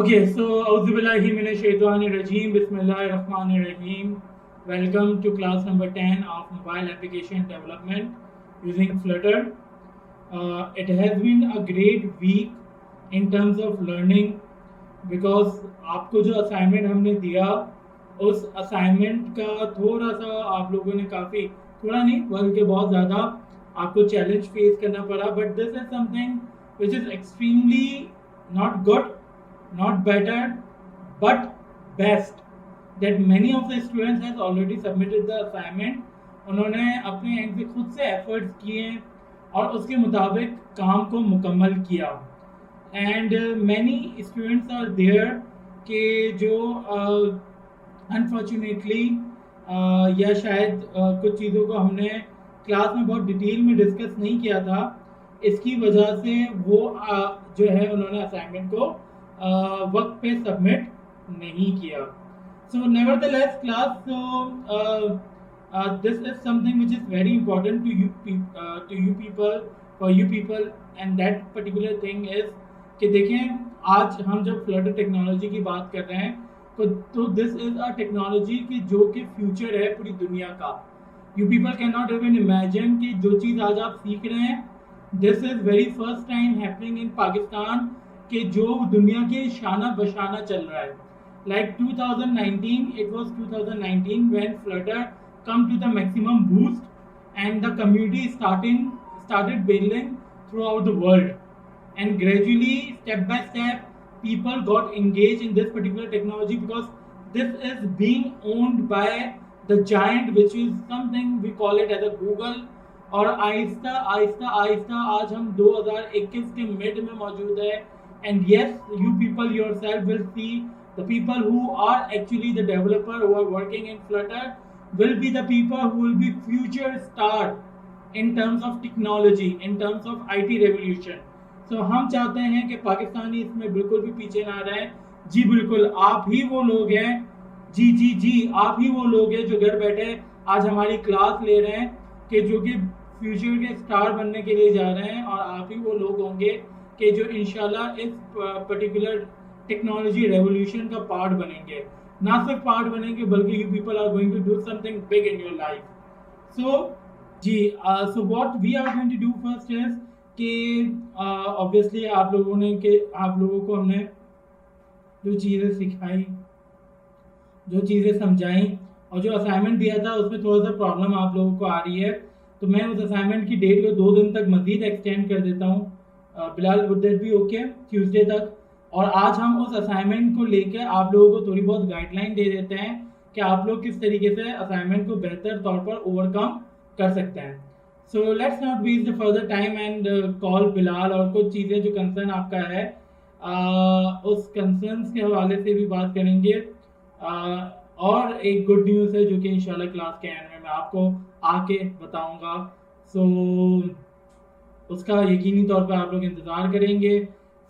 Okay, so Auzubillahi minash shaitanir rajim, Bismillahir Rahim. Welcome to class number 10 of mobile application development using Flutter. It has been a great week in terms of learning because आपको जो assignment हमने दिया उस assignment का थोड़ा सा आप लोगों ने काफ़ी थोड़ा नहीं बल्कि बहुत ज़्यादा आपको चैलेंज फेस करना पड़ा, but this is something which is extremely not good, not better, but best that many of the students has already submitted the assignment. उन्होंने अपने एंड से खुद से एफर्ट्स किए और उसके मुताबिक काम को मुकम्मल किया and many students are there कि जो अनफॉर्चुनेटली या शायद कुछ चीज़ों को हमने क्लास में बहुत डिटेल में डिस्कस नहीं किया था, इसकी वजह से वो जो है उन्होंने असाइनमेंट को वक्त पे सबमिट नहीं किया. So nevertheless class, this is something which is very important to you people, for you people, and that particular thing is कि देखें आज हम जब फ्लटर टेक्नोलॉजी की बात कर रहे हैं तो दिस इज अ टेक्नोलॉजी कि जो कि फ्यूचर है पूरी दुनिया का. You people can not even imagine कि जो चीज़ आज आप सीख रहे हैं this is very first time happening in Pakistan कि जो दुनिया के शाना बशाना चल रहा है. Like 2019, it was 2019 when Flutter come to the maximum boost and the community started building throughout the world, and gradually step by step people got engaged in this particular technology because this is being owned by the giant which is something we call it as a Google. और आहिस्ता आहिस्ता आज हम 2021 के mid में मौजूद है. And yes, you people yourself will see the people who are actually the developer who are working in Flutter will be the people who will be future star in terms of technology, in terms of IT revolution. So हम चाहते हैं कि पाकिस्तानी इसमें बिल्कुल भी पीछे ना रहे. जी बिल्कुल, आप ही वो लोग हैं, जी आप ही वो लोग हैं जो घर बैठे आज हमारी क्लास ले रहे हैं कि जो कि फ्यूचर के स्टार बनने के लिए जा रहे हैं, और आप ही वो लोग होंगे कि जो इंशाल्लाह इस पर्टिकुलर टेक्नोलॉजी रेवोल्यूशन का पार्ट बनेंगे. ना सिर्फ पार्ट बनेंगे बल्कि you people are going to do something big in your life. So जी, so what we are going to do first is कि ऑब्वियसली आप लोगों को हमने जो चीज़ें सिखाई, जो चीज़ें समझाई और जो असाइनमेंट दिया था उसमें थोड़ा सा प्रॉब्लम आप लोगों को आ रही है, तो मैं उस असाइनमेंट की डेट को 2 दिन तक मज़ीद एक्सटेंड कर देता हूँ. Bilal, would that be okay? Tuesday तक. और आज हम उस असाइनमेंट को लेकर आप लोगों को थोड़ी बहुत गाइडलाइन दे देते हैं कि आप लोग किस तरीके से असाइनमेंट को बेहतर तौर पर ओवरकम कर सकते हैं. So let's not waste the further time and call Bilal. और कुछ चीज़ें जो कंसर्न आपका है उस कंसर्न्स के हवाले से भी बात करेंगे. और एक गुड न्यूज़ है जो कि इंशाल्लाह क्लास के एंड में मैं आपको आके बताऊंगा. सो उसका यकीनी तौर पर आप लोग इंतज़ार करेंगे.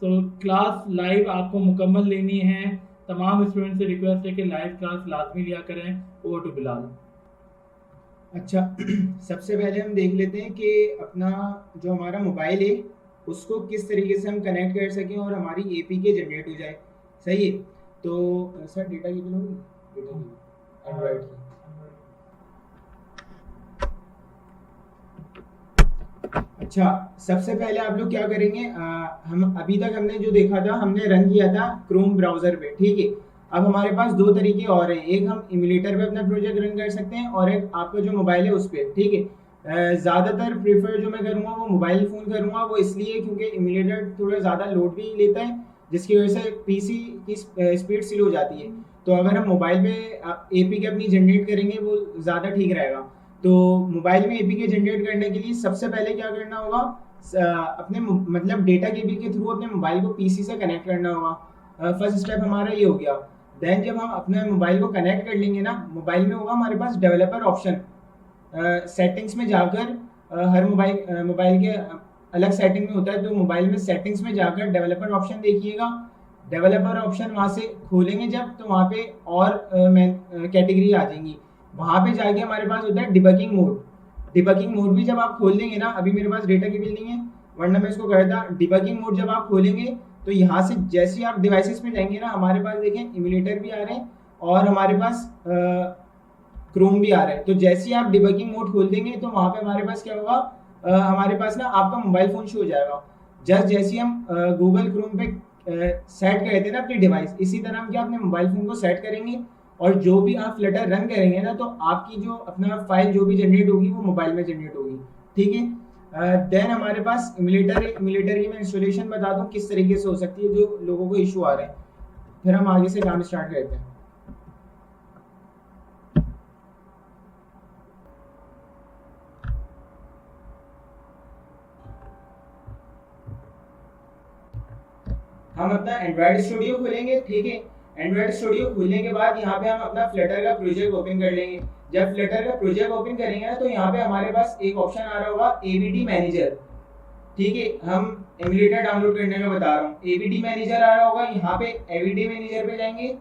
सो क्लास लाइव आपको मुकम्मल लेनी है. तमाम स्टूडेंट से रिक्वेस्ट है कि लाइव क्लास लाजमी लिया करें. Over to Bilal. अच्छा, सबसे पहले हम देख लेते हैं कि अपना जो हमारा मोबाइल है उसको किस तरीके से हम कनेक्ट कर सकें और हमारी APK जनरेट हो जाए. सही है. तो सर डेटा की बिल होगी एंड्रॉइड की. अच्छा, सबसे पहले आप लोग क्या करेंगे, हम अभी तक हमने जो देखा था हमने रन किया था क्रोम ब्राउज़र पे. ठीक है. अब हमारे पास 2 तरीके और हैं. एक हम इम्यूलेटर पे अपना प्रोजेक्ट रन कर सकते हैं और एक आपका जो मोबाइल है उस पर. ठीक है. ज़्यादातर प्रीफर जो मैं करूँगा वो मोबाइल फ़ोन करूँगा. वो इसलिए क्योंकि इम्यूलेटर थोड़ा ज़्यादा लोड भी लेता है जिसकी वजह से PC की स्पीड स्लो हो जाती है. तो अगर हम मोबाइल पे APK अपनी जनरेट करेंगे वो ज़्यादा ठीक रहेगा. तो मोबाइल में APK जनरेट करने के लिए सबसे पहले क्या करना होगा, अपने मतलब डेटा केबल के थ्रू अपने मोबाइल को PC से कनेक्ट करना होगा. फर्स्ट स्टेप हमारा ये हो गया. देन जब हम अपने मोबाइल को कनेक्ट कर लेंगे ना, मोबाइल में होगा हमारे पास डेवलपर ऑप्शन. सेटिंग्स में जाकर हर मोबाइल के अलग सेटिंग में होता है, तो मोबाइल में सेटिंग्स में जाकर डेवलपर ऑप्शन देखिएगा. डेवलपर ऑप्शन वहाँ से खोलेंगे जब, तो वहाँ पे और कैटेगरी आ जाएंगी. वहाँ पे जाके हमारे पास होता है डिबगिंग मोड. डिबगिंग मोड भी जब आप खोल देंगे ना, अभी मेरे पास डेटा की बिल नहीं है वरना मैं इसको करता. डिबगिंग मोड जब आप खोलेंगे तो यहाँ से जैसे ही आप डिवाइसेस में जाएंगे ना, हमारे पास देखें इमुलेटर भी आ रहे हैं और हमारे पास क्रोम भी आ रहा है। तो जैसे ही आप डिबगिंग मोड खोल देंगे तो वहाँ पे हमारे पास क्या होगा, हमारे पास ना आपका मोबाइल फ़ोन शो हो जाएगा। जैसे ही हम गूगल क्रोम पे सेट कर देते हैं ना अपनी डिवाइस, इसी तरह हम क्या अपने मोबाइल फ़ोन को सेट करेंगे और जो भी आप फ्लटर रन करेंगे ना, तो आपकी जो अपना फाइल जो भी जनरेट होगी वो मोबाइल में जनरेट होगी। ठीक है। देन हमारे पास इमुलेटर की मैं इंस्टॉलेशन बता दूं किस तरीके से हो सकती है जो लोगों को इशू आ रहे हैं, फिर हम आगे से काम स्टार्ट करते हैं। हम अपना एंड्रॉइड स्टूडियो खोलेंगे। ठीक है। एंड्रॉइड स्टूडियो खोलने के बाद यहाँ पे हम अपना फ्लटर का प्रोजेक्ट ओपन कर लेंगे। जब फ्लटर का प्रोजेक्ट ओपन करेंगे ना, तो यहाँ पे हमारे पास एक ऑप्शन आ रहा होगा एवीडी मैनेजर। ठीक है। हम एमुलेटर डाउनलोड करने का बता रहा हूँ। एवीडी मैनेजर आ रहा होगा, यहाँ पे एवीडी मैनेजर पे जाएंगे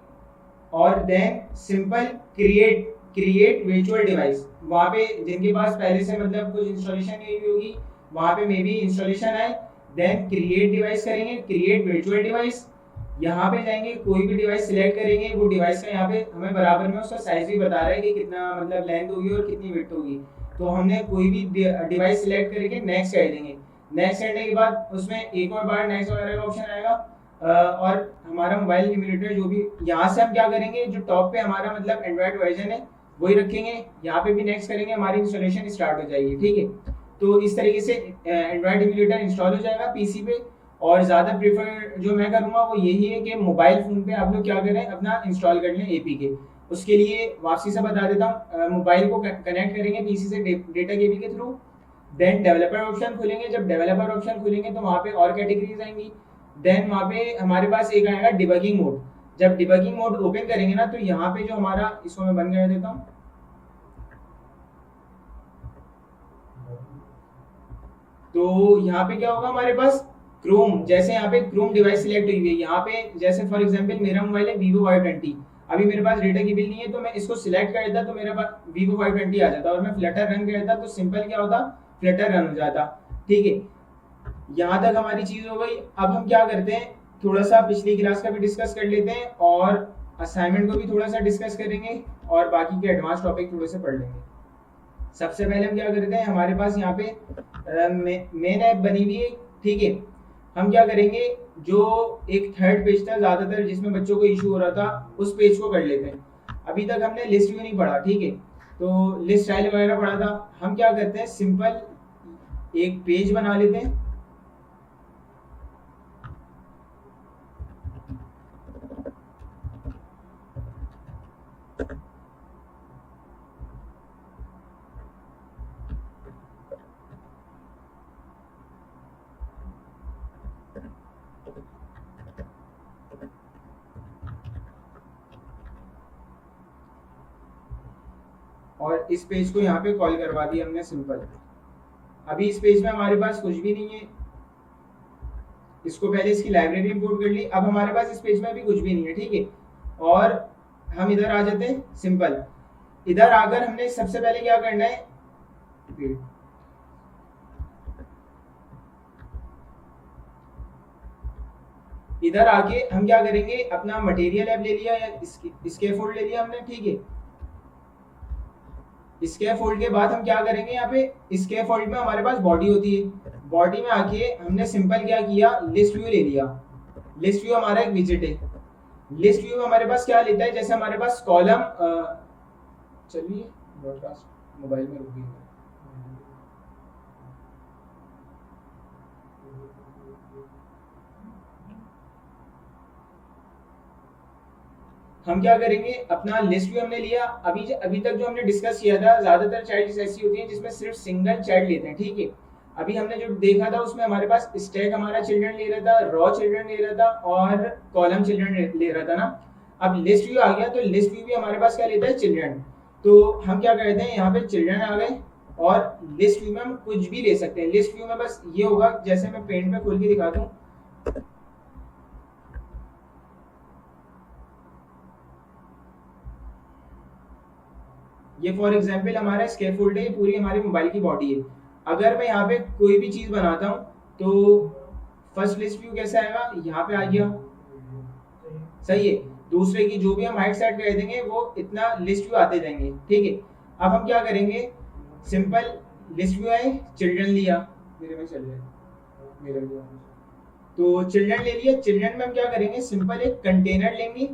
और then simple create virtual device. वहाँ पे जिनके पास पहले से मतलब कुछ इंस्टॉलेशन नहीं हुई होगी, वहाँ पे मे बी इंस्टॉलेशन आए। देन क्रिएट डिवाइस करेंगे, क्रिएट वर्चुअल डिवाइस। यहाँ पे जाएंगे, कोई भी डिवाइस सिलेक्ट करेंगे, वो डिवाइस का यहाँ पे हमें बराबर में उसका साइज भी बता रहा है कि कितना मतलब लेंथ होगी और कितनी विड्थ होगी। तो हमने कोई भी डिवाइस सिलेक्ट करके नेक्स्ट कर देंगे। नेक्स्ट करने के बाद उसमें एक और बार नेक्स्ट वगैरह का ऑप्शन आएगा और हमारा मोबाइल इम्यूलेटर जो भी, यहाँ से हम क्या करेंगे, जो टॉप पे हमारा मतलब एंड्रॉइड वर्जन है वही रखेंगे, यहाँ पे भी नेक्स्ट करेंगे, हमारी इंस्टॉलेशन स्टार्ट हो जाएगी। ठीक है। तो इस तरीके से एंड्रॉइड इम्यूलेटर इंस्टॉल हो जाएगा पीसी पे। और ज़्यादा प्रीफर जो मैं करूँगा वो यही है कि मोबाइल फ़ोन पे आप लोग क्या करें, अपना इंस्टॉल कर लें एपीके। उसके लिए वापसी से बता देता हूँ, मोबाइल को कनेक्ट करेंगे पीसी से डेटा केबल के थ्रू। देन डेवलपर ऑप्शन खोलेंगे। जब डेवलपर ऑप्शन खोलेंगे तो वहाँ पे और कैटेगरीज आएंगी। देन वहाँ पे हमारे पास एक आएगा डिबगिंग मोड। जब डिबगिंग मोड ओपन करेंगे ना, तो यहाँ पे जो हमारा, इसको मैं बंद कर देता हूँ। तो यहाँ पे क्या होगा हमारे पास, क्रोम, जैसे यहाँ पे क्रोम डिवाइस सिलेक्ट हुई है, यहाँ पे जैसे फॉर एग्जांपल मेरा मोबाइल है Vivo Y20, अभी मेरे पास डेटा केबल नहीं है, तो मैं इसको सिलेक्ट कर देता तो मेरे पास Vivo Y20 आ जाता और मैं फ्लटर रन करता तो सिंपल क्या होता, फ्लटर रन हो जाता। ठीक है। यहाँ तक हमारी चीज हो गई। अब हम क्या करते हैं, थोड़ा सा पिछली क्लास का भी डिस्कस कर लेते हैं और असाइनमेंट को भी थोड़ा सा डिस्कस करेंगे और बाकी के एडवांस टॉपिक थोड़े से पढ़ लेंगे। सबसे पहले हम क्या करते हैं, हमारे पास यहाँ पे मेन ऐप बनी हुई है। ठीक है। हम क्या करेंगे, जो एक थर्ड पेज था ज़्यादातर जिसमें बच्चों को इशू हो रहा था, उस पेज को कर लेते हैं। अभी तक हमने लिस्ट व्यू नहीं पढ़ा। ठीक है। तो लिस्ट स्टाइल वगैरह पढ़ा था। हम क्या करते हैं, सिंपल एक पेज बना लेते हैं। और इस पेज को यहाँ पे कॉल करवा दिया हमने सिंपल। अभी इस पेज में हमारे पास कुछ भी नहीं है, इसको पहले इसकी लाइब्रेरी इंपोर्ट कर ली। अब हमारे पास इस पेज में भी कुछ भी नहीं है। ठीक है। और हम इधर आ जाते हैं सिंपल। इधर आकर हमने सबसे पहले क्या करना है, इधर आके हम क्या करेंगे, अपना मटेरियल ऐप ले लिया या स्कैफोल्ड ले लिया हमने। ठीक है। स्कैफोल्ड के बाद हम क्या करेंगे, यहाँ पे स्कैफोल्ड में हमारे पास बॉडी होती है। बॉडी में आके हमने सिंपल क्या किया, लिस्ट व्यू ले लिया। लिस्ट व्यू हमारा एक विजिट है। लिस्ट व्यू में हमारे पास क्या लेता है, जैसे हमारे पास कॉलम, चलिए ब्रॉडकास्ट मोबाइल में रुक गई। हम क्या करेंगे, अपना लिस्ट व्यू हमने लिया। अभी तक जो हमने डिस्कस किया था, ज्यादातर चाइल्ड ऐसी होती हैं जिसमें सिर्फ सिंगल चाइल्ड लेते हैं। ठीक है। अभी हमने जो देखा था उसमें हमारे पास स्टैक हमारा चिल्ड्रन ले रहा था, रॉ चिल्ड्रन ले रहा था और कॉलम चिल्ड्रन ले रहा था ना। अब लिस्ट व्यू आ गया तो लिस्ट व्यू भी हमारे पास क्या लेता है, चिल्ड्रन। तो हम क्या करते हैं, यहाँ पे चिल्ड्रन आ गए और लिस्ट व्यू में हम कुछ भी ले सकते हैं। लिस्ट व्यू में बस ये होगा, जैसे मैं पेंट में खोल के दिखाता हूँ, ये फॉर एग्जांपल हमारा स्कैफोल्ड है, पूरी हमारी मोबाइल की बॉडी है। अगर मैं यहाँ पे कोई भी चीज बनाता हूँ, तो फर्स्ट लिस्ट व्यू कैसे आएगा, यहाँ पे आ गया, सही है। दूसरे की जो भी हम हाइट सेट कर देंगे वो इतना लिस्ट व्यू आते जाएंगे, ठीक है। अब हम क्या करेंगे, सिंपल लिस्ट व्यू आए, चिल्ड्रन लिया, मेरे में चल रहा है मेरे में, तो चिल्ड्रन ले लिया। चिल्ड्रन में हम क्या करेंगे, सिंपल एक कंटेनर लेंगे।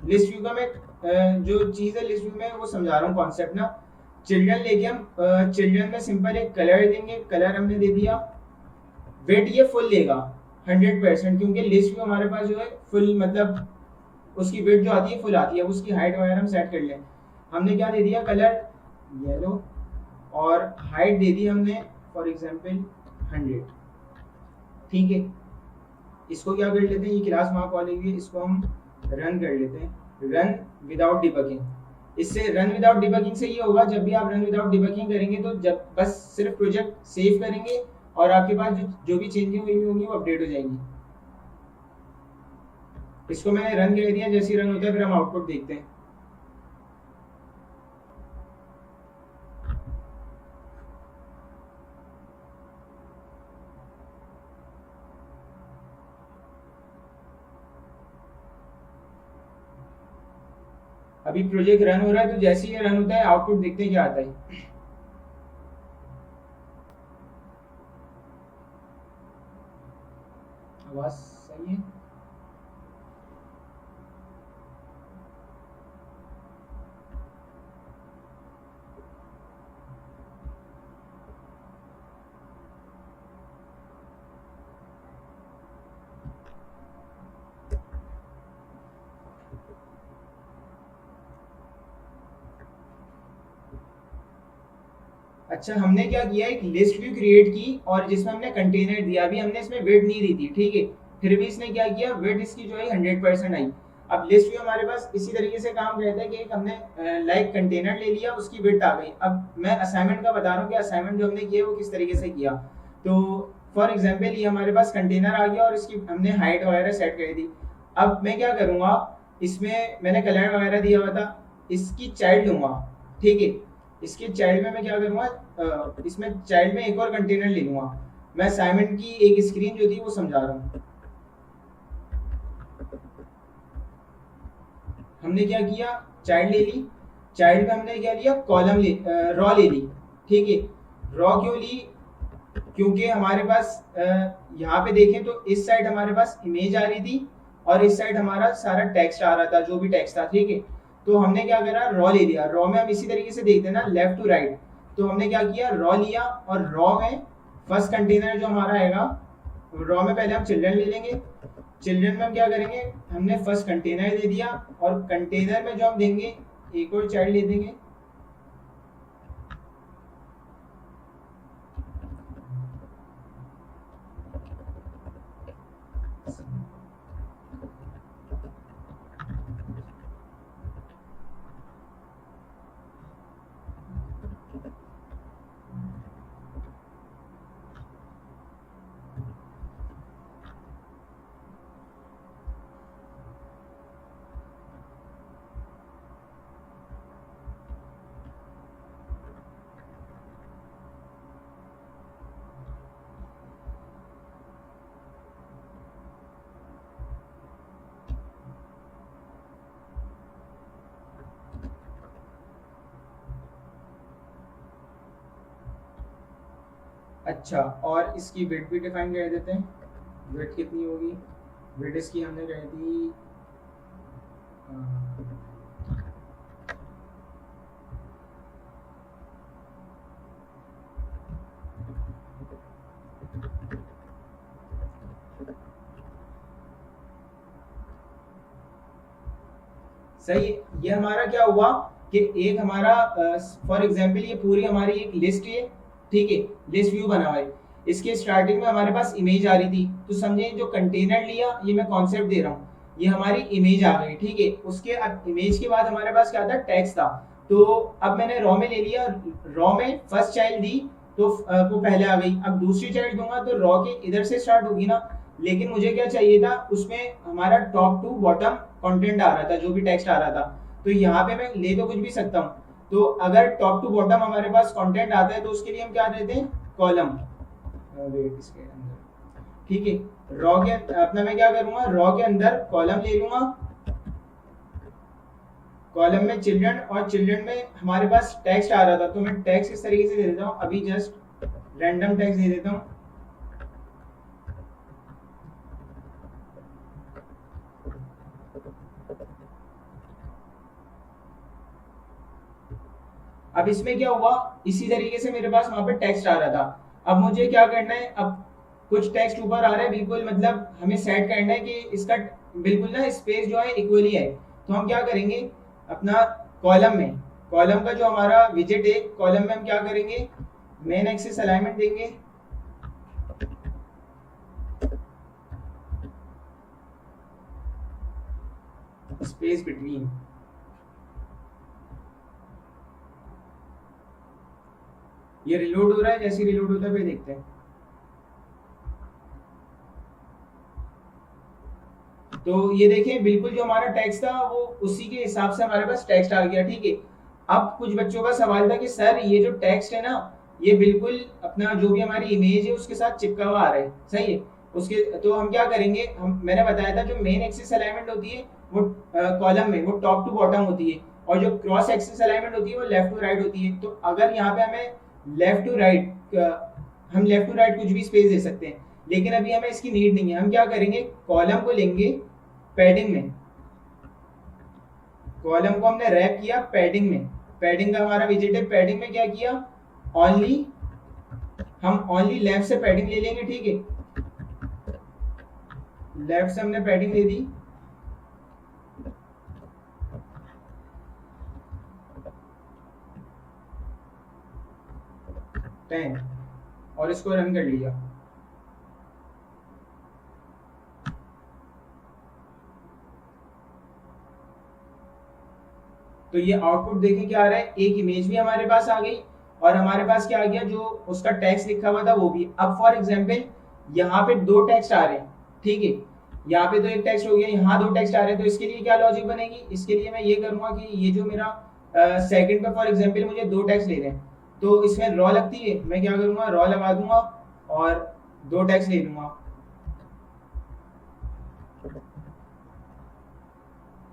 लिस्ट व्यू का मैं जो चीज़ है लिस्ट व्यू में वो समझा रहा हूँ कॉन्सेप्ट ना। चिल्ड्रन लेके हम चिल्ड्रन में सिंपल एक कलर देंगे, कलर हमने दे दिया। वेट ये फुल लेगा 100%, क्योंकि लिस्ट व्यू हमारे पास जो है फुल, मतलब उसकी वेट जो आती है फुल आती है। उसकी हाइट वगैरह हम सेट कर लें। हमने क्या दे दिया, कलर येलो, और हाइट दे दी हमने फॉर एग्जांपल 100, ठीक है। इसको क्या कर लेते हैं, ये क्लास वहाँ कॉल है, इसको हम रन कर लेते हैं, रन विदाउट डिबगिंग। इससे रन विदाउट डिबगिंग से ये होगा, जब भी आप रन विदाउट डिबगिंग करेंगे तो जब बस सिर्फ प्रोजेक्ट सेव करेंगे और आपके पास जो भी चेंजें हुई होंगी वो अपडेट हो जाएंगी। इसको मैंने रन कर दिया, जैसे ही रन होता है फिर हम आउटपुट देखते हैं। अभी प्रोजेक्ट रन हो रहा है, तो जैसे ही रन होता है आउटपुट देखते हैं क्या आता है। आवाज सही है? अच्छा, हमने क्या किया, एक लिस्ट व्यू क्रिएट की और जिसमें हमने कंटेनर दिया। अभी हमने इसमें वेट नहीं दी थी, ठीक है, फिर भी इसने क्या किया, वेट इसकी जो है 100% आई। अब लिस्ट व्यू हमारे पास इसी तरीके से काम करता है कि एक हमने लाइक कंटेनर ले लिया, उसकी वेट आ गई। अब मैं असाइनमेंट का बता रहा हूँ कि असाइनमेंट जो हमने किया वो किस तरीके से किया। तो फॉर एग्जाम्पल ये हमारे पास कंटेनर आ गया और इसकी हमने हाइट वगैरह सेट कर दी। अब मैं क्या करूँगा, इसमें मैंने कलर वगैरह दिया हुआ था, इसकी चाइल्ड लूँगा, ठीक है। इसके चाइल्ड में मैं क्या करूँगा, इसमें चाइल्ड में एक और कंटेनर ले लूँगा। मैं असाइनमेंट की एक स्क्रीन जो थी वो समझा रहा हूँ। हमने क्या किया, चाइल्ड ले ली, चाइल्ड में हमने क्या लिया, कॉलम ले, रॉ ले ली, ठीक है। रॉ क्यों ली, क्योंकि हमारे पास यहाँ पे देखें तो इस साइड हमारे पास इमेज आ रही थी और इस साइड हमारा सारा टेक्स्ट आ रहा था, जो भी टेक्स्ट था, ठीक है। तो हमने क्या करा, रॉ ले लिया। रॉ में हम इसी तरीके से देखते हैं ना, लेफ्ट टू राइट। तो हमने क्या किया, रॉ लिया और रॉ में फर्स्ट कंटेनर जो हमारा आएगा, रॉ में पहले हम चिल्ड्रन ले लेंगे। चिल्ड्रन में हम क्या करेंगे, हमने फर्स्ट कंटेनर दे दिया और कंटेनर में जो हम देंगे एक और चाइल्ड ले देंगे। अच्छा, और इसकी वेट भी डिफाइन कर देते हैं। वेट कितनी होगी, वेट इसकी हमने कर दी सही। ये हमारा क्या हुआ कि एक हमारा फॉर एग्जांपल ये पूरी हमारी एक लिस्ट है, ठीक है, लिस्ट व्यू बना हुआ है। इसके स्टार्टिंग में हमारे पास इमेज आ रही थी, तो समझे जो कंटेनर लिया, ये मैं कॉन्सेप्ट दे रहा हूँ, ये हमारी इमेज आ गई, ठीक है। उसके इमेज के बाद हमारे पास क्या था, टेक्स्ट था। तो अब मैंने रॉ में ले लिया, रॉ में फर्स्ट चाइल्ड दी तो वो पहले आ गई। अब दूसरी चाइल्ड दूंगा तो रॉ के इधर से स्टार्ट होगी ना, लेकिन मुझे क्या चाहिए था, उसमें हमारा टॉप टू बॉटम कंटेंट आ रहा था, जो भी टेक्स्ट आ रहा था। तो यहाँ पे मैं ले तो कुछ भी सकता हूँ। तो अगर टॉप टू बॉटम हमारे पास कंटेंट आता है तो उसके लिए हम क्या देते हैं, कॉलम, वेट इसके अंदर, ठीक है। रॉ के अपना मैं क्या करूंगा, रॉ के अंदर कॉलम ले लूंगा, कॉलम में चिल्ड्रन, और चिल्ड्रन में हमारे पास टेक्स्ट आ रहा था, तो मैं टेक्स्ट इस तरीके से दे देता हूँ, अभी जस्ट रैंडम टेक्स्ट दे देता हूँ। अब इसमें क्या हुआ, इसी तरीके से मेरे पास वहां पे टेक्स्ट आ रहा था। अब मुझे क्या करना है, अब कुछ टेक्स्ट ऊपर आ रहा है, बिल्कुल मतलब हमें सेट करना है कि इसका बिल्कुल ना स्पेस जो है इक्वली है। तो हम क्या करेंगे, अपना कॉलम में, कॉलम का जो हमारा विजिट है, कॉलम में हम क्या करेंगे, मेन एक्सिस अलाइनमेंट देंगे, स्पेस बिटवीन, ये रिलोड हो रहा है, जैसे रिलोड होता है फिर देखते हैं। तो ये देखिए बिल्कुल जो हमारा टेक्स्ट था वो उसी के हिसाब से हमारे पास टेक्स्ट आ गया, ठीक है। अब कुछ बच्चों का सवाल था कि सर ये जो टेक्स्ट है ना, ये बिल्कुल अपना जो भी हमारी इमेज है उसके साथ चिपका हुआ आ रहा है, सही है। उसके तो हम क्या करेंगे, हम मैंने बताया था जो मेन एक्सिस अलाइनमेंट होती है वो कॉलम में वो टॉप टू बॉटम होती है, और जो क्रॉस एक्सिस अलाइनमेंट होती है वो लेफ्ट टू राइट होती है। तो अगर यहाँ पे हमें लेफ्ट टू राइट, हम लेफ्ट टू राइट कुछ भी स्पेस दे सकते हैं, लेकिन अभी हमें इसकी नीड नहीं है। हम क्या करेंगे, कॉलम को लेंगे पैडिंग में, कॉलम को हमने रैप किया पैडिंग में, पैडिंग का हमारा विजिट है, पैडिंग में क्या किया, ओनली हम ओनली लेफ्ट से पैडिंग ले लेंगे, ठीक है। लेफ्ट से हमने पैडिंग ले दी, 10, और इसको रन कर लिया। तो ये आउटपुट देखें क्या आ रहा है, एक इमेज भी हमारे पास आ गई, और हमारे पास क्या आ गया, जो उसका टेक्स्ट लिखा हुआ था वो भी। अब फॉर एग्जांपल यहाँ पे दो टेक्स्ट आ रहे हैं, ठीक है, यहाँ पे तो एक टेक्स्ट हो गया, यहाँ दो टेक्स्ट आ रहे हैं, तो इसके लिए क्या लॉजिक बनेगी, इसके लिए मैं ये करूंगा कि ये जो मेरा सेकंड पे फॉर एग्जांपल मुझे दो टेक्स्ट ले रहे हैं, तो इसमें रॉ लगती है, मैं क्या करूंगा, रॉ लगा दूंगा और दो टेक्स्ट ले लूंगा।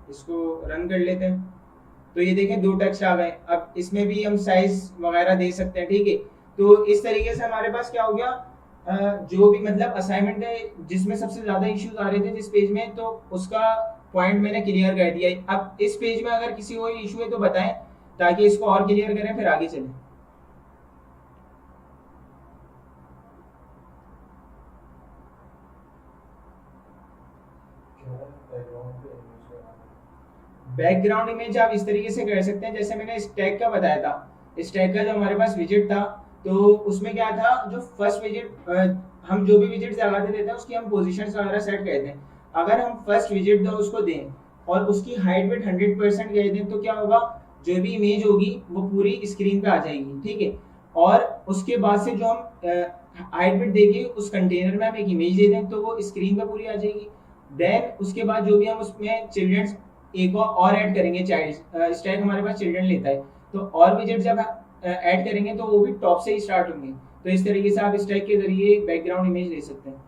इसको रन कर लेते हैं, तो ये देखें दो टेक्स्ट आ गए। अब इसमें भी हम साइज वगैरह दे सकते हैं, ठीक है। तो इस तरीके से हमारे पास क्या हो गया, जो भी मतलब असाइनमेंट है जिसमें सबसे ज्यादा इश्यूज आ रहे थे जिस पेज में, तो उसका पॉइंट मैंने क्लियर कर दिया है। अब इस पेज में अगर किसी को इशू है तो बताएं, ताकि इसको और क्लियर करें, फिर आगे चलें। बैकग्राउंड इमेज आप इस तरीके से कर सकते हैं, जैसे मैंने स्टैक का बताया था, स्टैक का जो हमारे पास विजिट था, तो उसमें क्या था, जो फर्स्ट विजिट, हम जो भी विजिट लगाते रहते हैं उसकी हम पोजीशंस वगैरह सेट करते हैं। अगर हम फर्स्ट विजिट दो उसको दें और उसकी हाइट विड्थ 100% कर दें, तो क्या होगा, जो भी इमेज होगी वो पूरी स्क्रीन पे आ जाएगी, ठीक है। और उसके बाद से जो हम हाइट विड्थ देके उस कंटेनर में हम एक इमेज दे दें, तो वो स्क्रीन पे पूरी आ जाएगी। देन उसके बाद जो भी हम उसमें चिल्ड्रंस एक और ऐड करेंगे, चाइल्ड स्टैक हमारे पास चिल्ड्रन लेता है, तो और विजेट जब ऐड करेंगे तो वो भी टॉप से ही स्टार्ट होंगे। तो इस तरीके से आप स्टैक के जरिए बैकग्राउंड इमेज ले सकते हैं।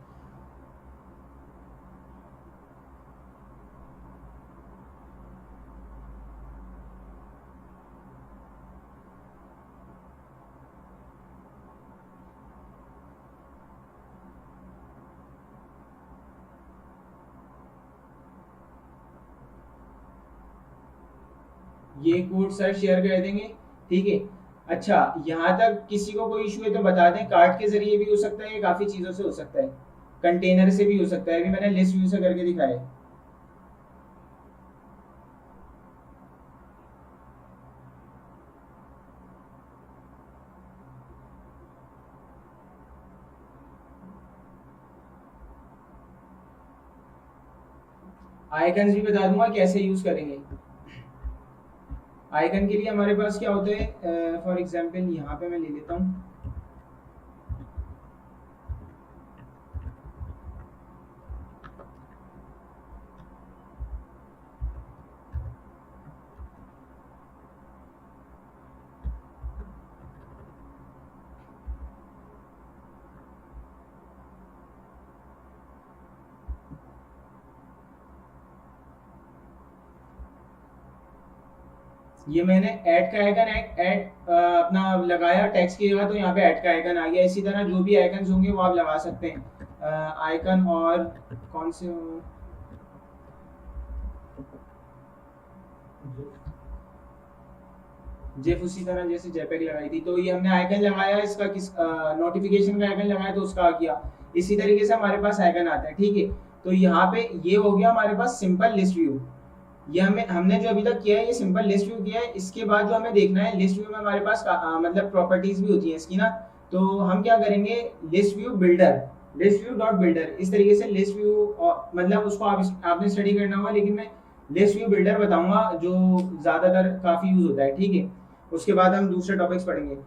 ये कोड सर शेयर कर देंगे, ठीक है। अच्छा, यहाँ तक किसी को कोई इशू है तो बता दें, कार्ड के जरिए भी हो सकता है, काफी चीजों से हो सकता है, कंटेनर से भी हो सकता है, अभी मैंने लिस्ट व्यू से करके दिखाया है। आइकन्स भी बता दूंगा कैसे यूज करेंगे। आइकन के लिए हमारे पास क्या होता है, फॉर एग्जांपल यहाँ पे मैं ले लेता हूँ, ये मैंने ऐड का आइकन ऐड अपना लगाया टेक्स्ट की जगह, तो यहाँ पे ऐड का आइकन आ गया। इसी तरह जो भी आइकन होंगे वो आप लगा सकते हैं। आइकन और कौन से जेफ, उसी तरह जैसे जेपेग लगाई थी, तो ये हमने आइकन लगाया, इसका किस नोटिफिकेशन का आइकन लगाया तो उसका आ गया। इसी तरीके से हमारे पास आइकन आता है, ठीक है। तो यहाँ पे ये हो गया हमारे पास सिंपल लिस्ट व्यू। ये हमने जो अभी तक किया है ये सिंपल लिस्ट व्यू किया है। इसके बाद जो हमें देखना है, लिस्ट व्यू में हमारे पास मतलब प्रॉपर्टीज भी होती है इसकी ना। तो हम क्या करेंगे, list view builder, list view dot builder, इस तरीके से लिस्ट व्यू, मतलब उसको आपने स्टडी करना होगा, लेकिन मैं लिस्ट व्यू बिल्डर बताऊंगा जो ज्यादातर काफी यूज होता है, ठीक है। उसके बाद हम दूसरे टॉपिक्स पढ़ेंगे।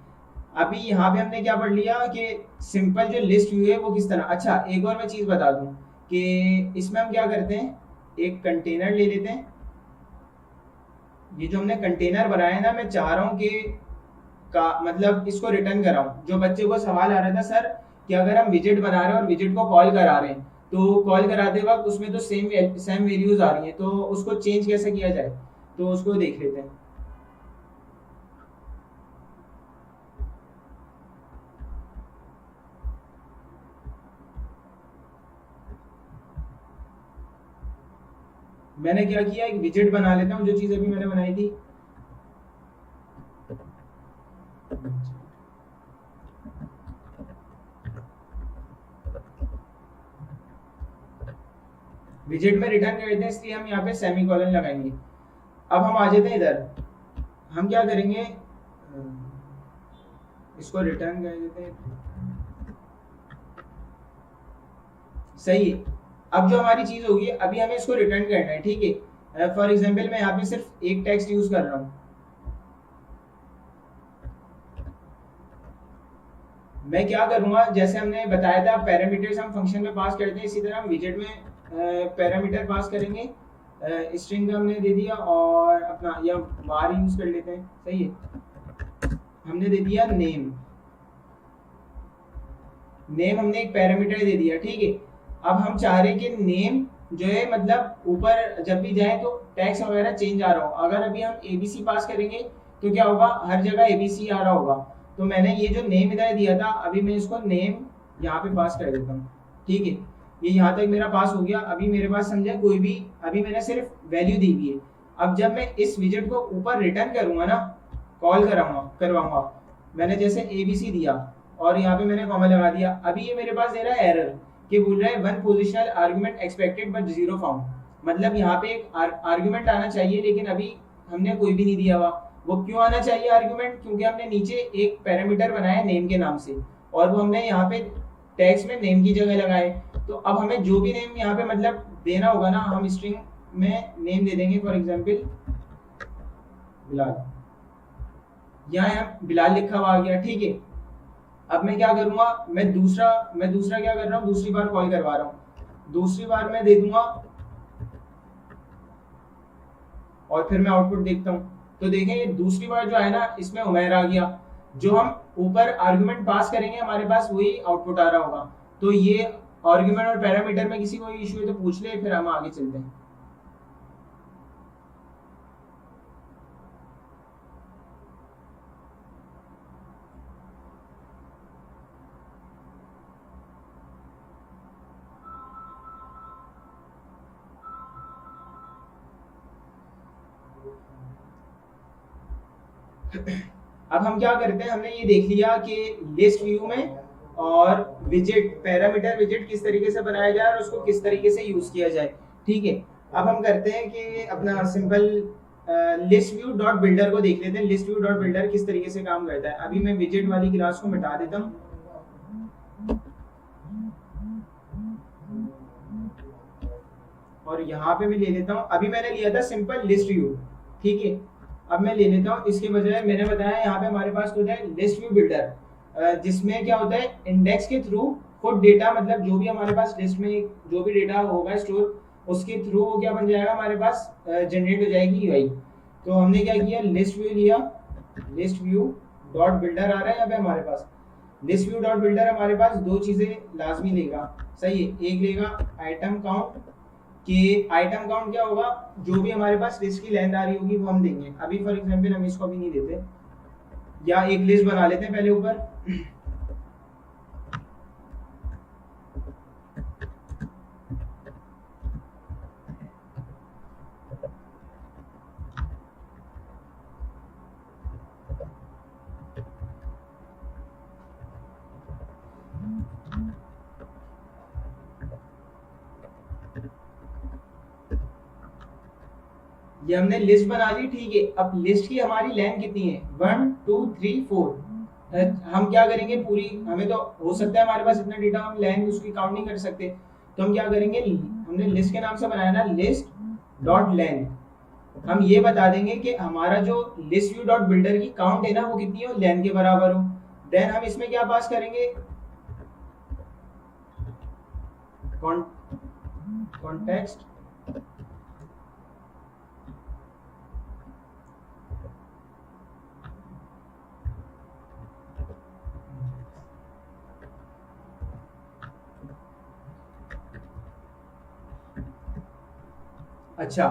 अभी यहाँ पे हमने क्या पढ़ लिया कि सिंपल जो लिस्ट व्यू है वो किस तरह। अच्छा, एक और मैं चीज बता दूं कि इसमें हम क्या करते हैं, एक कंटेनर ले लेते हैं। ये जो हमने कंटेनर बनाया है ना, मैं चाह रहा हूँ कि का मतलब इसको रिटर्न कराऊं। जो बच्चे को सवाल आ रहा था सर कि अगर हम विजिट बना रहे हैं और विजिट को कॉल करा रहे हैं, तो कॉल कराते वक्त उसमें तो सेम वैल्यूज आ रही हैं, तो उसको चेंज कैसे किया जाए, तो उसको देख लेते हैं। मैंने क्या किया, एक विजिट बना लेता हूँ, जो चीज अभी मैंने बनाई थी। विजिट में रिटर्न कर देते हैं, इसलिए हम यहाँ पे सेमीकोलन लगाएंगे। अब हम आ जाते हैं इधर, हम क्या करेंगे, इसको रिटर्न कर देते हैं, सही है। अब जो हमारी चीज होगी, अभी हमें इसको रिटर्न करना है, ठीक है। फॉर एग्जाम्पल मैं यहाँ पे सिर्फ एक टेक्स्ट यूज कर रहा हूँ। मैं क्या करूंगा, जैसे हमने बताया था पैरामीटर्स हम फंक्शन में पास करते हैं, इसी तरह हम विजेट में पैरामीटर पास करेंगे। स्ट्रिंग का हमने दे दिया, और अपना या var यूज कर लेते हैं, सही है। हमने दे दिया नेम, नेम हमने एक पैरामीटर दे दिया, ठीक है। अब हम चाह रहे हैं कि नेम जो है मतलब ऊपर जब भी जाए तो टैक्स वगैरह चेंज आ रहा हो। अगर अभी हम एबीसी पास करेंगे तो क्या होगा, हर जगह एबीसी आ रहा होगा। तो मैंने ये जो नेम इधर दिया था, अभी मैं इसको नेम यहाँ पे पास कर देता हूँ, ठीक है। ये यहाँ तक मेरा पास हो गया। अभी मेरे पास समझे कोई भी, अभी मैंने सिर्फ वैल्यू दी हुई है। अब जब मैं इस विजेट को ऊपर रिटर्न करूंगा ना, कॉल करवाऊंगा, मैंने जैसे एबीसी दिया और यहाँ पे मैंने कॉमा लगा दिया। अभी ये मेरे पास दे रहा है एरर, कि बोल रहा है one positional argument expected but zero found. मतलब यहाँ पे एक आर्गुमेंट आना चाहिए, लेकिन अभी हमने कोई भी नहीं दिया हुआ। वो क्यों आना चाहिए आर्गुमेंट, क्योंकि हमने नीचे एक पैरामीटर बनाया नेम के नाम से, और वो हमने यहाँ पे टैक्स में नेम की जगह लगाए। तो अब हमें जो भी नेम यहाँ पे मतलब देना होगा ना, हम स्ट्रिंग में नेम दे देंगे। फॉर एग्जाम्पल बिलाल, यहाँ बिलाल लिखा हुआ आ गया, ठीक है। अब मैं क्या करूंगा, मैं दूसरा क्या कर रहा हूँ, दूसरी बार कॉल करवा रहा हूँ। दूसरी बार मैं दे दूंगा और फिर मैं आउटपुट देखता हूँ। तो देखें ये दूसरी बार जो है ना, इसमें उमैर आ गया। जो हम ऊपर आर्गुमेंट पास करेंगे हमारे पास वही आउटपुट आ रहा होगा। तो ये आर्गुमेंट और पैरामीटर में किसी को इशू है तो पूछ ले, फिर हम आगे चलते हैं। अब हम क्या करते हैं, हमने ये देख लिया कि लिस्ट व्यू में और विजेट, पैरामीटर विजेट किस तरीके से बनाया जाए और उसको किस तरीके से यूज किया जाए, ठीक है। अब हम करते हैं कि अपना simple list view dot builder को देख लेते हैं। लिस्ट व्यू डॉट बिल्डर किस तरीके से काम करता है। अभी मैं विजेट वाली क्लास को मिटा देता हूँ, और यहाँ पे मैं ले लेता हूँ। अभी मैंने लिया था सिंपल लिस्ट व्यू, ठीक है। अब मैं ले लेता हूँ, इसके बजाय मैंने बताया यहाँ पे हमारे पास होता है लिस्ट व्यू बिल्डर, जिसमें क्या होता है, इंडेक्स के थ्रू खुद डेटा, मतलब जो भी हमारे पास लिस्ट में जो भी डेटा होगा स्टोर, उसके थ्रू वो क्या बन जाएगा, हमारे पास जनरेट हो जाएगी यूआई। तो हमने क्या किया, लिस्ट व्यू लिया, लिस्ट व्यू डॉट बिल्डर आ रहा है यहाँ पे हमारे पास। लिस्ट व्यू डॉट बिल्डर हमारे पास दो चीजें लाजमी लेगा, सही है। एक लेगा आइटम काउंट, कि आइटम काउंट क्या होगा, जो भी हमारे पास लिस्ट की लेंथ आ रही होगी वो हम देंगे। अभी फॉर एग्जांपल हम इसको भी नहीं देते, या एक लिस्ट बना लेते हैं पहले ऊपर। ये हमने लिस्ट बना ली, ठीक है। अब लिस्ट की हमारी लेंथ कितनी है, 1 2 3 4। हम क्या करेंगे, पूरी हमें तो हो सकता है हमारे पास इतना डेटा हम लेंथ उसकी काउंट नहीं कर सकते, तो हम क्या करेंगे, हमने लिस्ट के नाम से बनाया ना लिस्ट डॉट लेंथ, हम ये बता देंगे कि हमारा जो लिस्ट व्यू डॉट बिल्डर की काउंट है ना वो कितनी हो, लेंथ के बराबर हो। देन हम इसमें क्या पास करेंगे, कॉन्टेक्स्ट अच्छा।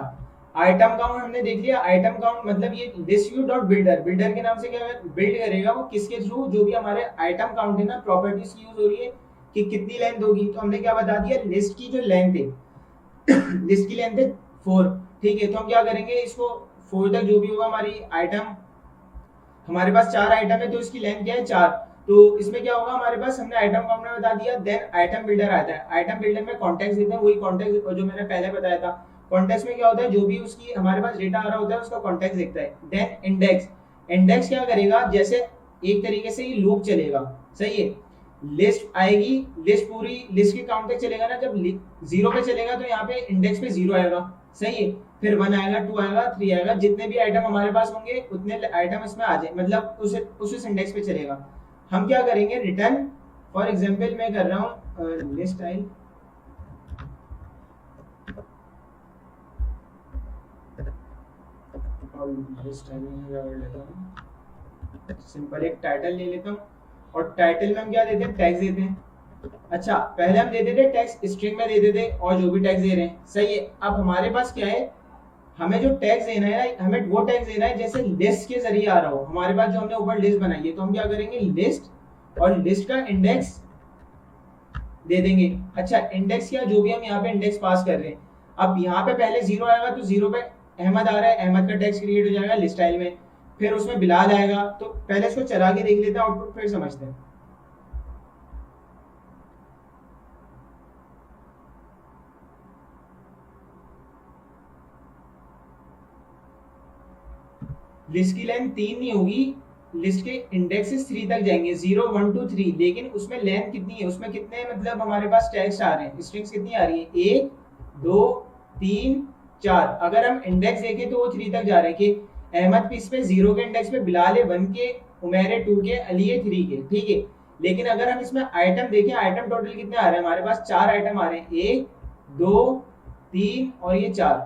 आइटम काउंट हमने देख लिया, आइटम काउंट मतलब ये list view dot builder, builder के नाम से क्या बिल्ड करेगा वो, किसके थ्रू, जो भी हमारे आइटम काउंट है ना, प्रॉपर्टीज की यूज हो रही है कि कितनी लेंथ होगी, तो हमने क्या बता दिया, लिस्ट की जो लेंथ है लिस्ट की लेंथ है 4, ठीक है। तो हम क्या करेंगे, इसको 4 तक जो भी होगा हमारी आइटम, हमारे पास 4 आइटम है तो इसकी लेंथ क्या है 4, तो इसमें क्या होगा हमारे पास, हमने आइटम काउंट में बता दिया। देन आइटम बिल्डर आता है, आइटम बिल्डर में कॉन्टेक्स्ट देते हैं, वही कॉन्टेक्स्ट जो मैंने पहले बताया था। कॉन्टेक्स्ट में क्या होता है, जो भी उसकी हमारे पास डेटा आ रहा होता है उसका कॉन्टेक्स्ट देखता है। देन इंडेक्स, इंडेक्स क्या करेगा, जैसे एक तरीके से ये लूप चलेगा, सही है। लिस्ट आएगी, लिस्ट पूरी लिस्ट के काउंट तक चलेगा ना, जब 0 पे चलेगा तो यहाँ पे इंडेक्स पे 0 आएगा, सही है। फिर 1 आएगा, 2 आएगा, 3 आएगा, जितने भी आइटम हमारे पास होंगे उतने आइटम इसमें आ जाए, मतलब उस इंडेक्स पे चलेगा। हम क्या करेंगे, रिटर्न, फॉर एग्जांपल मैं कर रहा हूँ लिस्ट स्टाइल, सिंपल एक टाइटल ले लेता हूँ, और टाइटल में हम क्या देते हैं, टैग्स देते हैं। अच्छा, पहले हम देते थे टैग्स स्ट्रिंग में देते थे, और जो भी टैग्स दे रहे हैं, सही है। अब हमारे पास क्या है, हमें जो टैग्स देना है ना, हमें वो टैग्स देना है जैसे लिस्ट के जरिए आ रहा हो। हमारे पास जो हमने ऊपर लिस्ट बनाई है, तो हम क्या करेंगे, लिस्ट और लिस्ट का इंडेक्स दे देंगे। अच्छा, इंडेक्स क्या, जो भी हम यहाँ पे इंडेक्स पास कर रहे हैं, अब यहाँ पे पहले 0 आएगा तो 0 पे अहमद आ रहा है, अहमद का टैग्स क्रिएट हो जाएगा लिस्ट स्टाइल में। फिर उसमें बिलाल आएगा, तो पहले इसको चला के देख लेते हैं आउटपुट, फिर समझते हैं। लिस्ट की लेंथ 3 नहीं होगी, लिस्ट के इंडेक्सेस 3 तक जाएंगे, 0 1 2 3, लेकिन उसमें लेंथ कितनी है, उसमें कितने मतलब हमारे पास टैग्स आ रहे हैं, स्ट्रिंग्स कितनी आ रही है, 1 2 3 4। अगर हम इंडेक्स देखें तो वो 3 तक जा रहे हैं, कि अहमद पे इस पे 0 के इंडेक्स पे, बिलाल है 1 के, उमेर है 2 के, अली है 3 के, ठीक है। लेकिन अगर हम इसमें आइटम देखें, आइटम टोटल कितने आ रहे हैं, हमारे पास 4 आइटम आ रहे हैं, 1 2 3 और ये 4।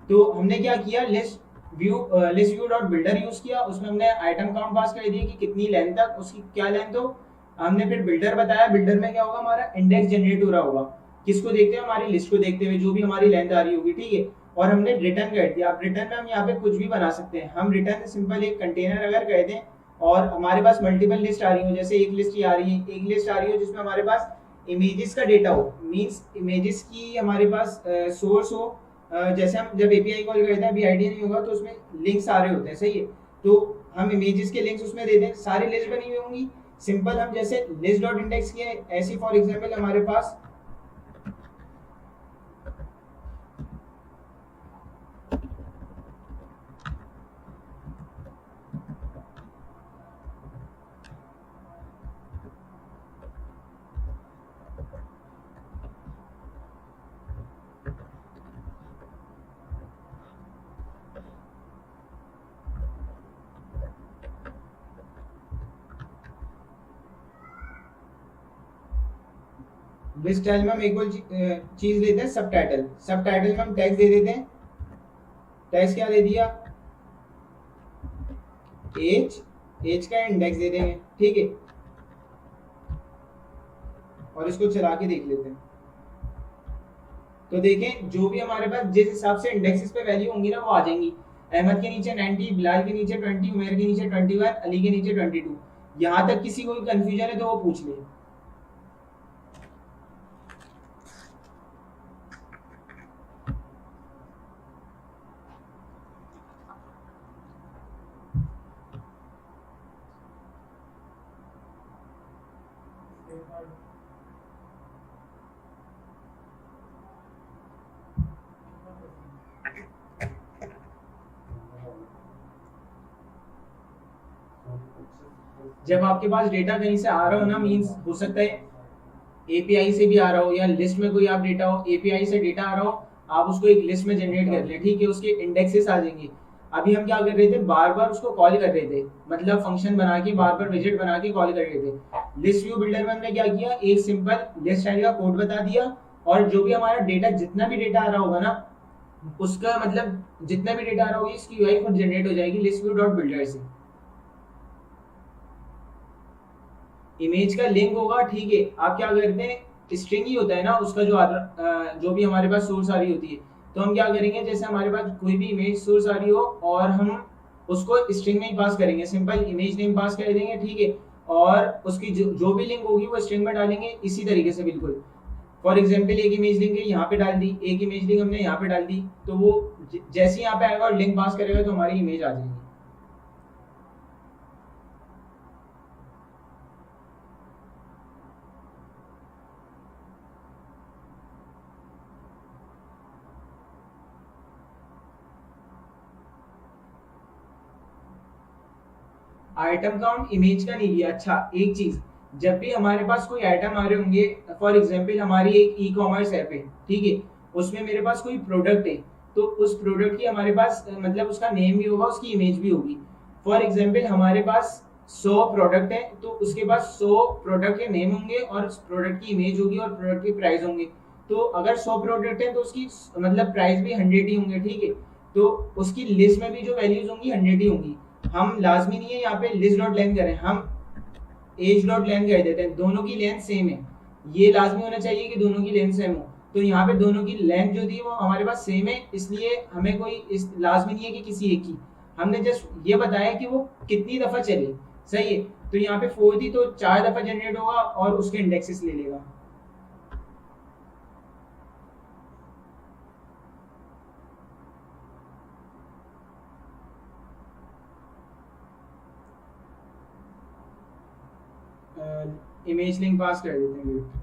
तो हमने क्या किया, list view dot builder use किया, उसमें हमने आइटम काउंट पास कर दिया कि कितनी लेंथ तक, उसकी क्या लेंथ हो। हमने फिर बिल्डर बताया, बिल्डर में क्या होगा, हमारा इंडेक्स जनरेट हो रहा होगा, किसको देखते हुए, हमारी लिस्ट को देखते हुए, जो भी हमारी लेंथ आ रही होगी, ठीक है। और हमने रिटर्न कर दिया। अब रिटर्न में हम यहाँ पे कुछ भी बना सकते हैं, हम रिटर्न सिंपल एक कंटेनर अगर कह दें, और हमारे पास मल्टीपल लिस्ट आ रही हो, जैसे एक लिस्ट ये आ रही है, एक लिस्ट आ रही हो जिसमें हमारे पास इमेजेस का डेटा हो, मींस इमेजेस की हमारे पास सोर्स हो, जैसे हम जब एपीआई कॉल करते हैं, अभी आईडी नहीं होगा तो उसमें लिंक्स आ रहे होते हैं, सही है। तो हम इमेजेस के लिंक्स उसमें दे दें, सारी लिस्ट बनी हुई होंगी। सिंपल हम जैसे लिस्ट डॉट इंडेक्स किए, ऐसी फॉर एग्जांपल हमारे पास लिस्ट स्टाइल में हम एक और चीज लेते हैं, सब टाइटल। सब टाइटल में हम टैग्स दे देते हैं। टैग्स क्या दे दिया, एज का इंडेक्स दे देंगे, ठीक है। और इसको चला के देख लेते हैं। तो देखें जो भी हमारे पास जिस हिसाब से इंडेक्सेस पे वैल्यू होंगी ना वो आ जाएंगी। अहमद के नीचे 90, बिलाल के नीचे 20, उमर के नीचे 21, अली के नीचे 22। यहाँ तक किसी को कंफ्यूजन है तो वो पूछ ले। जब आपके पास डेटा कहीं से आ रहा हो ना, मींस हो सकता है एपीआई से भी आ रहा हो या लिस्ट में कोई आप डेटा हो, एपीआई से डेटा आ रहा हो, आप उसको एक लिस्ट में जनरेट कर लें, ठीक है, उसके इंडेक्सेस आ जाएंगे। अभी हम क्या कर रहे थे, बार बार उसको कॉल कर रहे थे, मतलब फंक्शन बना के बार बार विजिट बना के कॉल कर रहे थे। लिस्ट व्यू बिल्डर में हमने क्या किया, एक सिंपल लिस्ट स्टाइल का कोड बता दिया, और जो भी हमारा डेटा, जितना भी डेटा आ रहा होगा ना, उसका मतलब जितना भी डेटा आ रहा होगा इसकी यूआई खुद जनरेट हो जाएगी लिस्ट व्यू डॉट बिल्डर से। इमेज का लिंक होगा, ठीक है, आप क्या करते हैं, स्ट्रिंग ही होता है ना उसका, जो भी हमारे पास सोर्स आ रही होती है, तो हम क्या करेंगे, जैसे हमारे पास कोई भी इमेज सोर्स आ रही हो और हम उसको स्ट्रिंग में ही पास करेंगे, सिंपल इमेज नेम पास कर देंगे, ठीक है, और उसकी जो भी लिंक होगी वो स्ट्रिंग में डालेंगे इसी तरीके से बिल्कुल। फॉर एग्जाम्पल एक इमेज लिंक है यहाँ पे डाल दी, एक इमेज लिंक हमने यहाँ पे डाल दी, तो वो जैसे ही यहाँ पे आएगा और लिंक पास करेगा तो हमारी इमेज आ जाएगी। आइटम काउंट इमेज का नहीं लिया। अच्छा एक चीज, जब भी हमारे पास कोई आइटम आ रहे होंगे, फॉर एग्जांपल हमारी एक ई कॉमर्स ऐप है, ठीक है, उसमें मेरे पास कोई प्रोडक्ट है, तो उस प्रोडक्ट की हमारे पास मतलब उसका नेम भी होगा, उसकी इमेज भी होगी। फॉर एग्जांपल हमारे पास 100 प्रोडक्ट है, तो उसके पास 100 प्रोडक्ट के नेम होंगे और उस प्रोडक्ट की इमेज होगी और प्रोडक्ट के प्राइस होंगे। तो अगर 100 प्रोडक्ट है तो उसकी मतलब प्राइस भी 100 ही होंगे, ठीक है, तो उसकी लिस्ट में भी जो वैल्यूज होंगी 100 ही होंगी। हम लाजमी नहीं है यहाँ पे लिस्ट डॉट लेंथ करें, हम एज डॉट लेंथ कर देते हैं, दोनों की लेंथ सेम है, ये लाजमी होना चाहिए कि दोनों की लेंथ सेम हो। तो यहाँ पे दोनों की लेंथ जो थी वो हमारे पास सेम है, इसलिए हमें कोई इस लाजमी नहीं है कि किसी एक की, हमने जस्ट ये बताया कि वो कितनी दफा चले, सही है। तो यहाँ पे 4 थी तो 4 दफा जनरेट होगा और उसके इंडेक्सेस ले लेगा। इमेज लिंक पास कर देते हैं।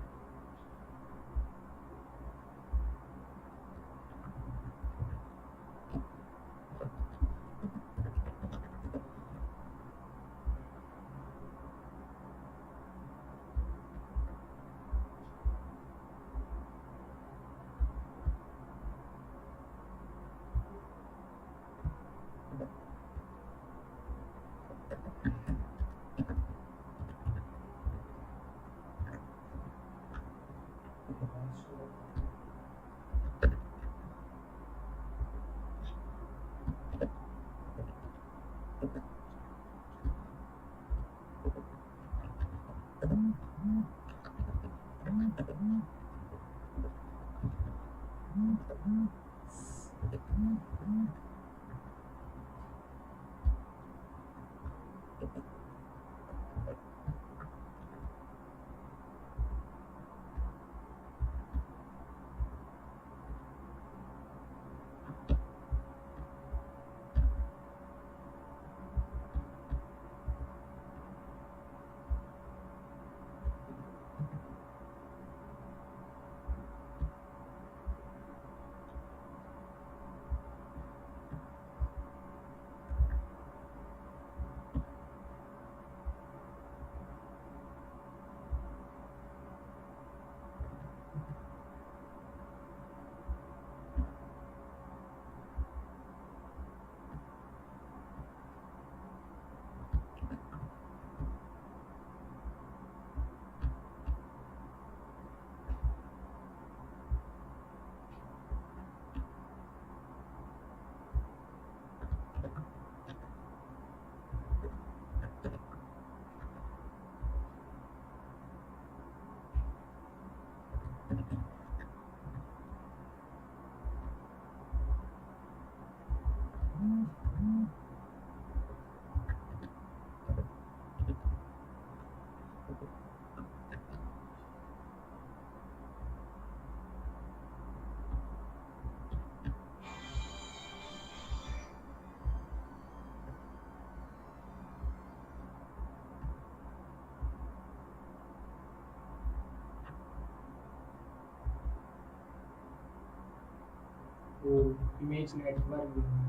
वो इमेज नेटवर्क भी है।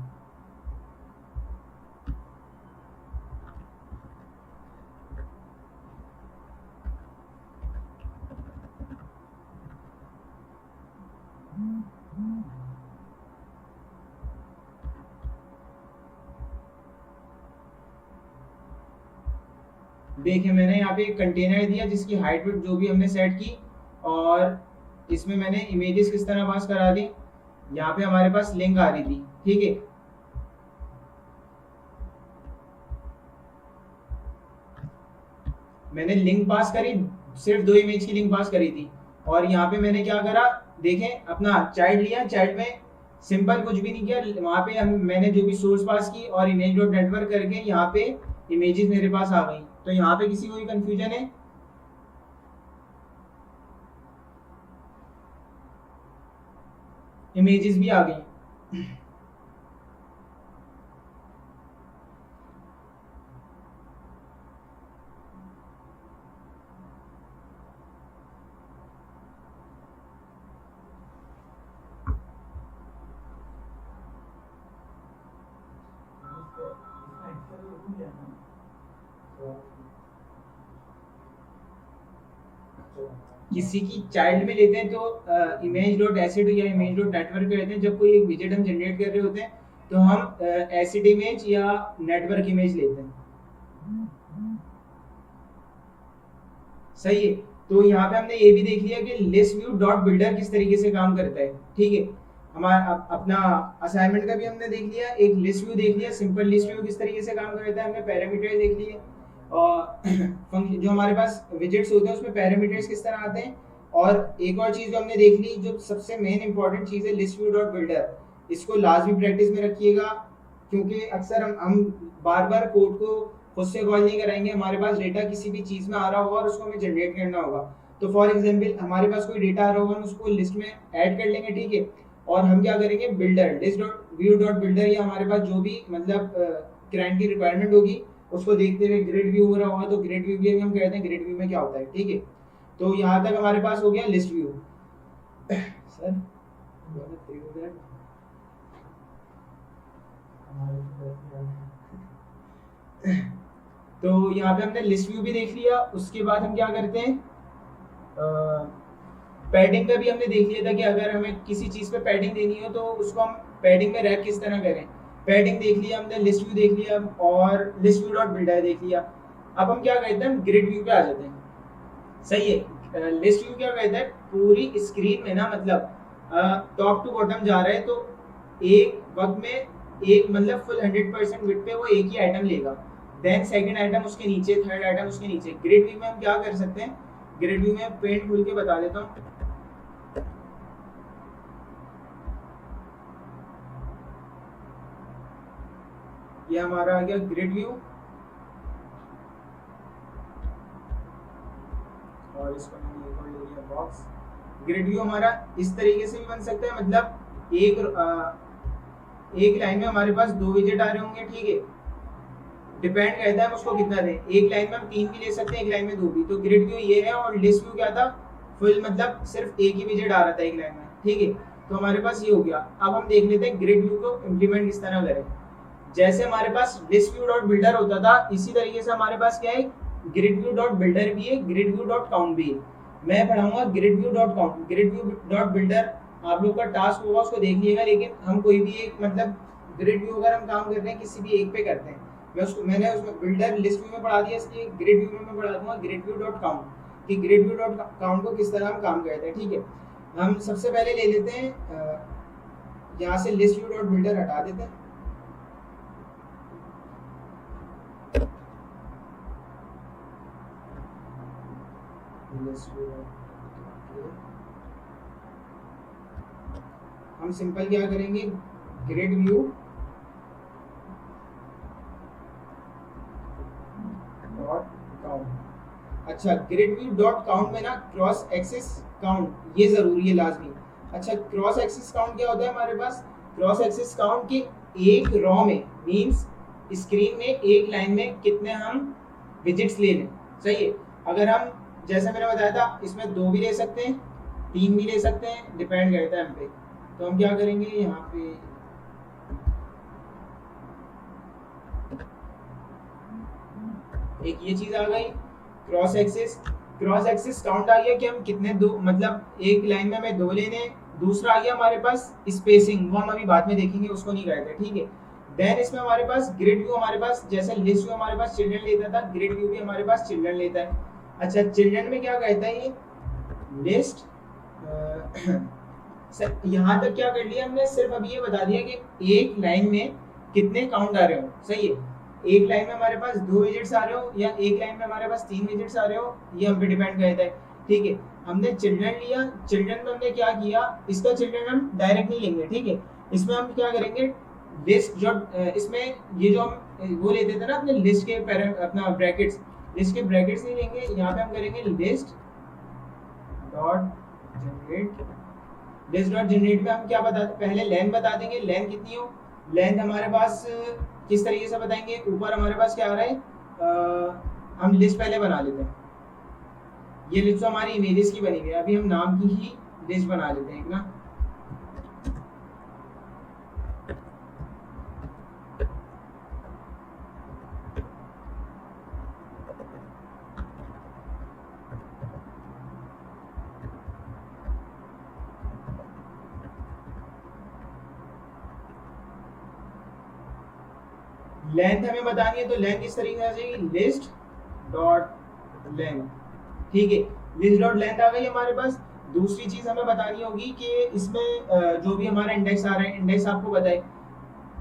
देखिए मैंने यहाँ पे एक कंटेनर दिया जिसकी हाइट विड्थ जो भी हमने सेट की, और इसमें मैंने इमेजेस किस तरह पास करा दी। यहाँ पे हमारे पास लिंक आ रही थी, ठीक है। मैंने लिंक पास करी, सिर्फ 2 इमेज की लिंक पास करी थी। और यहाँ पे मैंने क्या करा, देखें अपना चाइल्ड लिया, चाइल्ड में सिंपल कुछ भी नहीं किया, वहाँ पे मैंने जो भी सोर्स पास की और इमेज डॉट नेटवर्क करके यहाँ पे इमेजेस मेरे पास आ गई। तो यहाँ पे किसी को भी कंफ्यूजन है? इमेजेस भी आ गई। किसी की चाइल्ड में लेते हैं तो इमेज डॉट एसिड या इमेज डॉट नेटवर्क लेते हैं। जब कोई एक विजेट हम जनरेट कर रहे होते हैं तो हम एसिड इमेज या नेटवर्क इमेज लेते हैं, सही है। तो यहाँ पे हमने ये भी देख लिया कि लिस्ट व्यू डॉट बिल्डर किस तरीके से काम करता है, ठीक है। हमारा अपना असाइनमेंट का भी हमने देख लिया, एक लिस्ट व्यू देख लिया, सिंपल लिस्ट व्यू किस तरीके से काम करता है, हमने पैरामीटर्स देख लिए, और जो हमारे पास विजेट्स होते हैं उसमें पैरामीटर्स किस तरह आते हैं। और एक और चीज जो हमने देख ली, जो सबसे मेन इंपॉर्टेंट चीज है लिस्ट व्यू डॉट बिल्डर, इसको लाजमी प्रैक्टिस में रखिएगा, क्योंकि अक्सर हम बार बार कोड को खुद से कॉल नहीं कराएंगे। हमारे पास डेटा किसी भी चीज में आ रहा होगा और उसको हमें जनरेट करना होगा। तो फॉर एग्जांपल हमारे पास कोई डेटा आ रहा होगा, हम उसको लिस्ट में ऐड कर लेंगे, ठीक है। और हम क्या करेंगे, builder list dot view dot builder, या हमारे पास जो भी मतलब क्लाइंट की रिक्वायरमेंट होगी उसको देखते हुए ग्रिड व्यू हो रहा होगा तो ग्रिड व्यू भी हम कहते हैं ग्रिड व्यू में क्या होता है, ठीक है। तो यहाँ तक हमारे पास हो गया लिस्ट व्यू। सर तो यहाँ पे हमने लिस्ट व्यू भी देख लिया। उसके बाद हम क्या करते हैं, पैडिंग का भी हमने देख लिया था कि अगर हमें किसी चीज पे पैडिंग देनी हो तो उसको हम पैडिंग में रैप किस तरह करें। पैडिंग देख लिया हमने, लिस्ट व्यू देख लिया और लिस्ट व्यू डॉट बिल्डर देख लिया। अब हम क्या करते हैं, ग्रिड व्यू पे आ जाते हैं, सही है। लिस्ट व्यू क्या कहता है, पूरी स्क्रीन में ना मतलब टॉप टू बॉटम जा रहा है, तो एक वक्त में एक मतलब फुल 100% विड्थ पे वो एक ही आइटम लेगा, देन सेकंड आइटम उसके नीचे, थर्ड आइटम उसके नीचे। ग्रिड व्यू में हम क्या कर सकते हैं, ग्रिड व्यू में पेंट खोल के बता देता हूँ। ये हमारा आ गया ग्रिड व्यू, और इसको मैंने एक और ले लिया बॉक्स। ग्रिड व्यू हमारा इस तरीके से भी बन सकता है, मतलब एक लाइन में हमारे पास 2 विजेट आ रहे होंगे, ठीक है। डिपेंड करता है हम उसको कितना दें, एक लाइन में हम 3 भी ले सकते हैं, एक लाइन में 2 भी। तो ग्रिड व्यू ये है, और लिस्ट व्यू क्या था, फुल मतलब सिर्फ एक ही विजेट आ रहा था एक लाइन में, ठीक है। तो हमारे पास ये हो गया। अब हम देख लेते हैं ग्रिड व्यू को इम्प्लीमेंट किस तरह करें। जैसे हमारे पास लिस्ट व्यू डॉट बिल्डर होता था, इसी तरीके से हमारे पास क्या है, ग्रिड व्यू डॉट बिल्डर भी है, ग्रिड व्यू डॉट काउंट भी है। मैं पढ़ाऊंगा grid view dot count. Grid view dot builder आप लोग का टास्क होगा, उसको देख लीजिएगा, लेकिन हम कोई भी एक मतलब ग्रिड व्यू अगर हम काम कर रहे हैं किसी भी एक पे करते हैं, मैंने उसमें बिल्डर लिस्ट व्यू में पढ़ा दिया, इसलिए ग्रिड व्यू में मैं पढ़ा दूंगा ग्रिड व्यू डॉट काउंट, कि ग्रिड व्यू डॉट काउंट को किस तरह हम काम करते हैं, ठीक है। हम सबसे पहले ले लेते हैं यहाँ से लिस्ट व्यू डॉट बिल्डर हटा देते हैं। हम सिंपल क्या करेंगे, ग्रिड व्यू डॉट काउंट, अच्छा, ग्रिड व्यू डॉट काउंट में ना क्रॉस एक्सिस काउंट ये जरूरी है लाजमी। अच्छा, क्रॉस एक्सिस काउंट क्या होता है हमारे पास? क्रॉस एक्सिस काउंट की एक रॉ में मींस स्क्रीन में एक लाइन में कितने हम विजिट्स ले लें। सही है। अगर हम जैसे मैंने बताया था इसमें 2 भी ले सकते हैं, 3 भी ले सकते हैं, डिपेंड करता है हम पे। तो हम क्या करेंगे यहाँ पे एक ये चीज आ गई क्रॉस एक्सिस काउंट आ गया कि हम कितने दो मतलब एक लाइन में हमें 2 लेने। दूसरा आ गया हमारे पास स्पेसिंग, वो हम अभी बाद में देखेंगे, उसको नहीं करते, ठीक है। देन इसमें हमारे पास ग्रिड व्यू, हमारे पास जैसे लिस्ट व्यू हमारे पास चिल्ड्रन लेता था, ग्रिड व्यू भी हमारे पास चिल्ड्रन लेता है। अच्छा, चिल्ड्रन में क्या कहता है ये लिस्ट यहाँ तक क्या कर लिया हमने, सिर्फ अभी ये बता दिया कि एक लाइन में कितने काउंट आ रहे हो। सही है। एक लाइन में हमारे पास 2 विजिट्स आ रहे हो या एक लाइन में हमारे पास 3 विजिट्स आ रहे हो, ये हम पे डिपेंड करता है, ठीक है। हमने चिल्ड्रन लिया, चिल्ड्रन में हमने क्या किया, इसका चिल्ड्रन हम डायरेक्ट नहीं लेंगे, ठीक है। इसमें हम क्या करेंगे, लिस्ट जो इसमें ये जो हम वो लेते थे ना अपने लिस्ट के अपना ब्रैकेट्स, लिस्ट के ब्रैकेट्स नहीं लेंगे, यहाँ पे हम करेंगे list dot generate. List dot generate में हम क्या बता, पहले लेंथ बता देंगे, लेंथ कितनी हो। लेंथ हमारे पास किस तरीके से बताएंगे, ऊपर हमारे पास क्या आ रहा है, हम लिस्ट पहले बना लेते हैं। ये लिस्ट तो हमारी इमेजेस की बनी हुई है, अभी हम नाम की ही लिस्ट बना लेते हैं ना। लेंथ हमें बतानी है, तो लेंथ इस तरीके से आ जाएगी लिस्ट डॉट लेंथ, ठीक है। लिस्ट डॉट लेंथ आ गई हमारे पास। दूसरी चीज हमें बतानी होगी कि इसमें जो भी हमारा इंडेक्स आ रहा है, इंडेक्स आपको बताए।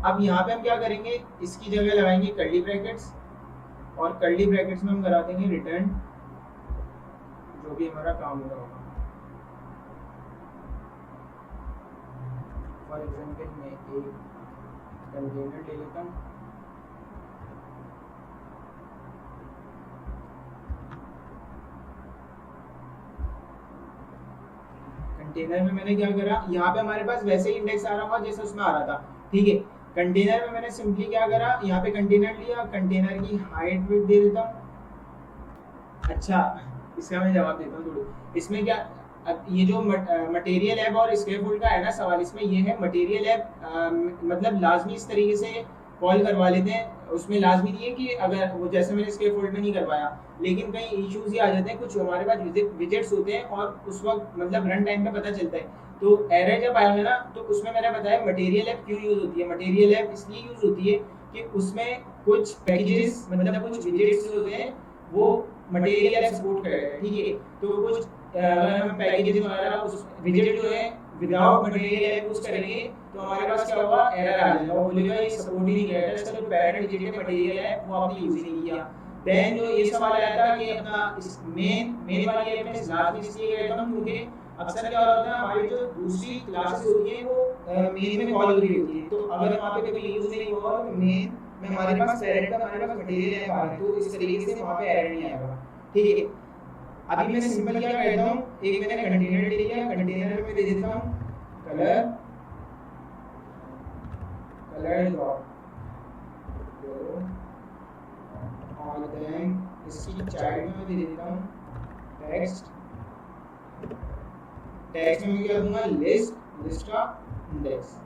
अब यहाँ पे हम क्या करेंगे, इसकी जगह लगाएंगे कर्ली ब्रैकेट्स, और कर्ली ब्रैकेट्स में हम करा देंगे रिटर्न जो भी हमारा काम हो रहा होगा। फॉर एग्जाम्पल मैं एक कंटेनर ले लेता हूँ, कंटेनर में मैंने क्या करा, यहाँ पे हमारे पास वैसे ही इंडेक्स आ रहा होगा जैसे उसमें आ रहा था, ठीक है। कंटेनर में मैंने सिंपली क्या करा, यहाँ पे कंटेनर लिया, कंटेनर की हाइट विड्थ दे देता हूँ। अच्छा, इसका मैं जवाब देता हूँ थोड़ी। इसमें क्या, अब ये जो मटेरियल ऐप और स्कैफोल्ड का है ना सवाल, इसमें ये है मटेरियल ऐप मतलब लाजमी इस तरीके से कॉल करवा लेते हैं, उसमें लाजमी नहीं है कि अगर वो जैसे मैंने स्कैफोल्ड में नहीं करवाया, लेकिन कई इश्यूज ये आ जाते हैं, कुछ हमारे पास विजिट्स होते हैं और उस वक्त मतलब रन टाइम पे पता चलता है, तो एरर जब आएगा ना, तो उसमें मैंने बताया मटेरियल ऐप क्यों यूज होती है। मटेरियल ऐप इसलिए यूज होती है कि उसमें कुछ पैकेजेस मतलब कुछ विजिट्स होते हैं वो मटेरियल ऐप सपोर्ट कर रहे हैं, ठीक है। तो कुछ अगर हम पैकेजेस वगैरह उस विजिट जो है विदाउट मटेरियल ऐप यूज करेंगे, तो हमारे पास क्या होगा, एरर आ जाएगा, वो बोलेगा ये सपोर्ट ही नहीं कर रहा है, इसका जो पैरेंट विजिट है मटेरियल है वो आपने यूज ही नहीं किया। देन जो ये सवाल आया था कि अपना इस मेन वाली ऐप में लाजमी इसलिए कहता हूं क्योंकि अक्सर क्या होता है हमारी जो दूसरी क्लासेस होती है वो मेन में कॉल हो रही होती है, तो अगर वहां पे कभी यूज नहीं हुआ तो मेन में हमारे पास पैरेंट का हमारे पास मटेरियल ऐप आ रहा है, तो इस तरीके से वहां पे एरर नहीं आएगा, ठीक है। अभी मैं सिंपल क्या कहता हूं, एक मैंने कंटेनर ले लिया, कंटेनर में दे देता हूं कलर डॉट और देन इसकी चाइल्ड में दे देता हूँ टेक्स्ट में मैं क्या दूंगा, लिस्ट का इंडेक्स।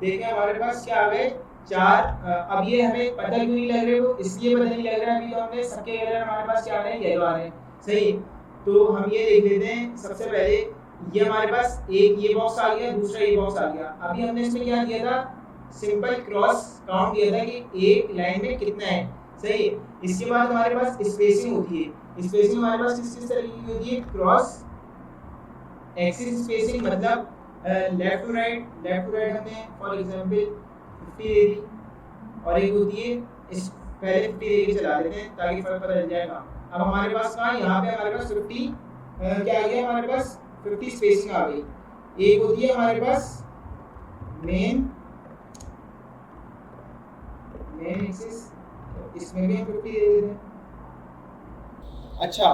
देखिए हमारे पास क्या आ गए, 4। अब ये हमें पता क्यों नहीं लग रहे हो, इसलिए पता नहीं लग रहा है, अभी तो हमने सबके कलर हमारे पास क्या आ रहे हैं, येलो आ रहे हैं, सही। तो हम ये देख लेते हैं सबसे पहले, ये हमारे पास एक ये बॉक्स आ गया, दूसरा ये बॉक्स आ गया। अभी हमने इसमें क्या किया था, सिंपल क्रॉस काउंट किया था कि एक लाइन में कितना है, सही। इसके बाद हमारे पास स्पेसिंग होती है, स्पेसिंग हमारे पास किस तरीके की होती है, क्रॉस एक्सिस स्पेसिंग, मतलब लेफ्ट टू राइट हमने फॉर एग्जांपल 50 दे दी, और एक होती है इस पहले 50 दे के चला देते हैं ताकि फर्क पता चल जाएगा। अब हमारे पास कहाँ, यहाँ पे हमारे पास 50 क्या आ गया, हमारे पास 50 स्पेसिंग आ गई। एक होती है हमारे पास मेन एक्सिस, इसमें भी हम 50 दे देते हैं। अच्छा,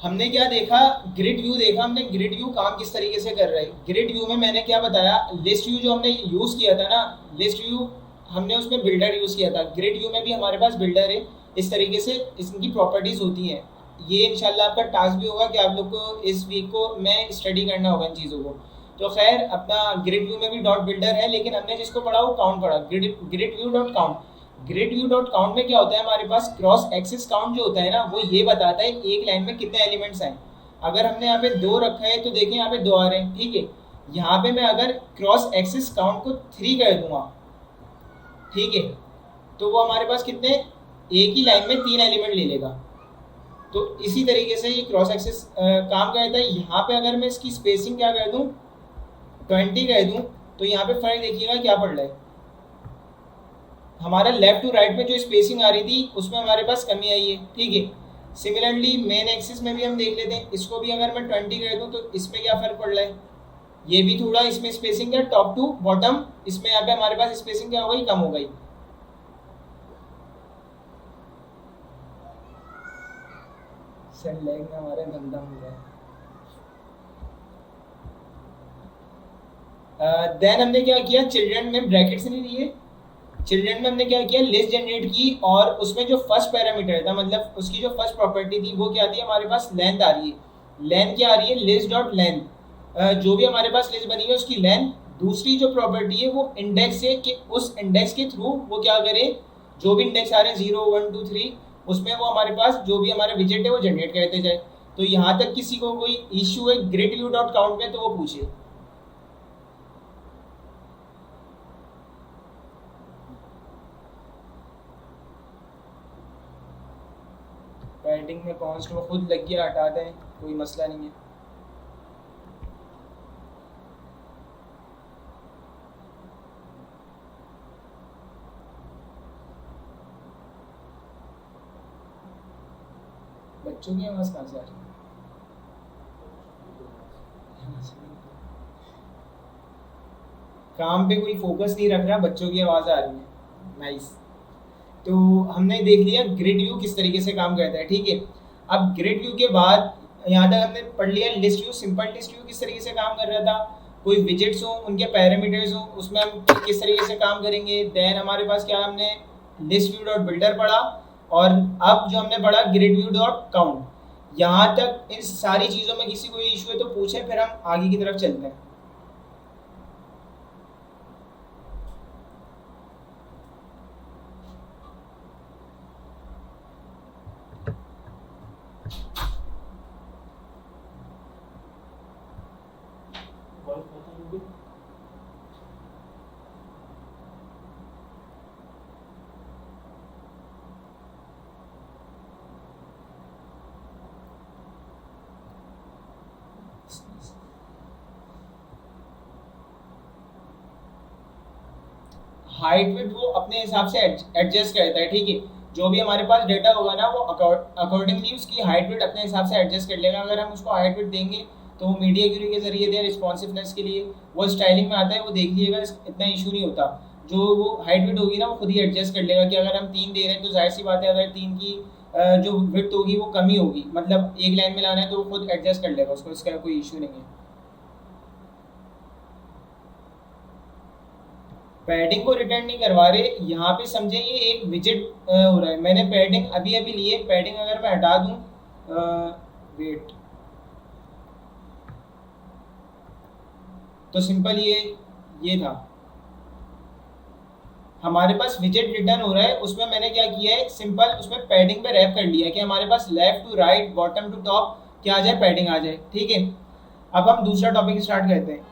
हमने क्या देखा, ग्रिड व्यू देखा हमने। ग्रिड व्यू काम किस तरीके से कर रहा है। ग्रिड व्यू में मैंने क्या बताया, लिस्ट व्यू जो हमने यूज़ किया था ना, लिस्ट व्यू हमने उसमें बिल्डर यूज़ किया था। ग्रिड व्यू में भी हमारे पास बिल्डर है। इस तरीके से इनकी प्रॉपर्टीज़ होती हैं। ये इंशाल्लाह आपका टास्क भी होगा कि आप लोग को इस वीक को मैं स्टडी करना होगा इन चीज़ों को। तो खैर, अपना ग्रिड व्यू में भी डॉट बिल्डर है, लेकिन हमने जिसको पढ़ा वो काउंट पढ़ा, grid view dot count. Grid view dot count में क्या होता है, हमारे पास क्रॉस एक्सिस काउंट जो होता है ना, वो ये बताता है एक लाइन में कितने एलिमेंट्स हैं। अगर हमने यहाँ पे 2 रखा है तो देखिए यहाँ पे 2 आ रहे हैं, ठीक है। यहाँ पे मैं अगर क्रॉस एक्सिस काउंट को 3 कर दूंगा, ठीक है, तो वो हमारे पास कितने, एक ही लाइन में 3 एलिमेंट ले लेगा। तो इसी तरीके से ये क्रॉस एक्सिस काम करता है। यहाँ पे अगर मैं इसकी स्पेसिंग क्या कर दूँ, 20 कर दूँ, तो यहाँ पे फर्क देखिएगा क्या पड़ रहा है। हमारा लेफ्ट टू राइट में जो स्पेसिंग आ रही थी उसमें हमारे पास कमी आई है, ठीक है। सिमिलरली मेन एक्सिस में भी हम देख लेते हैं, इसको भी अगर मैं 20 कर दूं तो इसमें क्या फ़र्क पड़ रहा है, ये भी थोड़ा इसमें स्पेसिंग क्या टॉप टू बॉटम, इसमें यहाँ पे हमारे पास स्पेसिंग क्या हो गई, कम हो गई। सर लैग में हमारे धंधा हो रहा है। देन हमने क्या किया, चिल्ड्रन में ब्रैकेट्स नहीं दिए। चिल्ड्रन में हमने क्या किया, लिस्ट जनरेट की, और उसमें जो फर्स्ट पैरामीटर था, मतलब उसकी जो फर्स्ट प्रॉपर्टी थी वो क्या थी, हमारे पास लेंथ आ रही है। लेंथ क्या आ रही है, लिस्ट डॉट लेंथ, जो भी हमारे पास लिस्ट बनी है उसकी लेंथ। दूसरी जो प्रॉपर्टी है वो इंडेक्स है, कि उस इंडेक्स के थ्रू वो क्या करे, जो भी इंडेक्स आ रहे हैं 0 1 2 3, उसमें वो हमारे पास जो भी हमारे विजेट है वो जनरेट करते जाए। तो यहाँ तक किसी को कोई इश्यू है ग्रिड व्यू डॉट काउंट में तो वो पूछे। पेंटिंग में कॉन्स्ट वो खुद लग गया, हटा दें, कोई मसला नहीं है। बच्चों की आवाज़ कहाँ से आ रही है? काम पे कोई फोकस नहीं रख रहा, बच्चों की आवाज़ आ रही है। नाइस। तो हमने देख लिया ग्रिड व्यू किस तरीके से काम करता है, ठीक है। अब ग्रिड व्यू के बाद यहाँ तक हमने पढ़ लिया list view, simple list view किस तरीके से काम कर रहा था। कोई विजेट्स हो, उनके पैरामीटर्स हो, उसमें हम किस तरीके से काम करेंगे। देन हमारे पास क्या, हमने लिस्ट व्यू डॉट बिल्डर पढ़ा, और अब जो हमने पढ़ा ग्रिड व्यू डॉट काउंट। यहाँ तक इन सारी चीज़ों में किसी कोई इशू है तो पूछे, फिर हम आगे की तरफ चलते हैं। हाइट विड्थ वो अपने हिसाब से एडजस्ट करता है, ठीक है। जो भी हमारे पास डेटा होगा ना वो अकॉर्डिंगली उसकी हाइट विड्थ अपने हिसाब से एडजस्ट कर लेगा। अगर हम उसको हाइट विड्थ देंगे तो वो मीडिया क्यूरी के जरिए दें रिस्पॉन्सिवनेस के लिए, वो स्टाइलिंग में आता है, वो देख लीजिएगा, इतना इशू नहीं होता। जो वो हाइट विड्थ होगी ना वो खुद ही एडजस्ट कर लेगा, कि अगर हम 3 दे रहे हैं तो जाहिर सी बात है अगर 3 की जो विड्थ होगी वो कमी होगी, मतलब एक लाइन में लाना है तो वो खुद एडजस्ट कर लेगा उसको, इसका कोई इशू नहीं है। पैडिंग को रिटर्न नहीं करवा रहे, यहाँ पे समझे ये एक विजिट हो रहा है। मैंने पैडिंग अभी अभी लिए, पैडिंग अगर मैं हटा दूँ, वेट, तो सिंपल ये था हमारे पास विजेट रिटर्न हो रहा है। उसमें मैंने क्या किया है, सिंपल उसमें पैडिंग पे रैप कर लिया है कि हमारे पास left to right bottom to top क्या आ जाए, पैडिंग आ जाए, ठीक है। अब हम दूसरा टॉपिक स्टार्ट करते हैं।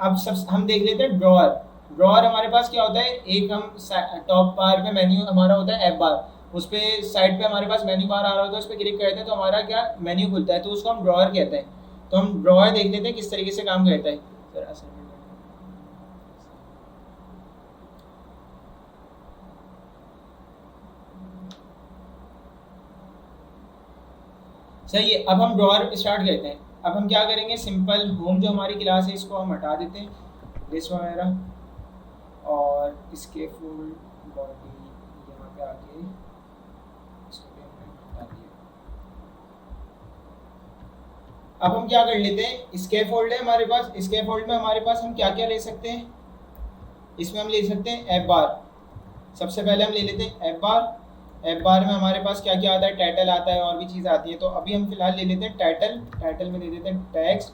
अब सब हम देख लेते हैं ड्रॉअर। ड्रॉअर हमारे पास क्या होता है, एक हम टॉप बार पे मेन्यू हमारा होता है ऐप बार, उस पर साइड पे हमारे पास मेन्यू बार आ रहा होता है, उस पर क्लिक करते हैं तो हमारा क्या मेन्यू खुलता है, तो उसको हम ड्रॉअर कहते हैं। तो हम ड्रॉअर देख लेते हैं किस तरीके से काम करता है। सही है। अब हम ड्रॉअर स्टार्ट करते हैं। अब हम क्या करेंगे, सिंपल होम जो हमारी क्लास है इसको हम हटा देते हैं, लिस्ट वगैरह, और इसके फुल बॉडी यहाँ पे आके इसको भी हमने हटा दिया। अब हम क्या कर लेते हैं, स्कैफोल्ड है हमारे पास, स्कैफोल्ड में हमारे पास हम क्या क्या ले सकते हैं, इसमें हम ले सकते हैं एफ बार। सबसे पहले हम ले लेते हैं एफ बार। एफ बार में हमारे पास क्या क्या आता है, टाइटल आता है और भी चीज़ आती है। तो अभी हम फिलहाल ले लेते हैं टाइटल। टाइटल में दे देते हैं टैग्स,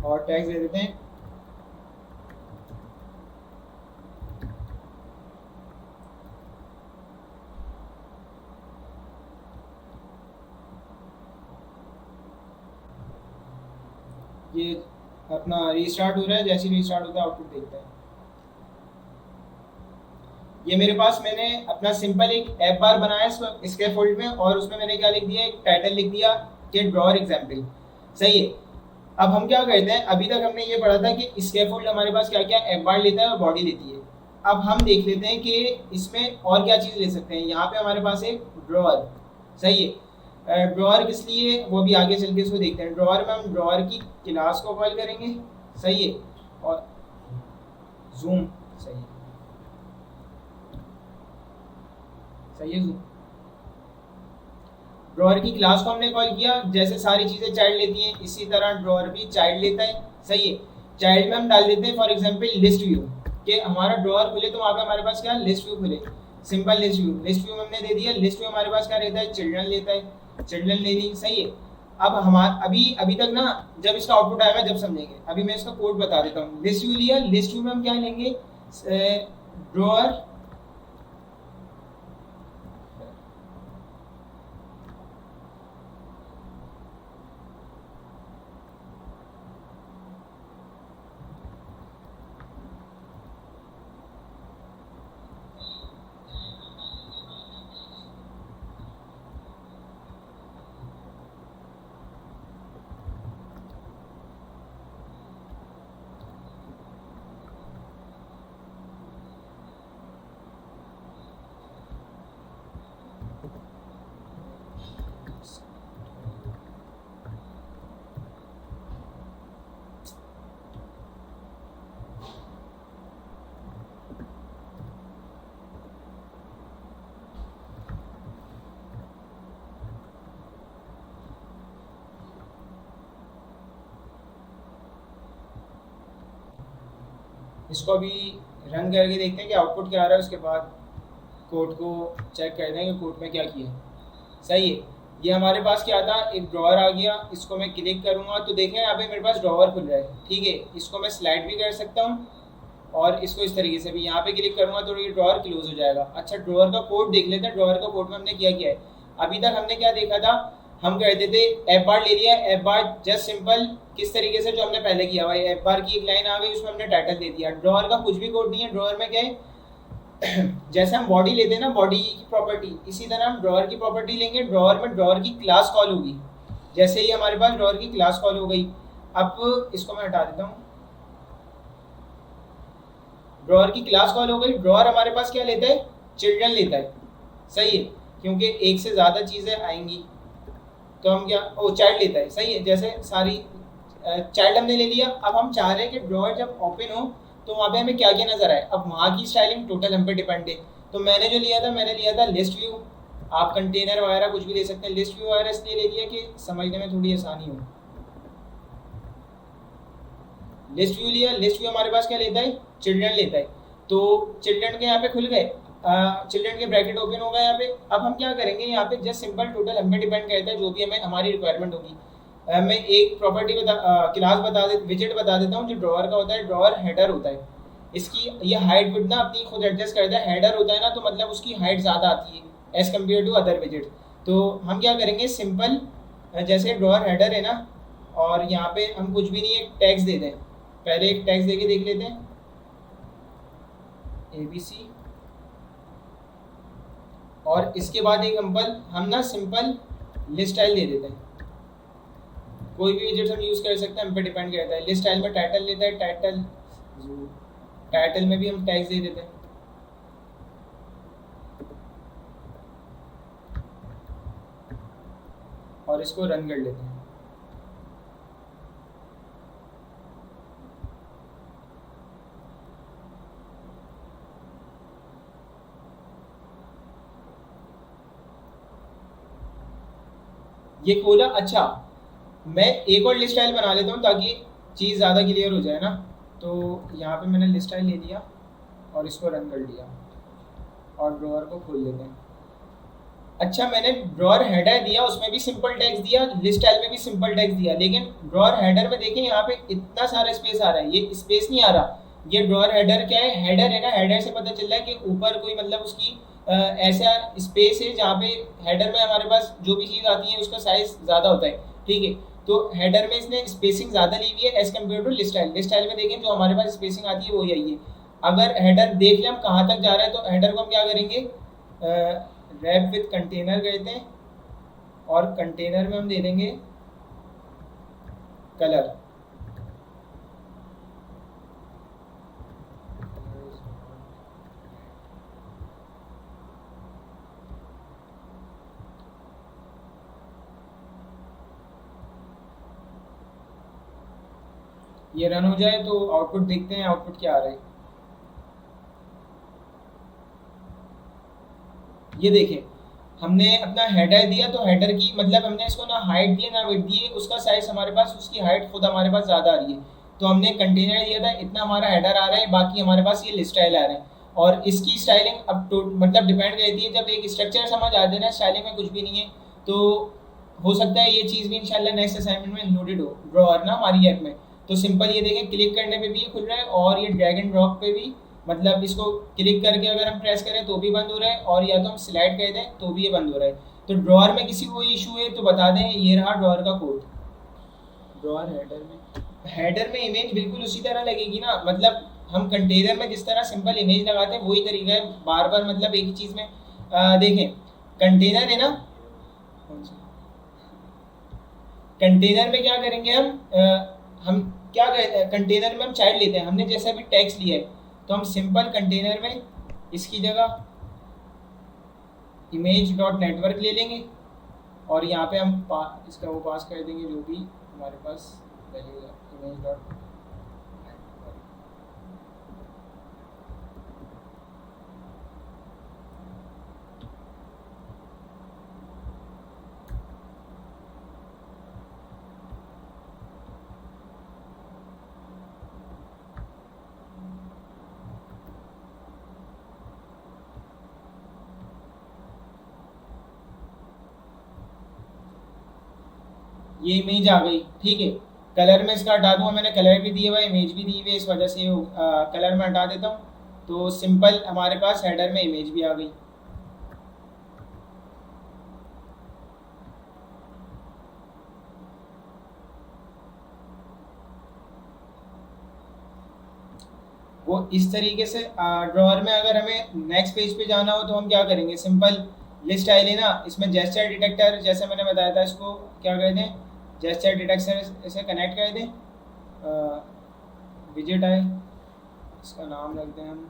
और टैग्स दे देते हैं ये अपना रीस्टार्ट हो रहा है, जैसे रीस्टार्ट होता है आउटपुट देखते हैं। ये मेरे पास मैंने अपना सिंपल एक ऐप बार बनाया स्कैफोल्ड में, और उसमें मैंने क्या लिख दिया, एक टाइटल लिख दिया कि ड्रॉअर एग्जाम्पल। सही है। अब हम क्या करते हैं, अभी तक हमने ये पढ़ा था कि स्कैफोल्ड हमारे पास क्या क्या ऐप बार लेता है और बॉडी लेती है। अब हम देख लेते हैं कि इसमें और क्या चीज़ ले सकते हैं। यहाँ पे हमारे पास एक ड्रॉअर। सही है। ड्रॉअर किस लिए, वो भी आगे चल के इसको देखते हैं। ड्रॉअर में हम ड्रॉअर की क्लास को कॉल करेंगे। सही है। और जूम, सही है, सही है, जूम। ड्रॉअर की क्लास को हमने कॉल किया, जैसे सारी चीज़ें चाइल्ड लेती हैं इसी तरह ड्रॉअर भी चाइल्ड लेता है। सही है। चाइल्ड में हम डाल देते हैं फॉर एग्जांपल लिस्ट व्यू, कि हमारा ड्रॉअर खुले तो वहाँ पे हमारे पास क्या, लिस्ट व्यू खुले। Simple list view, list view में हमने दे दिया। लिस्ट व्यू हमारे पास क्या रहता है, चिल्ड्रन लेता है, चिल्ड्रन ले ली। सही है। अब हमारा अभी तक ना, जब इसका आउटपुट आएगा जब समझेंगे। अभी मैं इसका कोड बता देता हूँ। लिस्ट व्यू लिया, लिस्ट व्यू में हम क्या लेंगे, ड्रॉअर इसको अभी रन करके देखते हैं कि आउटपुट क्या आ रहा है। उसके बाद कोड को चेक कर देंगे कोड में क्या किया। सही है। ये हमारे पास क्या था, एक ड्रॉअर आ गया। इसको मैं क्लिक करूँगा तो देखें यहाँ पे मेरे पास ड्रॉअर खुल रहा है। ठीक है। इसको मैं स्लाइड भी कर सकता हूँ, और इसको इस तरीके से भी यहाँ पे क्लिक करूँगा तो ये ड्रॉअर क्लोज हो जाएगा। अच्छा, ड्रॉअर का कोड देख लेते हैं। ड्रॉअर का कोड में हमने क्या किया है। अभी तक हमने क्या देखा था, हम कहते थे एफ बार ले लिया। एफ बार जस्ट सिंपल किस तरीके से जो हमने पहले किया हुआ है, एफ बार की एक लाइन आ गई, उसमें हमने टाइटल दे दिया। ड्रॉअर का कुछ भी कोड नहीं है। ड्रॉअर में क्या है, जैसे हम बॉडी लेते हैं ना, बॉडी की प्रॉपर्टी, इसी तरह हम ड्रॉअर की प्रॉपर्टी लेंगे। ड्रॉअर में ड्रॉअर की क्लास कॉल होगी। जैसे ही हमारे पास ड्रॉअर की क्लास कॉल हो गई, अब इसको मैं हटा देता हूँ। ड्रॉअर की क्लास कॉल हो गई। ड्रॉअर हमारे पास क्या लेता है, चिल्ड्रन लेता है। सही है। क्योंकि एक से ज़्यादा चीज़ें आएंगी तो हम क्या, ओ चाइल्ड लेता है। सही है। जैसे सारी चाइल्ड हमने ले लिया। अब हम चाह रहे हैं कि ड्रॉअर जब ओपन हो तो वहाँ पे हमें क्या क्या नजर आए। अब वहाँ की स्टाइलिंग टोटल हम पे डिपेंड है। तो मैंने जो लिया था, मैंने लिया था लिस्ट व्यू। आप कंटेनर वगैरह कुछ भी ले सकते हैं। लिस्ट व्यू वगैरह इसलिए ले लिया कि समझने में थोड़ी आसानी हो। लिस्ट व्यू लिया। लिस्ट व्यू हमारे पास क्या लेता है, चिल्ड्रन लेता है। तो चिल्ड्रन के यहाँ पे खुल गए, चिल्ड्रन के ब्रैकेट ओपन हो गए यहाँ पे। अब हम क्या करेंगे, यहाँ पे जस्ट सिंपल टोटल हम पे डिपेंड करता है जो भी हमें हमारी रिक्वायरमेंट होगी। मैं एक प्रॉपर्टी क्लास विजेट बता देता हूँ जो ड्रॉअर का होता है। ड्रॉअर हेडर होता है। इसकी ये हाइट विड्थ ना अपनी खुद एडजस्ट करता है। हेडर होता है ना, तो मतलब उसकी हाइट ज़्यादा आती है एज कम्पेयर टू अदर विजेट। तो हम क्या करेंगे, सिंपल जैसे ड्रॉअर हेडर है ना, और यहाँ पे हम कुछ भी नहीं, एक टैग्स दे दें। पहले एक टैग्स देके देख लेते हैं, ABC, और इसके बाद एक हम ना सिंपल लिस्ट स्टाइल दे देते हैं। कोई भी विजेट हम यूज़ कर सकते हैं, हम पे डिपेंड करता है। लिस्ट स्टाइल में टाइटल लेता है। टाइटल में भी हम टैग्स दे देते हैं। और और इसको रन कर लेते हैं। ये खोला। अच्छा, मैं एक और लिस्ट स्टाइल बना लेता हूँ ताकि चीज़ ज़्यादा क्लियर हो जाए ना। तो यहाँ पे मैंने लिस्ट स्टाइल ले लिया और इसको रन कर लिया और ड्रॉअर को खोल लेते हैं। अच्छा, मैंने ड्रॉअर हेडर दिया, उसमें भी सिंपल टेक्स्ट दिया, लिस्ट स्टाइल में भी सिंपल टेक्स्ट दिया, लेकिन ड्रॉअर हेडर में देखें यहाँ पे इतना सारा स्पेस आ रहा है, ये स्पेस नहीं आ रहा। ये ड्रॉअर हेडर क्या है? हेडर है ना, हेडर से पता चल रहा है कि ऊपर कोई मतलब उसकी ऐसा स्पेस है जहाँ पे हेडर में हमारे पास जो भी चीज़ आती है उसका साइज ज़्यादा होता है, ठीक है। तो हेडर में इसने स्पेसिंग ज़्यादा ली हुई है as compare to list style. List style में देखें जो हमारे पास स्पेसिंग आती है वो यही है। अगर हेडर देख लें हम कहाँ तक जा रहा है, तो हेडर को हम क्या करेंगे, रैप विथ कंटेनर कहते हैं और कंटेनर में हम दे देंगे कलर। ये रन हो जाए तो आउटपुट देखते हैं, आउटपुट क्या आ रहा है। ये देखें, हमने अपना हेडर दिया तो हेडर की मतलब हमने इसको ना हाइट दी ना विड्थ दी, उसका साइज हमारे पास, उसकी हाइट खुद हमारे पास ज़्यादा आ रही है। तो हमने कंटेनर दिया था, इतना हमारा हेडर आ रहा है, बाकी हमारे पास ये लिस्ट स्टाइल आ रहे हैं। और इसकी स्टाइलिंग अब तो मतलब डिपेंड करती है, जब एक स्ट्रक्चर समझ आ जाए ना, स्टाइलिंग में कुछ भी नहीं है, तो हो सकता है ये चीज़ भी इंशाल्लाह नेक्स्ट असाइनमेंट में इंक्लूडेड हो ड्रॉअर ना हमारी ऐप में। तो सिंपल ये देखें, क्लिक करने पे भी ये खुल रहा है और ये ड्रैग एंड ड्रॉप पे भी, मतलब इसको क्लिक करके अगर हम प्रेस करें तो भी बंद हो रहा है, और या तो हम स्लाइड कर दें तो भी ये बंद हो रहा है। तो ड्रॉअर में किसी को इशू है तो बता दें, ये रहा ड्रॉअर का कोड। ड्रॉअर हेडर में इमेज बिल्कुल उसी तरह लगेगी ना, मतलब हम कंटेनर में जिस तरह सिंपल इमेज लगाते हैं वही तरीका है, बार बार मतलब एक ही चीज़ में देखें। कंटेनर है ना, कंटेनर में क्या करेंगे हम क्या कंटेनर में हम चाइल्ड लेते हैं, हमने जैसा भी टैक्स लिया है तो हम सिंपल कंटेनर में इसकी जगह इमेज डॉट नेटवर्क ले लेंगे और यहाँ पे हम इसका वो पास कर देंगे जो भी हमारे पास रहेगा, इमेज डॉट नेटवर्क। ये इमेज आ गई, ठीक है। कलर में इसका हटा दूंगा, मैंने कलर भी दिया हुआ है, इमेज भी दी हुई है, इस वजह से कलर में हटा देता हूँ। तो सिंपल हमारे पास हेडर में इमेज भी आ गई। वो इस तरीके से ड्रॉअर में अगर हमें नेक्स्ट पेज पे जाना हो तो हम क्या करेंगे, सिंपल लिस्ट स्टाइल है ना, इसमें जेस्चर डिटेक्टर जैसे मैंने बताया था, इसको क्या कर दें, जेस्चर डिटेक्टर इसे कनेक्ट कर दें, विजेट आए, इसका नाम रखते हैं हम।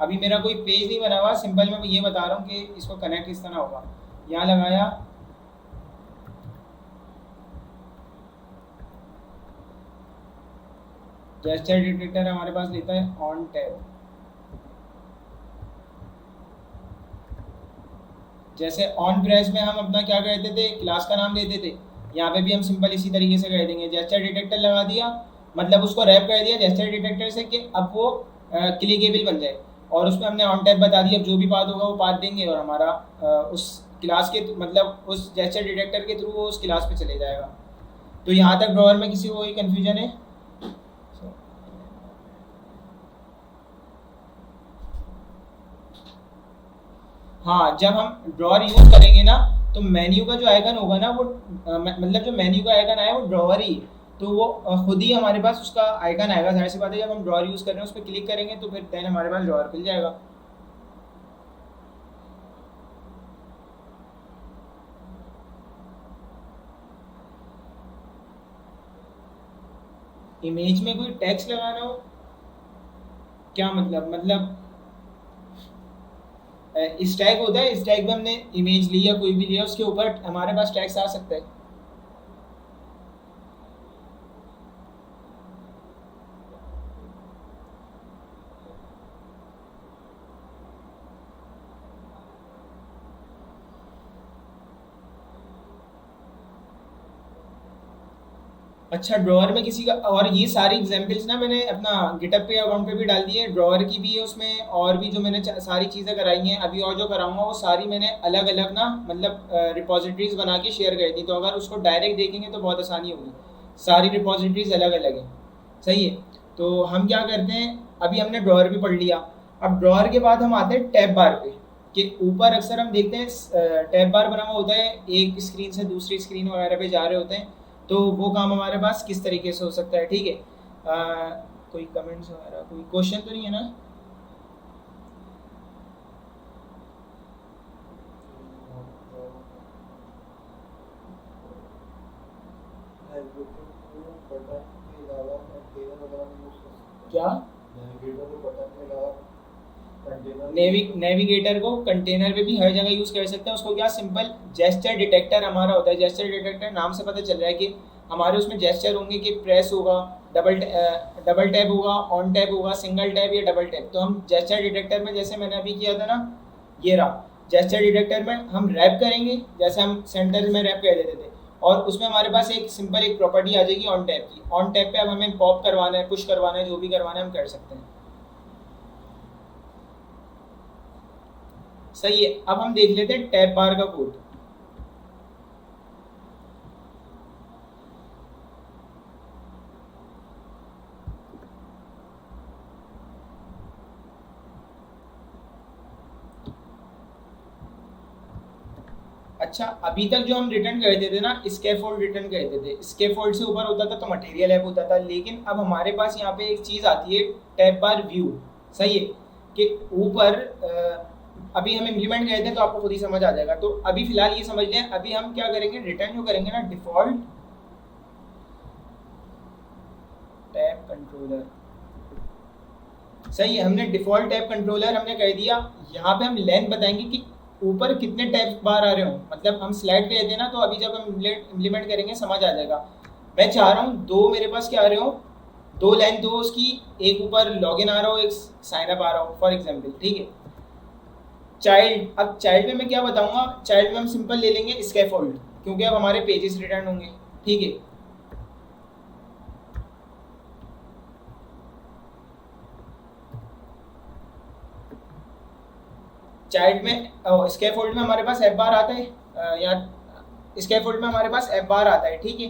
अभी मेरा कोई पेज नहीं बना हुआ, सिंपल मैं ये बता रहा हूँ कि इसको कनेक्ट किस तरह होगा। यहाँ लगाया, जेस्चर डिटेक्टर हमारे पास लेता है ऑन टैब। जैसे ऑन प्रेस में हम अपना क्या कहते थे, क्लास का नाम देते थे, यहाँ पे भी हम सिंपल इसी तरीके से कह देंगे, जेस्चर डिटेक्टर लगा दिया, मतलब उसको रैप कर दिया जेस्चर डिटेक्टर से कि अब वो क्लिकेबल बन जाए, और उसमें हमने ऑन टैब बता दिया, अब जो भी पाथ होगा वो पाथ देंगे और हमारा उस क्लास के मतलब उस जेस्चर डिटेक्टर के थ्रू वो उस क्लास पे चले जाएगा। तो यहाँ तक ड्रॉअर में किसी को कोई कन्फ्यूजन है? हाँ, जब हम ड्रॉअर यूज करेंगे ना तो मेन्यू का जो आइकन होगा ना वो मतलब जो मेन्यू का आइकन आया वो ड्रॉअर ही, तो वो खुद ही हमारे पास उसका आइकन आएगा। जाहिर सी बात है, जब हम ड्रॉअर यूज कर रहे हैं उस पर क्लिक करेंगे तो फिर देन हमारे पास ड्रॉअर खुल जाएगा। इमेज में कोई टेक्स्ट लगाना हो, क्या मतलब स्टैक होता है, स्टैक में हमने इमेज ली या कोई भी लिया, उसके ऊपर हमारे पास टैग्स आ सकता है। अच्छा, ड्रॉअर में किसी का, और ये सारी एग्जांपल्स ना मैंने अपना गिटहब पे अकाउंट पे भी डाल दी है। ड्रॉअर की भी है उसमें, और भी जो मैंने सारी चीज़ें कराई हैं अभी और जो कराऊंगा वो सारी मैंने अलग अलग ना मतलब रिपोजिटरीज बना के शेयर कर दी। तो अगर उसको डायरेक्ट देखेंगे तो बहुत आसानी होगी, सारी रिपोजिटरीज अलग अलग है। सही है। तो हम क्या करते हैं, अभी हमने ड्रॉअर भी पढ़ लिया। अब ड्रॉअर के बाद हम आते हैं टैब बार पे, कि ऊपर अक्सर हम देखते हैं टैब बार बना हुआ होता है, एक स्क्रीन से दूसरी स्क्रीन वगैरह पे जा रहे होते हैं। तो वो काम हमारे पास किस तरीके से हो सकता है, ठीक है। कोई कमेंट्स वगैरह, कोई क्वेश्चन तो नहीं है ना? क्या नेविगेटर को कंटेनर पे भी हर जगह यूज कर सकते हैं। उसको क्या, सिंपल जेस्चर डिटेक्टर हमारा होता है। जेस्चर डिटेक्टर नाम से पता चल रहा है कि हमारे उसमें जेस्चर होंगे, कि प्रेस होगा, डबल टैप होगा, ऑन टैप होगा, सिंगल टैप या डबल टैप। तो हम जेस्चर डिटेक्टर में, जैसे मैंने अभी किया था ना, ये रहा जेस्चर डिटेक्टर में, हम रैप करेंगे जैसे हम सेंटेंस में रैप कर देते थे, और उसमें हमारे पास एक सिंपल एक प्रॉपर्टी आ जाएगी ऑन टैप की। ऑन टैप पे अब हमें पॉप करवाना है, पुश करवाना है, जो भी करवाना है हम कर सकते हैं। सही है। अब हम देख लेते हैं टैब बार का कोड। अच्छा, अभी तक जो हम रिटर्न करते थे ना, स्कैफोल्ड रिटर्न करते थे। स्कैफोल्ड से ऊपर होता था तो मटेरियल ऐप होता था, लेकिन अब हमारे पास यहाँ पे एक चीज़ आती है, टैब बार व्यू। सही है। कि ऊपर अभी हम इम्प्लीमेंट करते हैं तो आपको खुद ही समझ आ जाएगा। तो अभी फिलहाल ये समझ लें, अभी हम क्या करेंगे, रिटर्न जो करेंगे ना, डिफॉल्ट टैब कंट्रोलर। सही है। हमने डिफॉल्ट टैब कंट्रोलर हमने कर दिया। यहाँ पे हम लेंथ बताएंगे कि ऊपर कितने टैब बार आ रहे हो, मतलब हम स्लाइड पे देते हैं ना, तो अभी जब हम इम्प्लीमेंट करेंगे समझ आ जाएगा। मैं चाह रहा हूँ दो मेरे पास क्या आ रहे हो, दो लाइन, दो उसकी, एक ऊपर लॉगिन आ रहा हो, एक साइन अप आ रहा हो फॉर एग्जांपल, ठीक है। चाइल्ड, अब चाइल्ड में मैं क्या बताऊंगा, चाइल्ड में हम सिंपल ले लेंगे स्कैफोल्ड, क्योंकि अब हमारे पेजेस रिटर्न होंगे, ठीक है। चाइल्ड में स्कैफोल्ड में हमारे पास एफ बार आता है, या स्कैफोल्ड में हमारे पास एफ बार आता है, ठीक है।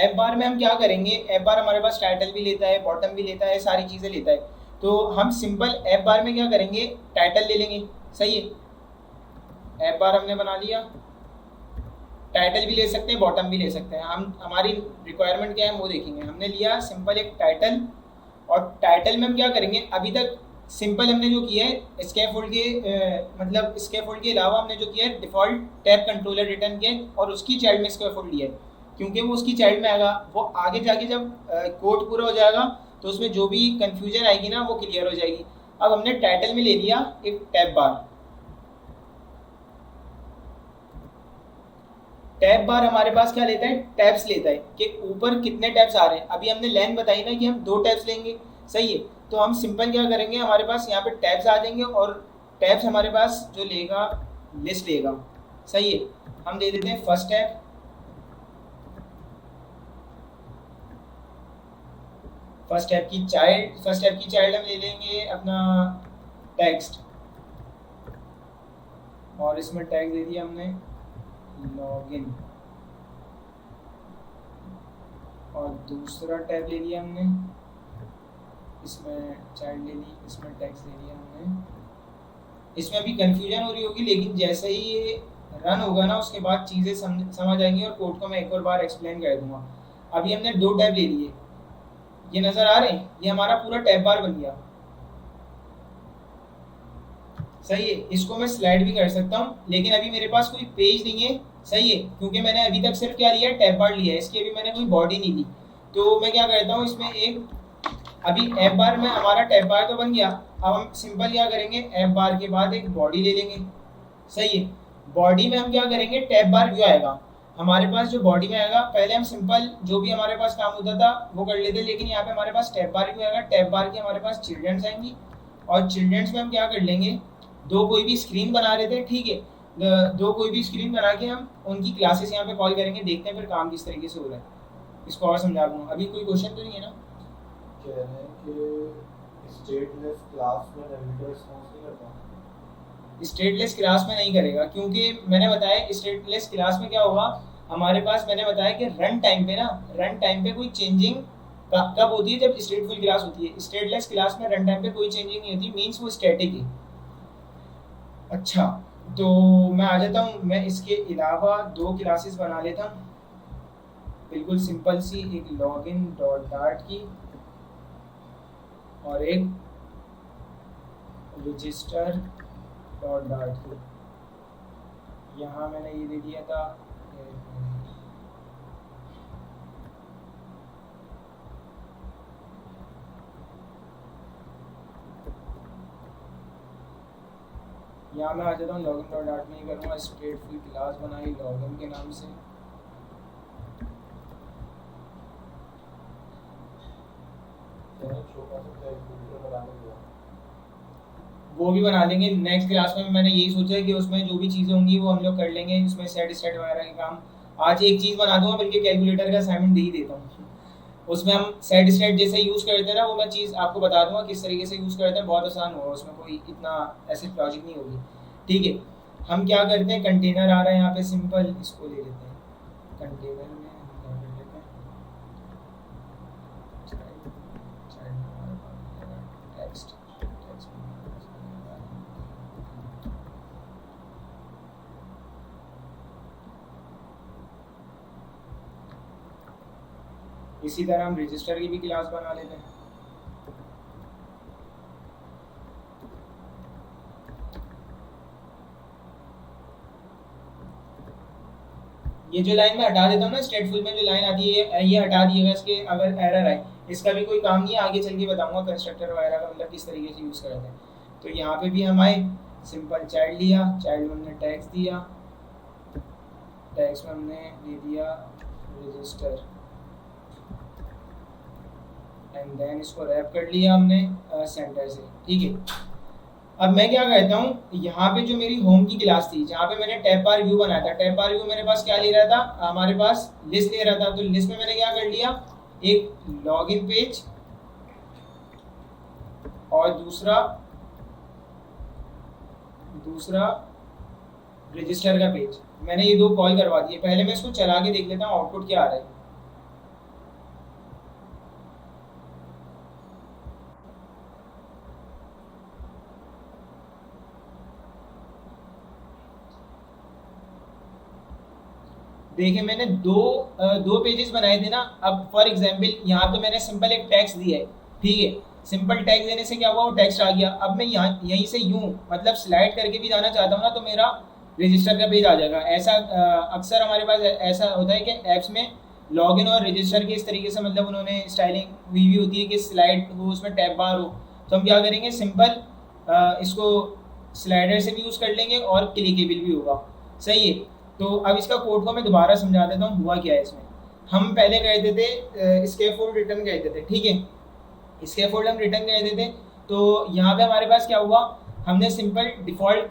एफ बार में हम क्या करेंगे, एफ बार हमारे पास टाइटल भी लेता है, बॉटम भी लेता है, सारी चीज़ें लेता है। तो हम सिंपल एफ बार में क्या करेंगे, टाइटल ले लेंगे। सही है। एफ बार हमने बना लिया, टाइटल भी ले सकते हैं, बॉटम भी ले सकते हैं। हम हमारी रिक्वायरमेंट क्या है वो देखेंगे। हमने लिया सिंपल एक टाइटल, और टाइटल में हम क्या करेंगे, अभी तक सिंपल हमने जो किया है स्कैफोल्ड के मतलब स्कैफोल्ड के अलावा हमने जो किया है डिफॉल्ट टैब कंट्रोलर रिटर्न किया है, और उसकी चाइल्ड में स्कैफोल्ड लिया है, क्योंकि वो उसकी चाइल्ड में आएगा। वो आगे जाके जब कोड पूरा हो जाएगा तो उसमें जो भी कंफ्यूजन आएगी ना वो क्लियर हो जाएगी। अब हमने टाइटल में ले लिया एक टैब बार। टैब बार हमारे पास क्या लेता है, टैब्स लेता है, कि ऊपर कितने टैब्स आ रहे हैं। अभी हमने लेंथ बताई ना कि हम 2 टैब्स लेंगे। सही है। तो हम सिंपल क्या करेंगे, हमारे पास यहाँ पे टैब्स आ जाएंगे, और टैब्स हमारे पास जो लेगा लिस्ट लेगा। सही है। हम दे देते हैं फर्स्ट टैब, फर्स्ट टैब की चाइल्ड हम ले लेंगे अपना टेक्स्ट, और इसमें टैग दे दिया हमने लॉगिन, और दूसरा टैब ले लिया हमने, इसमें चाइल्ड ले ली, इसमें टैक्स ले लिया हमने। इसमें अभी कंफ्यूजन हो रही होगी, लेकिन जैसे ही ये रन होगा ना उसके बाद चीज़ें समझ आएंगी, और कोड को मैं एक और बार एक्सप्लेन कर दूंगा। अभी हमने 2 टैब ले लिए, ये नज़र आ रहे हैं, ये हमारा पूरा टैब बार बन गया। सही है। इसको मैं स्लाइड भी कर सकता हूँ, लेकिन अभी मेरे पास कोई पेज नहीं है। सही है। क्योंकि मैंने अभी तक सिर्फ क्या लिया है, टैब बार लिया है, इसकी अभी मैंने कोई बॉडी नहीं दी। तो मैं क्या करता हूँ, इसमें एक अभी एफ बार में हमारा टैब बार तो बन गया, अब हम सिंपल क्या करेंगे, एफ बार के बाद एक बॉडी ले लेंगे, सही है। बॉडी में हम क्या करेंगे, टैब बार व्यू आएगा हमारे पास, जो बॉडी में आएगा पहले हम सिंपल जो भी हमारे पास काम होता था वो कर लेते, लेकिन यहाँ पे हमारे पास टैब बार व्यू आएगा। टैब बार की हमारे पास चिल्ड्रंस आएंगी, और चिल्ड्रंस में हम क्या कर लेंगे, दो कोई भी स्क्रीन बना लेते हैं, ठीक है। दो कोई भी स्क्रीन बना के हम उनकी क्लासेस यहाँ पे कॉल करेंगे, देखते हैं फिर काम किस तरीके से हो रहा है। इसको और समझा दूँ, अभी कोई क्वेश्चन तो नहीं है ना? कह रहे हैं कि स्टेटलेस क्लास में नेविगेटर रिस्पॉन्स नहीं करता। स्टेटलेस क्लास में नहीं करेगा, क्योंकि मैंने बताया स्टेटलेस क्लास में क्या होगा हमारे पास, मैंने बताया कि रन टाइम पे ना, रन टाइम पे कोई चेंजिंग कब होती है, जब स्टेटफुल क्लास होती है। स्टेटलेस क्लास में रन टाइम पे कोई चेंजिंग नहीं होती, मींस वो स्टैटिक है। अच्छा, तो मैं आ जाता हूँ, मैं इसके अलावा दो क्लासेस बना लेता हूँ, बिल्कुल सिंपल सी, एक लॉगिन डॉट डार्ट की और एक रजिस्टर डॉट डार्ट की। यहाँ मैंने ये दे दिया था, यहाँ मैं आ जाता हूँ, लॉगिन डॉट डार्ट नहीं करूँगा, स्टेटफुल क्लास बनाई लॉगिन के नाम से। वो भी बना लेंगे नेक्स्ट क्लास में। मैंने यही सोचा है कि उसमें जो भी चीज़ें होंगी वो हम लोग कर लेंगे, इसमें सेट स्टेट वगैरह के काम। आज एक चीज़ बना दूंगा, बल्कि कैलकुलेटर का असाइनमेंट दे ही देता हूँ, उसमें हम सेट स्टेट जैसे यूज़ करते हैं ना, वो मैं चीज़ आपको बता दूंगा किस तरीके से यूज़ करते हैं, बहुत आसान होगा, उसमें कोई इतना ऐसे लॉजिक नहीं होगी, ठीक है। हम क्या करते हैं, कंटेनर आ रहा है यहाँ पे सिंपल, इसको ले लेते हैं कंटेनर में, हम कर लेते हैं टेक्स्ट, इसी तरह हम रजिस्टर की भी क्लास बना लेते हैं। ये जो लाइन में हटा देता हूँ ना, स्टेटफुल में जो लाइन आती है ये हटा दिएगा, इसके अगर एरर आए, इसका भी कोई काम नहीं है, आगे चल के बताऊंगा कंस्ट्रक्टर वगैरह का मतलब किस तरीके से यूज़ करते हैं। तो यहाँ पे भी हम आए, सिंपल चाइल्ड लिया, चाइल्ड में हमने टैग्स दिया, टैग्स में हमने दे दिया रजिस्टर, एंड देन इसको रैप कर लिया हमने सेंटर से, ठीक है। अब मैं क्या कहता हूँ, यहाँ पे जो मेरी होम की क्लास थी, जहाँ पे मैंने टैब बार व्यू बनाया था, टैब बार व्यू मेरे पास क्या ले रहा था, हमारे पास लिस्ट ले रहा था। तो लिस्ट में मैंने क्या कर लिया, एक लॉगिन पेज और दूसरा रजिस्टर का पेज, मैंने ये दो कॉल करवा दिए। पहले मैं इसको चला के देख लेता हूँ आउटपुट क्या आ रहा है। देखिए मैंने दो पेजेस बनाए थे ना। अब फॉर एग्जांपल यहाँ तो मैंने सिंपल एक टेक्स्ट दिया है, ठीक है। सिंपल टेक्स्ट देने से क्या हुआ, वो टेक्स्ट आ गया। अब मैं यहाँ यहीं से यूं मतलब स्लाइड करके भी जाना चाहता हूँ ना, तो मेरा रजिस्टर का पेज आ जाएगा। ऐसा अक्सर हमारे पास ऐसा होता है कि ऐप्स में लॉगिन और रजिस्टर के इस तरीके से मतलब उन्होंने स्टाइलिंग हुई भी होती है कि स्लाइड हो, उसमें टैब बार हो। तो हम क्या करेंगे, सिंपल इसको स्लाइडर से भी यूज़ कर लेंगे और क्लिकेबल भी होगा, सही है। तो अब इसका कोड को मैं दोबारा समझा देता हूँ हुआ क्या है इसमें। हम पहले कहते थे स्कैफोल्ड रिटर्न कहते थे, ठीक है। स्कैफोल्ड हम रिटर्न कहते थे। तो यहाँ पे हमारे पास क्या हुआ, हमने सिंपल डिफ़ॉल्ट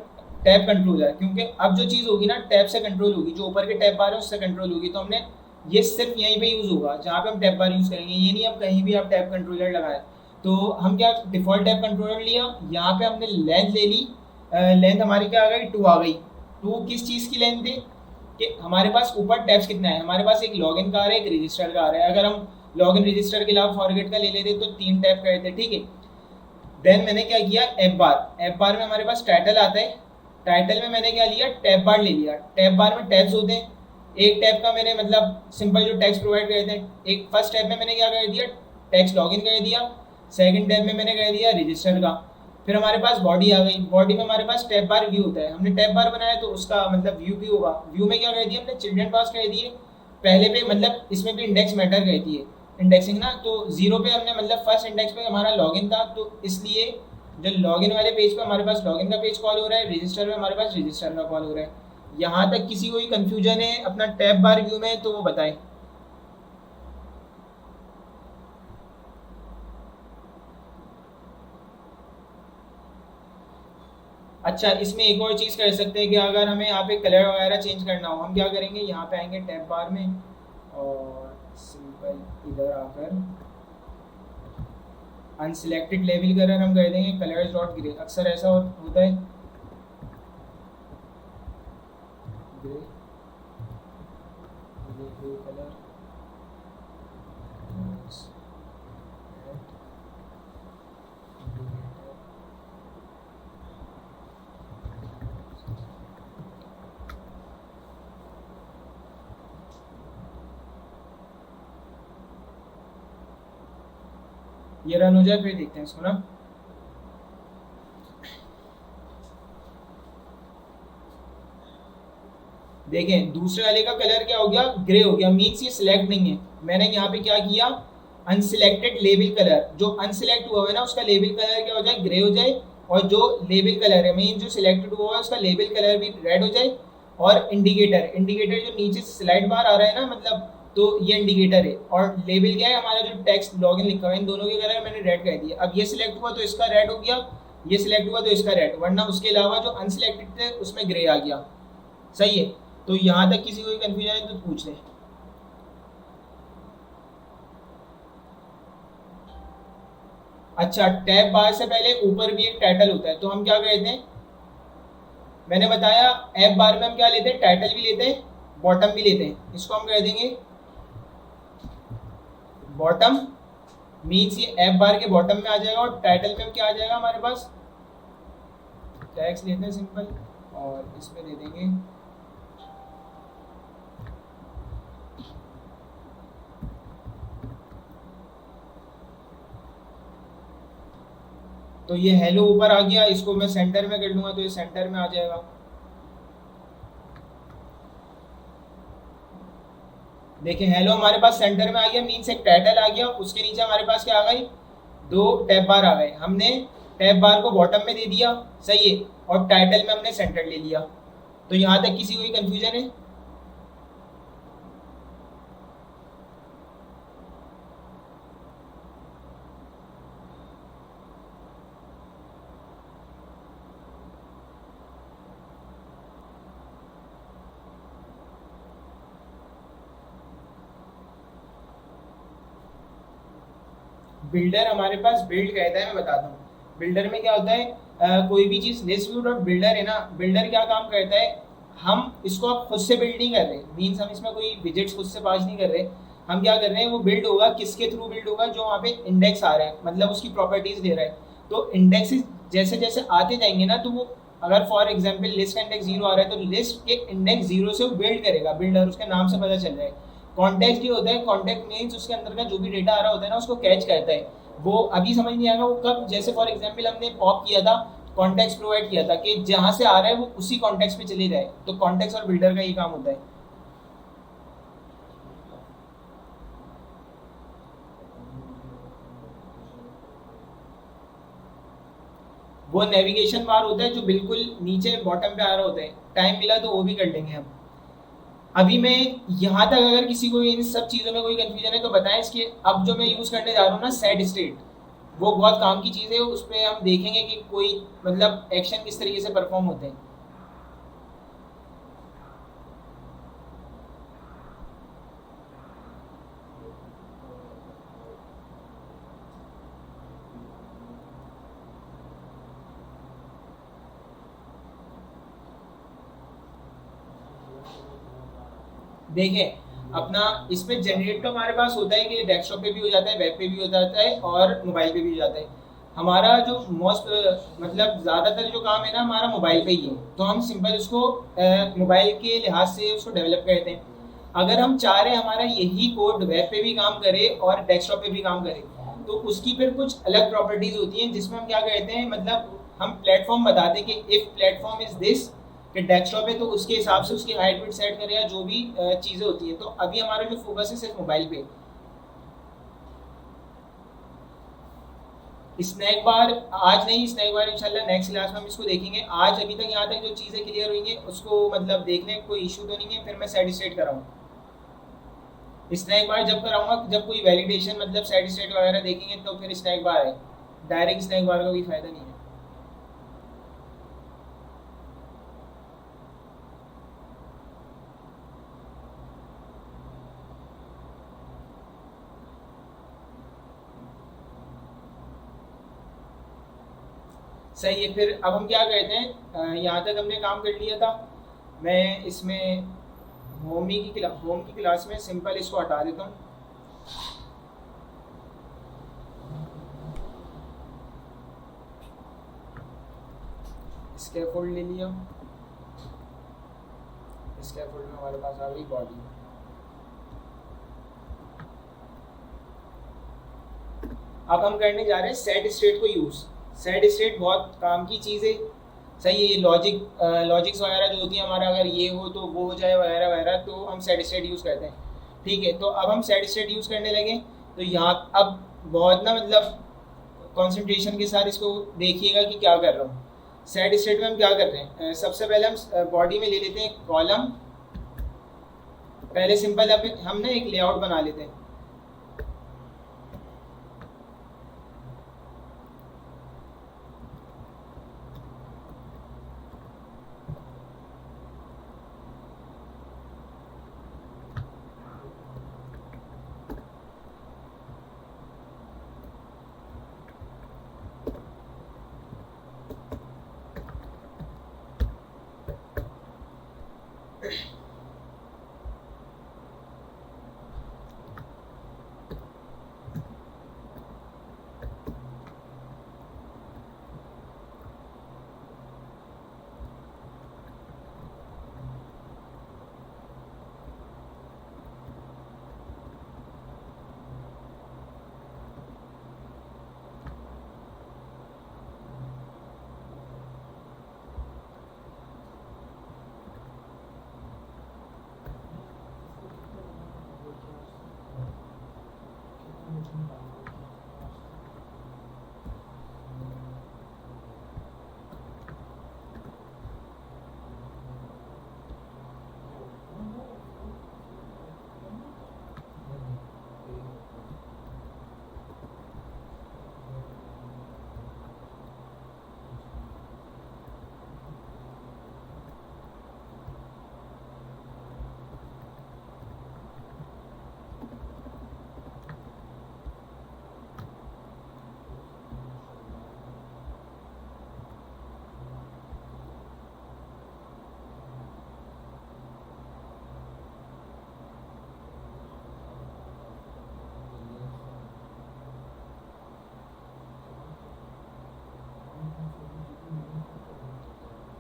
टैब कंट्रोलर, क्योंकि अब जो चीज़ होगी ना टैब से कंट्रोल होगी, जो ऊपर के टैब बार है उससे कंट्रोल होगी। तो हमने ये सिर्फ यहीं पे यूज़ होगा जहाँ पे हम टैब बार यूज़ करेंगे, ये नहीं अब कहीं भी आप टैब कंट्रोलर लगाएं। तो हम क्या डिफ़ॉल्ट टैब कंट्रोलर लिया, यहाँ पे हमने लेंथ ले ली। लेंथ हमारी क्या आ गई, 2 आ गई। 2 किस चीज़ की लेंथ थी कि हमारे पास ऊपर टैब्स कितना है, हमारे पास एक लॉगिन का आ रहा है, एक रजिस्टर का आ रहा है। अगर हम लॉगिन रजिस्टर के अलावा फॉरगेट का ले लेते तो 3 टैब करते, ठीक है। देन मैंने क्या किया, एफ बार में हमारे पास टाइटल आता है। टाइटल में मैंने क्या लिया, टैब बार ले लिया। टैब बार में टैब्स होते हैं, एक टैब का मैंने मतलब सिंपल जो टेक्स्ट प्रोवाइड करते हैं, एक फर्स्ट टैब में मैंने क्या कर दिया, टेक्स्ट लॉगिन कर दिया। सेकंड टैब में मैंने कर दिया रजिस्टर का। फिर हमारे पास बॉडी आ गई। बॉडी में हमारे पास टैब बार व्यू होता है, हमने टैब बार बनाया तो उसका मतलब व्यू भी होगा। व्यू में क्या कर दिया हमने, चिल्ड्रन पास कर दिए पहले पे, मतलब इसमें भी इंडेक्स मैटर करती है, इंडेक्सिंग ना। तो 0 पे हमने मतलब फर्स्ट इंडेक्स पे हमारा लॉगिन था, तो इसलिए जो लॉगिन वाले पेज पे हमारे पास लॉगिन का पेज कॉल हो रहा है, रजिस्टर में हमारे पास रजिस्टर का कॉल हो रहा है। यहाँ तक किसी को कंफ्यूजन है अपना टैब बार व्यू में तो वो बताएं। अच्छा, इसमें एक और चीज़ कर सकते हैं कि अगर हमें यहाँ पे कलर वगैरह चेंज करना हो, हम क्या करेंगे, यहाँ पे आएंगे टैब बार में और सिंपल इधर आकर अनसिलेक्टेड लेबल कलर हम कर देंगे कलर्स डॉट ग्रे। अक्सर ऐसा होता है ग्रे कलर ये रन हो जाए फिर देखते हैं इसको ना। देखें दूसरे वाले का कलर क्या हो गया, ग्रे हो गया, मीन्स ये सिलेक्ट नहीं है। मैंने यहाँ पे क्या किया, अनसिलेक्टेड लेबल कलर, जो अनसिलेक्ट हुआ है ना उसका लेबल कलर क्या हो जाए, ग्रे हो जाए, और जो लेबल कलर है मीन जो सिलेक्टेड हुआ है उसका लेबल कलर भी रेड हो जाए। और इंडिकेटर जो नीचे स्लाइड बार आ रहा है ना, मतलब तो ये इंडिकेटर है, और लेबल क्या है हमारा जो टेक्स्ट लॉगिन लिखा हुआ है, इन दोनों के कलर मैंने रेड कर दिया। अब ये सिलेक्ट हुआ तो इसका रेड हो गया, ये सिलेक्ट हुआ तो इसका रेड, वरना उसके अलावा जो अनसिलेक्टेड थे उसमें ग्रे आ गया। सही है, तो यहाँ तक किसी को कंफ्यूजन है तो पूछ लें। अच्छा, टैब बार से पहले ऊपर भी एक टाइटल होता है, तो हम क्या कहते हैं, मैंने बताया ऐप बार में हम क्या लेते हैं, टाइटल भी लेते हैं, बॉटम भी लेते हैं। इसको हम कह देंगे बॉटम, मीन्स ये ऐप बार के बॉटम में आ जाएगा, और टाइटल में क्या आ जाएगा हमारे पास, टैक्स लेते हैं सिंपल, और इसमें दे देंगे तो ये हेलो ऊपर आ गया, इसको मैं सेंटर में कर लूंगा तो ये सेंटर में आ जाएगा। देखिए हेलो हमारे पास सेंटर में आ गया, मीन्स एक टाइटल आ गया, उसके नीचे हमारे पास क्या आ गई, 2 टैब बार आ गए। हमने टैब बार को बॉटम में दे दिया, सही है, और टाइटल में हमने सेंटर ले लिया। तो यहाँ तक किसी को कंफ्यूजन है? बिल्डर हमारे पास बिल्ड कहता है, मैं बताता हूँ बिल्डर में क्या होता है। कोई भी चीज़ लिस्ट व्यू डॉट बिल्डर है ना, बिल्डर क्या काम करता है, हम इसको अब खुद से बिल्ड नहीं कर रहे, मीन्स हम इसमें कोई विजिट्स खुद से पास नहीं कर रहे। हम क्या कर रहे हैं, वो बिल्ड होगा किसके थ्रू बिल्ड होगा, जो वहाँ पे इंडेक्स आ रहे हैं, मतलब उसकी प्रॉपर्टीज दे रहा है। तो इंडेक्स जैसे जैसे आते जाएंगे ना, तो वो अगर फॉर एग्जाम्पल लिस्ट का इंडेक्स 0 आ रहा है तो लिस्ट के इंडेक्स 0 से वो बिल्ड करेगा, बिल्डर, उसके नाम से पता चल रहा है। कॉन्टेक्स्ट ये होता है, कॉन्टेक्ट मीन्स उसके अंदर का जो भी डेटा आ रहा होता है ना उसको कैच करता है। वो अभी समझ नहीं आएगा वो कब, जैसे फॉर एग्जांपल हमने पॉप किया था, कॉन्टेक्स्ट प्रोवाइड किया था कि जहां से आ रहा है वो उसी कॉन्टेक्स्ट पे चले जाए। तो कॉन्टेक्स्ट और बिल्डर का ये काम होता है। वो नेविगेशन बार होता है जो बिल्कुल नीचे बॉटम पे आ रहा होता है, टाइम मिला तो वो भी कर लेंगे हम। अभी मैं यहाँ तक अगर किसी को इन सब चीज़ों में कोई कंफ्यूजन है तो बताएं। इसके अब जो मैं यूज़ करने जा रहा हूँ ना, सेट स्टेट, वो बहुत काम की चीज़ है, उस पर हम देखेंगे कि कोई मतलब एक्शन किस तरीके से परफॉर्म होते हैं। देखें अपना इसमें जनरेट तो हमारे पास होता है कि डेस्कटॉप पे भी हो जाता है, वेब पे भी हो जाता है, और मोबाइल पे भी हो जाता है। हमारा जो मोस्ट मतलब ज़्यादातर जो काम है ना हमारा मोबाइल पे ही है, तो हम सिंपल उसको मोबाइल के लिहाज से उसको डेवलप करते हैं। अगर हम चाह रहे हैं हमारा यही कोड वेब पे भी काम करे और डेस्कटॉप पे भी काम करे, तो उसकी फिर कुछ अलग प्रॉपर्टीज़ होती हैं, जिसमें हम क्या कहते हैं, मतलब हम प्लेटफॉर्म बताते हैं कि इफ़ प्लेटफॉर्म इज़ दिस, कि डेस्कटॉप है तो उसके हिसाब से उसकी हाइट विड्थ सेट करें या जो भी चीज़ें होती हैं। तो अभी हमारा जो फोकस है सिर्फ मोबाइल पे। स्नैक बार आज नहीं, स्नैक बार इंशाल्लाह नेक्स्ट क्लास में हम इसको देखेंगे। आज अभी तक यहाँ तक जो चीज़ें क्लियर हुई हैं उसको मतलब देख लें, कोई इशू तो नहीं है, फिर मैं सेट स्टेट कराऊँ। स्नैक बार जब कराऊंगा जब कोई वैलिडेशन मतलब सेट स्टेट वगैरह देखेंगे तो फिर स्नैक बार है, डायरेक्ट स्नैक बार का कोई फ़ायदा नहीं है। सही है, फिर अब हम क्या कहते हैं, यहाँ तक हमने काम कर लिया था। मैं इसमें होम की क्लास में सिंपल इसको हटा देता हूँ। स्कैफोल्ड ले लिया, स्कैफोल्ड में हमारे पास आ गई बॉडी। अब हम करने जा रहे हैं सेट स्टेट को यूज़। सेट स्टेट बहुत काम की चीज़ है, सही है। लॉजिक्स वगैरह जो होती है हमारा, अगर ये हो तो वो हो जाए वगैरह वगैरह, तो हम सेट स्टेट यूज़ करते हैं, ठीक है। तो अब हम सेट स्टेट यूज़ करने लगे, तो यहाँ अब बहुत ना मतलब कंसंट्रेशन के साथ इसको देखिएगा कि क्या कर रहा हूँ। सेट स्टेट में हम क्या कर रहे हैं, सबसे पहले हम बॉडी में ले लेते हैं कॉलम। पहले सिंपल हम ना एक लेआउट बना लेते हैं।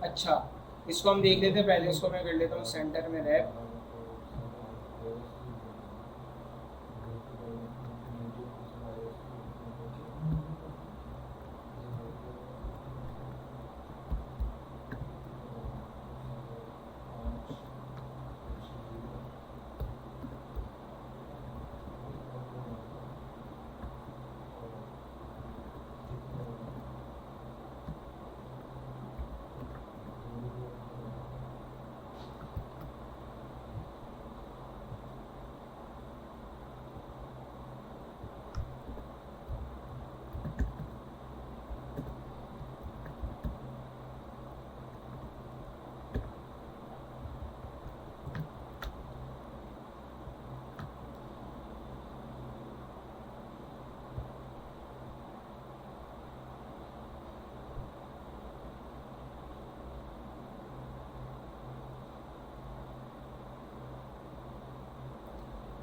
अच्छा, इसको हम देख लेते हैं। पहले इसको मैं कर लेता हूँ सेंटर में रैप।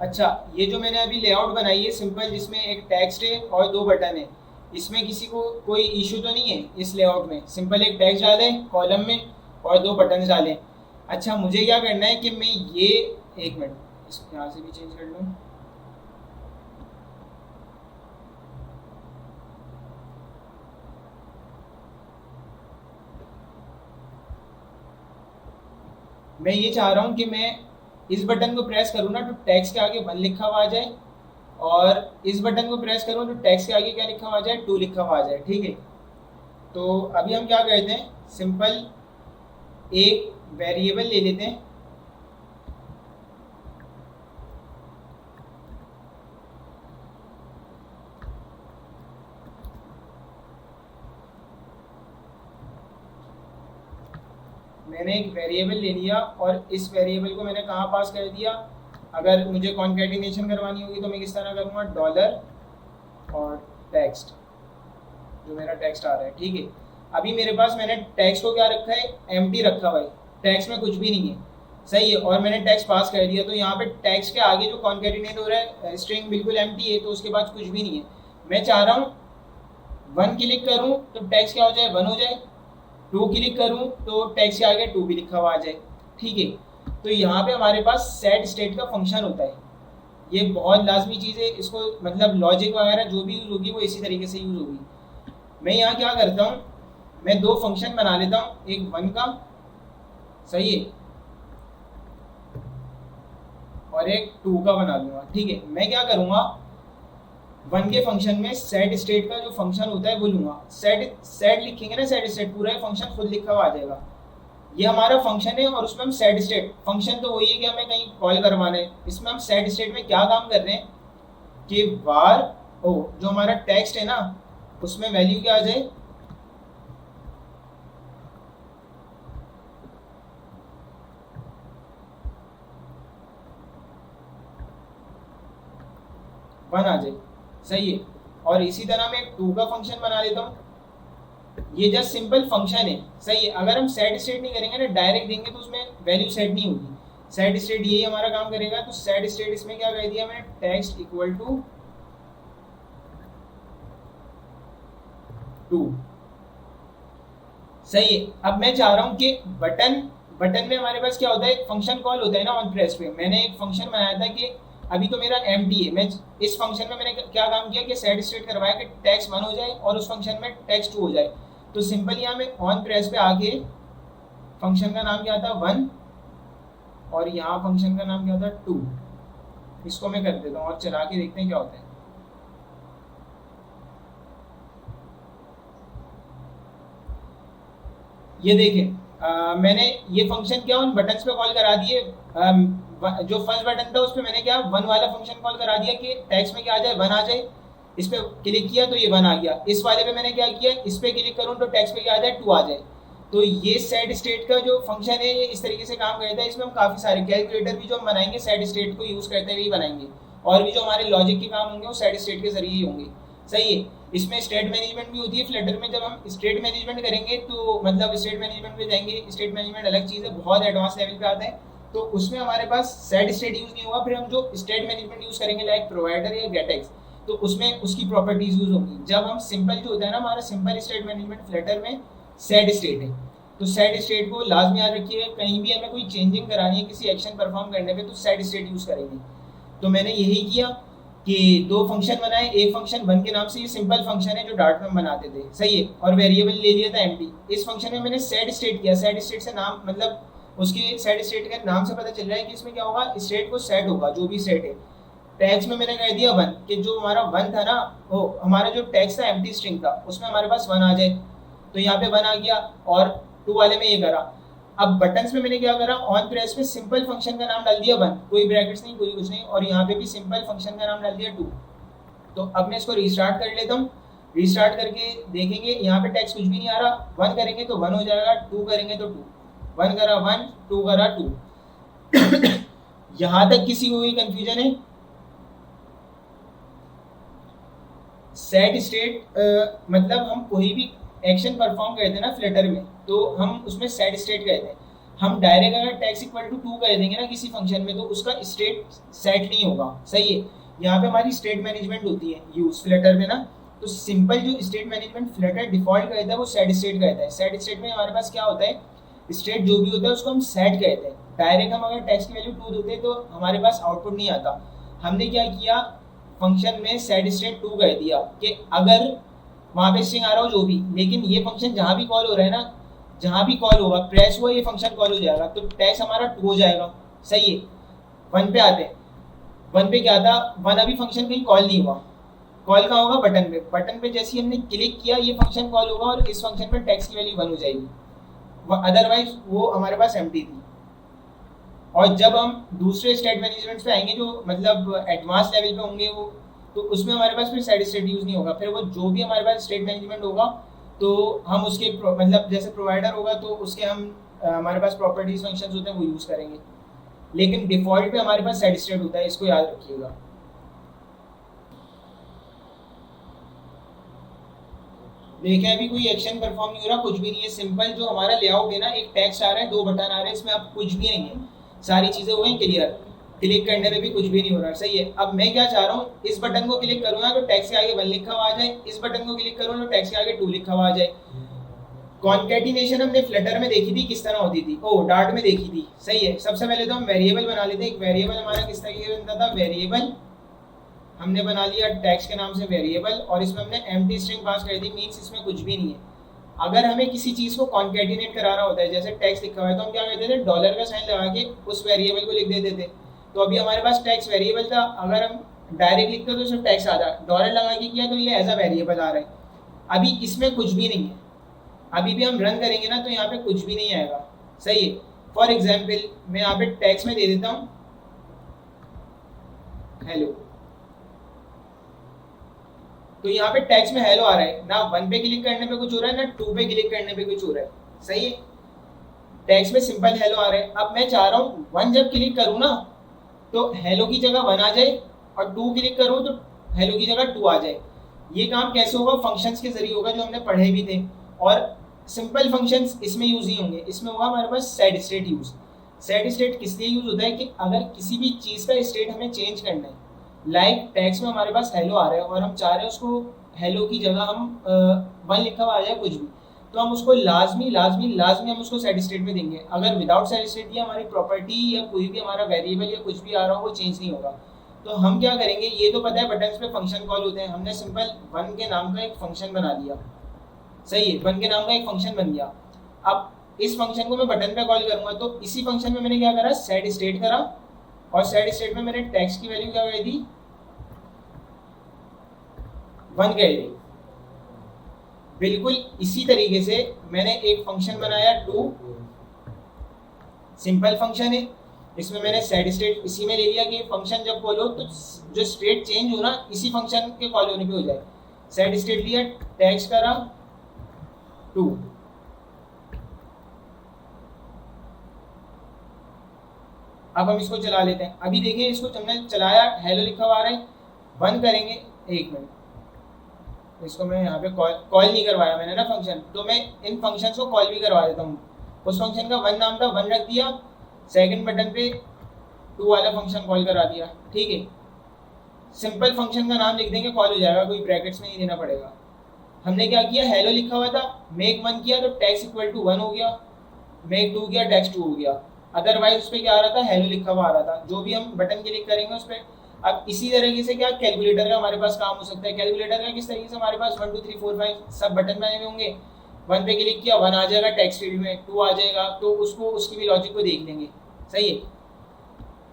अच्छा, ये जो मैंने अभी लेआउट बनाई है सिंपल, जिसमें एक टेक्स्ट है और दो बटन है, इसमें किसी को कोई इशू तो नहीं है इस लेआउट में? सिंपल एक टेक्स्ट डालें कॉलम में और दो बटन डालें। अच्छा, मुझे क्या करना है कि मैं ये एक मिनट इसको यहाँ से भी चेंज कर लूँ। मैं ये चाह रहा हूँ कि मैं इस बटन को प्रेस करूँ ना तो टेक्स्ट के आगे 1 लिखा हुआ आ जाए और इस बटन को प्रेस करूँ तो टेक्स्ट के आगे क्या लिखा हुआ आ जाए, 2 लिखा हुआ आ जाए। ठीक है, तो अभी हम क्या करते हैं, सिंपल एक वेरिएबल ले लेते हैं, मैंने एक वेरिएबल ले लिया और इस वेरिएबल को मैंने कहाँ पास कर दिया। अगर मुझे कॉन्कैटिनेशन करवानी होगी तो मैं किस तरह करूँगा, डॉलर और टेक्स्ट, जो मेरा टेक्स्ट आ रहा है। ठीक है, अभी मेरे पास मैंने टेक्स्ट को क्या रखा है, एम्प्टी रखा हुआ है, टेक्स्ट में कुछ भी नहीं है। सही है, और मैंने टेक्स्ट पास कर दिया, तो यहाँ पे टेक्स्ट के आगे जो कॉन्कैटिनेट हो रहा है स्ट्रिंग बिल्कुल एम्प्टी है, तो उसके बाद कुछ भी नहीं है। मैं चाह रहा हूँ 1 क्लिक करूँ तो टेक्स्ट क्या हो जाए, 1 हो जाए, 2 क्लिक करूँ तो टेक्स्ट के आगे 2 भी लिखा हुआ आ जाए। ठीक है, तो यहाँ पे हमारे पास सेट स्टेट का फंक्शन होता है, ये बहुत लाजमी चीज़ है, इसको मतलब लॉजिक वगैरह जो भी यूज़ होगी वो इसी तरीके से यूज़ होगी। मैं यहाँ क्या करता हूँ, मैं 2 फंक्शन बना लेता हूँ, एक 1 का, सही है, और एक 2 का बना लूँगा। ठीक है, मैं क्या करूँगा, 1 के फंक्शन में सेट स्टेट का जो फंक्शन होता है वो लूँगा। सेट लिखेंगे ना, सेट स्टेट पूरा फंक्शन खुद लिखा हुआ आ जाएगा। ये हमारा फंक्शन है और उसमें हम सेट स्टेट, फंक्शन तो वही है कि हमें कहीं कॉल करवाना है, इसमें हम सेट स्टेट में क्या काम कर रहे हैं कि वार ओ जो हमारा टेक्स्ट है ना उसमें वैल्यू क्या आ जाए, वन आ जाए। सही है, और इसी तरह मैं एक 2 का फंक्शन बना लेता हूँ, ये जस्ट सिंपल फंक्शन है। सही है, अगर हम सेट स्टेट नहीं करेंगे ना, डायरेक्ट देंगे तो उसमें वैल्यू सेट नहीं होगी। सेट स्टेट यही हमारा काम करेगा। तो सेट स्टेट इसमें क्या कर दिया मैंने, टेक्स्ट इक्वल टू 2। सही है, अब मैं चाह रहा हूँ कि बटन में हमारे पास क्या होता है, फंक्शन कॉल होता है ना ऑन प्रेस पे। मैंने एक फंक्शन बनाया था कि अभी तो मेरा एम्प्टी है, मैं इस फंक्शन में मैंने क्या काम किया कि सेट स्टेट करवाया कि टेक्स्ट 1 हो जाए और उस फंक्शन में टेक्स्ट 2 हो जाए। तो सिंपल यहाँ मैं ऑन प्रेस पे आके फंक्शन का नाम क्या था 1 और यहाँ फंक्शन का नाम क्या था 2, इसको मैं कर देता हूँ और चला के देखते हैं क्या होता है। ये देखें, मैंने ये फंक्शन क्या उन बटन्स पे कॉल करा दिए। जो फर्स्ट बटन था उस पर मैंने क्या 1 वाला फंक्शन कॉल करा दिया कि टेक्स्ट में क्या आ जाए, 1 आ जाए। इस पर क्लिक किया तो ये 1 आ गया। इस वाले पे मैंने क्या किया, इस पर क्लिक करूँ तो टेक्स्ट पे क्या आ जाए, 2 आ जाए। तो ये सेट स्टेट का जो फंक्शन है ये इस तरीके से काम करता है। इसमें हम काफ़ी सारे कैलकुलेटर भी जो हम बनाएंगे सेट स्टेट को यूज़ करते हुए बनाएंगे, और भी जो हमारे लॉजिक के काम होंगे वो सेट स्टेट के जरिए ही होंगे। सही है, इसमें स्टेट मैनेजमेंट भी होती है फ्लटर में। जब हम स्टेट मैनेजमेंट करेंगे तो मतलब स्टेट मैनेजमेंट में जाएंगे, स्टेट मैनेजमेंट अलग चीज़ है, बहुत एडवांस लेवल पे आता है। तो उसमें हमारे पास सेट स्टेट यूज़ नहीं होगा। फिर हम जो स्टेट मैनेजमेंट यूज़ करेंगे लाइक प्रोवाइडर या गेटेक्स, तो उसमें उसकी प्रॉपर्टीज यूज़ होंगी। जब हम सिंपल जो होता है ना हमारा सिंपल स्टेट मैनेजमेंट फ्लटर में सेट स्टेट है, तो सेट स्टेट को लाजमी याद रखिएगा। कहीं भी हमें कोई चेंजिंग करानी है किसी एक्शन परफॉर्म करने पे तो सेट स्टेट यूज़ करेंगे। तो मैंने यही किया कि 2 फंक्शन बनाए, एक फंक्शन 1 के नाम से, ये सिंपल फंक्शन है जो डार्ट में बनाते थे। सही है, और वेरिएबल ले लिया था एम्प्टी। इस फंक्शन में मैंने सेट स्टेट किया। सेट स्टेट से नाम मतलब उसके सेट स्टेट के नाम से पता चल रहा है कि इसमें क्या होगा, स्टेट को सेट होगा जो भी सेट है। टैग्स में मैंने कह दिया 1 कि जो हमारा 1 था ना, वो हमारा जो टैग्स था एम्प्टी स्ट्रिंग था उसमें हमारे पास 1 आ जाए। तो यहाँ पे 1 आ गया, और 2 वाले में ये करा। अब बटन्स में मैंने क्या करा, ऑन प्रेस पे सिंपल फंक्शन का नाम डाल दिया 1, कोई ब्रैकेट्स नहीं कोई कुछ नहीं, और यहाँ पे भी सिंपल फंक्शन का नाम डाल दिया 2। तो अब मैं इसको रिस्टार्ट कर लेता हूँ। रिस्टार्ट करके देखेंगे यहाँ पे टेक्स्ट कुछ भी नहीं आ रहा। 1 करेंगे तो 1 हो जाएगा, 2 करेंगे तो 2, 1 करा 1, 2 करा 2। यहाँ तक किसी को कोई कंफ्यूजन है? सेट स्टेट मतलब हम कोई भी एक्शन परफॉर्म करते हैं ना फ्लटर में, तो हम उसमें सेट स्टेट कहते हैं। हम डायरेक्ट अगर टेक्स्ट इक्वल टू 2 कर देंगे ना किसी फंक्शन में तो उसका स्टेट सेट नहीं होगा। सही है, यहाँ पे हमारी स्टेट मैनेजमेंट होती है यूज फ्लटर में ना। तो सिंपल जो स्टेट मैनेजमेंट फ्लटर डिफॉल्ट कहता है वो सेट स्टेट कहता है। सेट स्टेट में हमारे पास क्या होता है, स्टेट जो भी होता है उसको हम सेट कहते हैं। डायरेक्ट हम अगर टेक्स्ट की वैल्यू 2 देते हैं तो हमारे पास आउटपुट नहीं आता। हमने क्या किया, फंक्शन में सेट स्टेट 2 कह दिया कि अगर वहाँ पे स्ट्रिंग आ रहा हो जो भी, लेकिन ये फंक्शन जहाँ भी कॉल हो रहा है ना, जहाँ भी कॉल होगा प्रेस हुआ ये फंक्शन कॉल हो जाएगा, तो टेक्स्ट हमारा 2 हो जाएगा। सही है, 1 पे आते हैं। वन पे क्या था, वन अभी फंक्शन कहीं कॉल नहीं हुआ, कॉल का होगा बटन पे, बटन पे जैसे ही हमने क्लिक किया ये फंक्शन कॉल होगा और इस फंक्शन पे टेक्स्ट की वैल्यू वन हो जाएगी, अदरवाइज वो हमारे पास एम्प्टी थी। और जब हम दूसरे स्टेट मैनेजमेंट पे आएंगे जो मतलब एडवांस लेवल पे होंगे वो, तो उसमें हमारे पास फिर साइड स्टेट यूज नहीं होगा, फिर वो जो भी हमारे पास स्टेट मैनेजमेंट होगा तो हम उसके मतलब जैसे प्रोवाइडर होगा तो उसके हम हमारे पास प्रॉपर्टीज फंक्शंस होते हैं वो यूज करेंगे, लेकिन डिफॉल्ट पे हमारे पास साइड स्टेट होता है, इसको याद रखिएगा। देखिए अभी कोई एक्शन परफॉर्म नहीं हो रहा, कुछ भी नहीं है, सिंपल जो हमारा लेआउट है ना, एक टेक्स्ट आ रहा है, दो बटन आ रहे हैं, इसमें अब कुछ भी नहीं है, सारी चीजें हो गई क्लियर, क्लिक करने में भी कुछ भी नहीं हो रहा, सही है। अब मैं क्या चाह रहा हूँ, इस बटन को क्लिक करूंगा तो टेक्स्ट के आगे 1 लिखा हुआ आ जाए, इस बटन को क्लिक करूंगा तो टेक्स्ट के आगे 2 लिखा हुआ आ जाए। कॉन्केटिनेशन हमने फ्लटर में देखी थी किस तरह होती थी, ओ डार्ट में देखी थी, सही है। सबसे पहले तो हम वेरिएबल बना लेते हैं, एक वेरिएबल हमारा किस तरीके से बनता था, वेरिएबल हमने बना लिया टेक्स्ट के नाम से वेरिएबल, और इसमें हमने एम्प्टी स्ट्रिंग पास कर दी, मींस इसमें कुछ भी नहीं है। अगर हमें किसी चीज को कॉन्केटिनेट कराना होता है, जैसे टेक्स्ट लिखा हुआ है, तो हम क्या करते थे, डॉलर का साइन लगा के उस वेरिएबल को लिख देते थे। तो अभी हमारे पास टेक्स्ट वेरिएबल था, अगर हम डायरेक्ट लिखते तो सिर्फ टेक्स्ट आता, डॉलर लगा के किया तो ये एज अ वेरिएबल आ रहा है। अभी इसमें कुछ भी नहीं है, अभी भी हम रन करेंगे ना तो यहाँ पे कुछ भी नहीं आएगा, सही है। फॉर एग्जाम्पल मैं यहाँ पे टेक्स्ट में दे देता हूँ हेलो, तो यहाँ पे टेक्स्ट में हेलो आ रहा है, ना 1 पे क्लिक करने पे कुछ हो रहा है, ना 2 पे क्लिक करने पे कुछ हो रहा है, सही है। टेक्स्ट में सिंपल हेलो आ रहा है। अब मैं चाह रहा हूँ 1 जब क्लिक करूँ ना तो हेलो की जगह 1 आ जाए, और 2 क्लिक करूँ तो हेलो की जगह 2 आ जाए। ये काम कैसे होगा, फंक्शंस के जरिए होगा जो हमने पढ़े भी थे, और सिंपल फंक्शंस इसमें यूज ही होंगे। इसमें होगा हमारे पास set state use. Set state किस लिए यूज होता है कि अगर किसी भी चीज का स्टेट हमें चेंज करना है, लाइक टेक्स्ट में हमारे पास हेलो आ रहा है और हम चाह रहे हैं उसको हेलो की जगह हम 1 लिखा हुआ आ जाए कुछ भी, तो हम उसको लाजमी लाजमी लाजमी हम उसको सेट स्टेट में देंगे। अगर विदाउट सेट स्टेट या हमारी प्रॉपर्टी या कोई भी हमारा वेरिएबल या कुछ भी आ रहा हो वो चेंज नहीं होगा। तो हम क्या करेंगे, ये तो पता है बटन्स पे फंक्शन कॉल होते हैं, हमने सिंपल 1 के नाम का एक फंक्शन बना लिया, सही है। 1 के नाम का एक फंक्शन बन गया। अब इस फंक्शन को मैं बटन पे कॉल करूंगा तो इसी फंक्शन में मैंने क्या करा, सेट स्टेट करा, और सेट स्टेट में मैंने टेक्स्ट की वैल्यू क्या कर दी, 1 कह दी। बिल्कुल इसी तरीके से मैंने एक फंक्शन बनाया 2, सिंपल फंक्शन है, इसमें मैंने सेट स्टेट इसी में ले लिया कि फंक्शन जब कॉल हो तो जो स्टेट चेंज हो ना इसी फंक्शन के कॉल होने पे हो जाए। सेट स्टेट लिया, टेक्स्ट करा 2, अब हम इसको चला लेते हैं। अभी देखिए इसको हमने चलाया, हेलो लिखा हुआ आ रहा है, 1 करेंगे, 1 मिनट, इसको मैं यहाँ पे कॉल नहीं करवाया मैंने ना फंक्शन, तो मैं इन फंक्शंस को कॉल भी करवा देता हूँ। उस फंक्शन का 1 नाम था, 1 रख दिया, सेकंड बटन पे 2 वाला फंक्शन कॉल करा दिया, ठीक है। सिंपल फंक्शन का नाम लिख देंगे, कॉल हो जाएगा, कोई ब्रैकेट्स में नहीं देना पड़ेगा। हमने क्या किया, हेलो लिखा हुआ था, मेक 1 किया तो टेक्स्ट इक्वल टू 1 हो गया, मेक 2 किया टेक्स्ट 2 हो गया। अदरवाइज उस पर क्या आ रहा था, हेलो लिखा हुआ आ रहा था। जो भी हम बटन क्लिक करेंगे उस पर, अब इसी तरीके से क्या कैलकुलेटर का हमारे पास काम हो सकता है। कैलकुलेटर का किस तरीके से, हमारे पास 1 2 3 4 5 सब बटन बने हुए होंगे, 1 पे क्लिक किया 1 आ जाएगा टेक्स्ट फील्ड में, 2 आ जाएगा, तो उसको उसकी भी लॉजिक को देख लेंगे, सही है।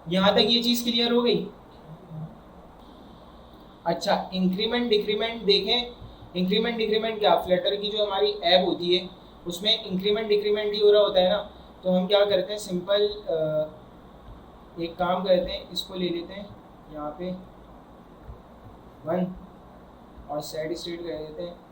यहाँ तक ये चीज़ क्लियर हो गई। अच्छा, इंक्रीमेंट डिक्रीमेंट देखें। इंक्रीमेंट डिक्रीमेंट क्या, फ्लटर की जो हमारी ऐप होती है उसमें इंक्रीमेंट डिक्रीमेंट ही हो रहा होता है ना, तो हम क्या करते हैं, सिंपल एक काम करते हैं, इसको ले लेते हैं यहाँ पे 1 और सेट स्टेट कर देते हैं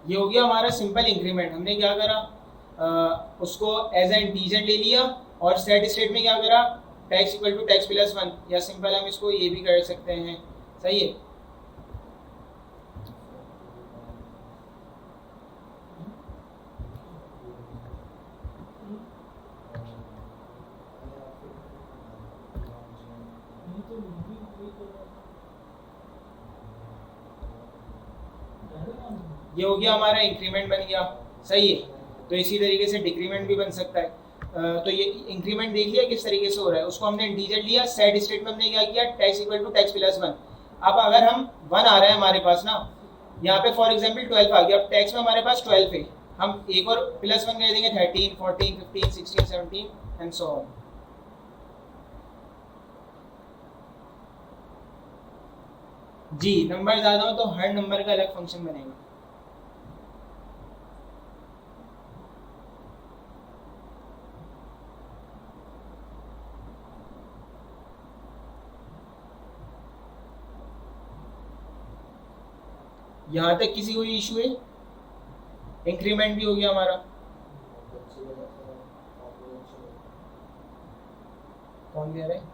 ये हो गया हमारा सिंपल इंक्रीमेंट। हमने क्या करा, उसको एज ए इंटीजर ले लिया, और सेट स्टेट में क्या करा, text equal to text plus 1, या सिंपल हम इसको ये भी कर सकते हैं, सही है। ये हो गया हमारा इंक्रीमेंट बन गया, सही है। तो इसी तरीके से डिक्रीमेंट भी बन सकता है। तो ये इंक्रीमेंट देख लिया किस तरीके से हो रहा है, उसको हमने इंटीजर लिया, सेट स्टेट में हमने क्या किया, text equal to text plus 1। अब अगर हम 1 आ रहा है हमारे पास ना, यहाँ पे फॉर एग्जांपल 12 आ गया, अब टैक्स में हमारे पास 12 है, हम एक और प्लस 1 कर देंगे, 13, 14, 15, 16, 17 एंड सो ऑन। जी नंबर ज्यादा हो तो हर नंबर का अलग फंक्शन बनेगा। यहाँ तक किसी को इशू है? इंक्रीमेंट भी हो गया हमारा, कौन कह रहे हैं?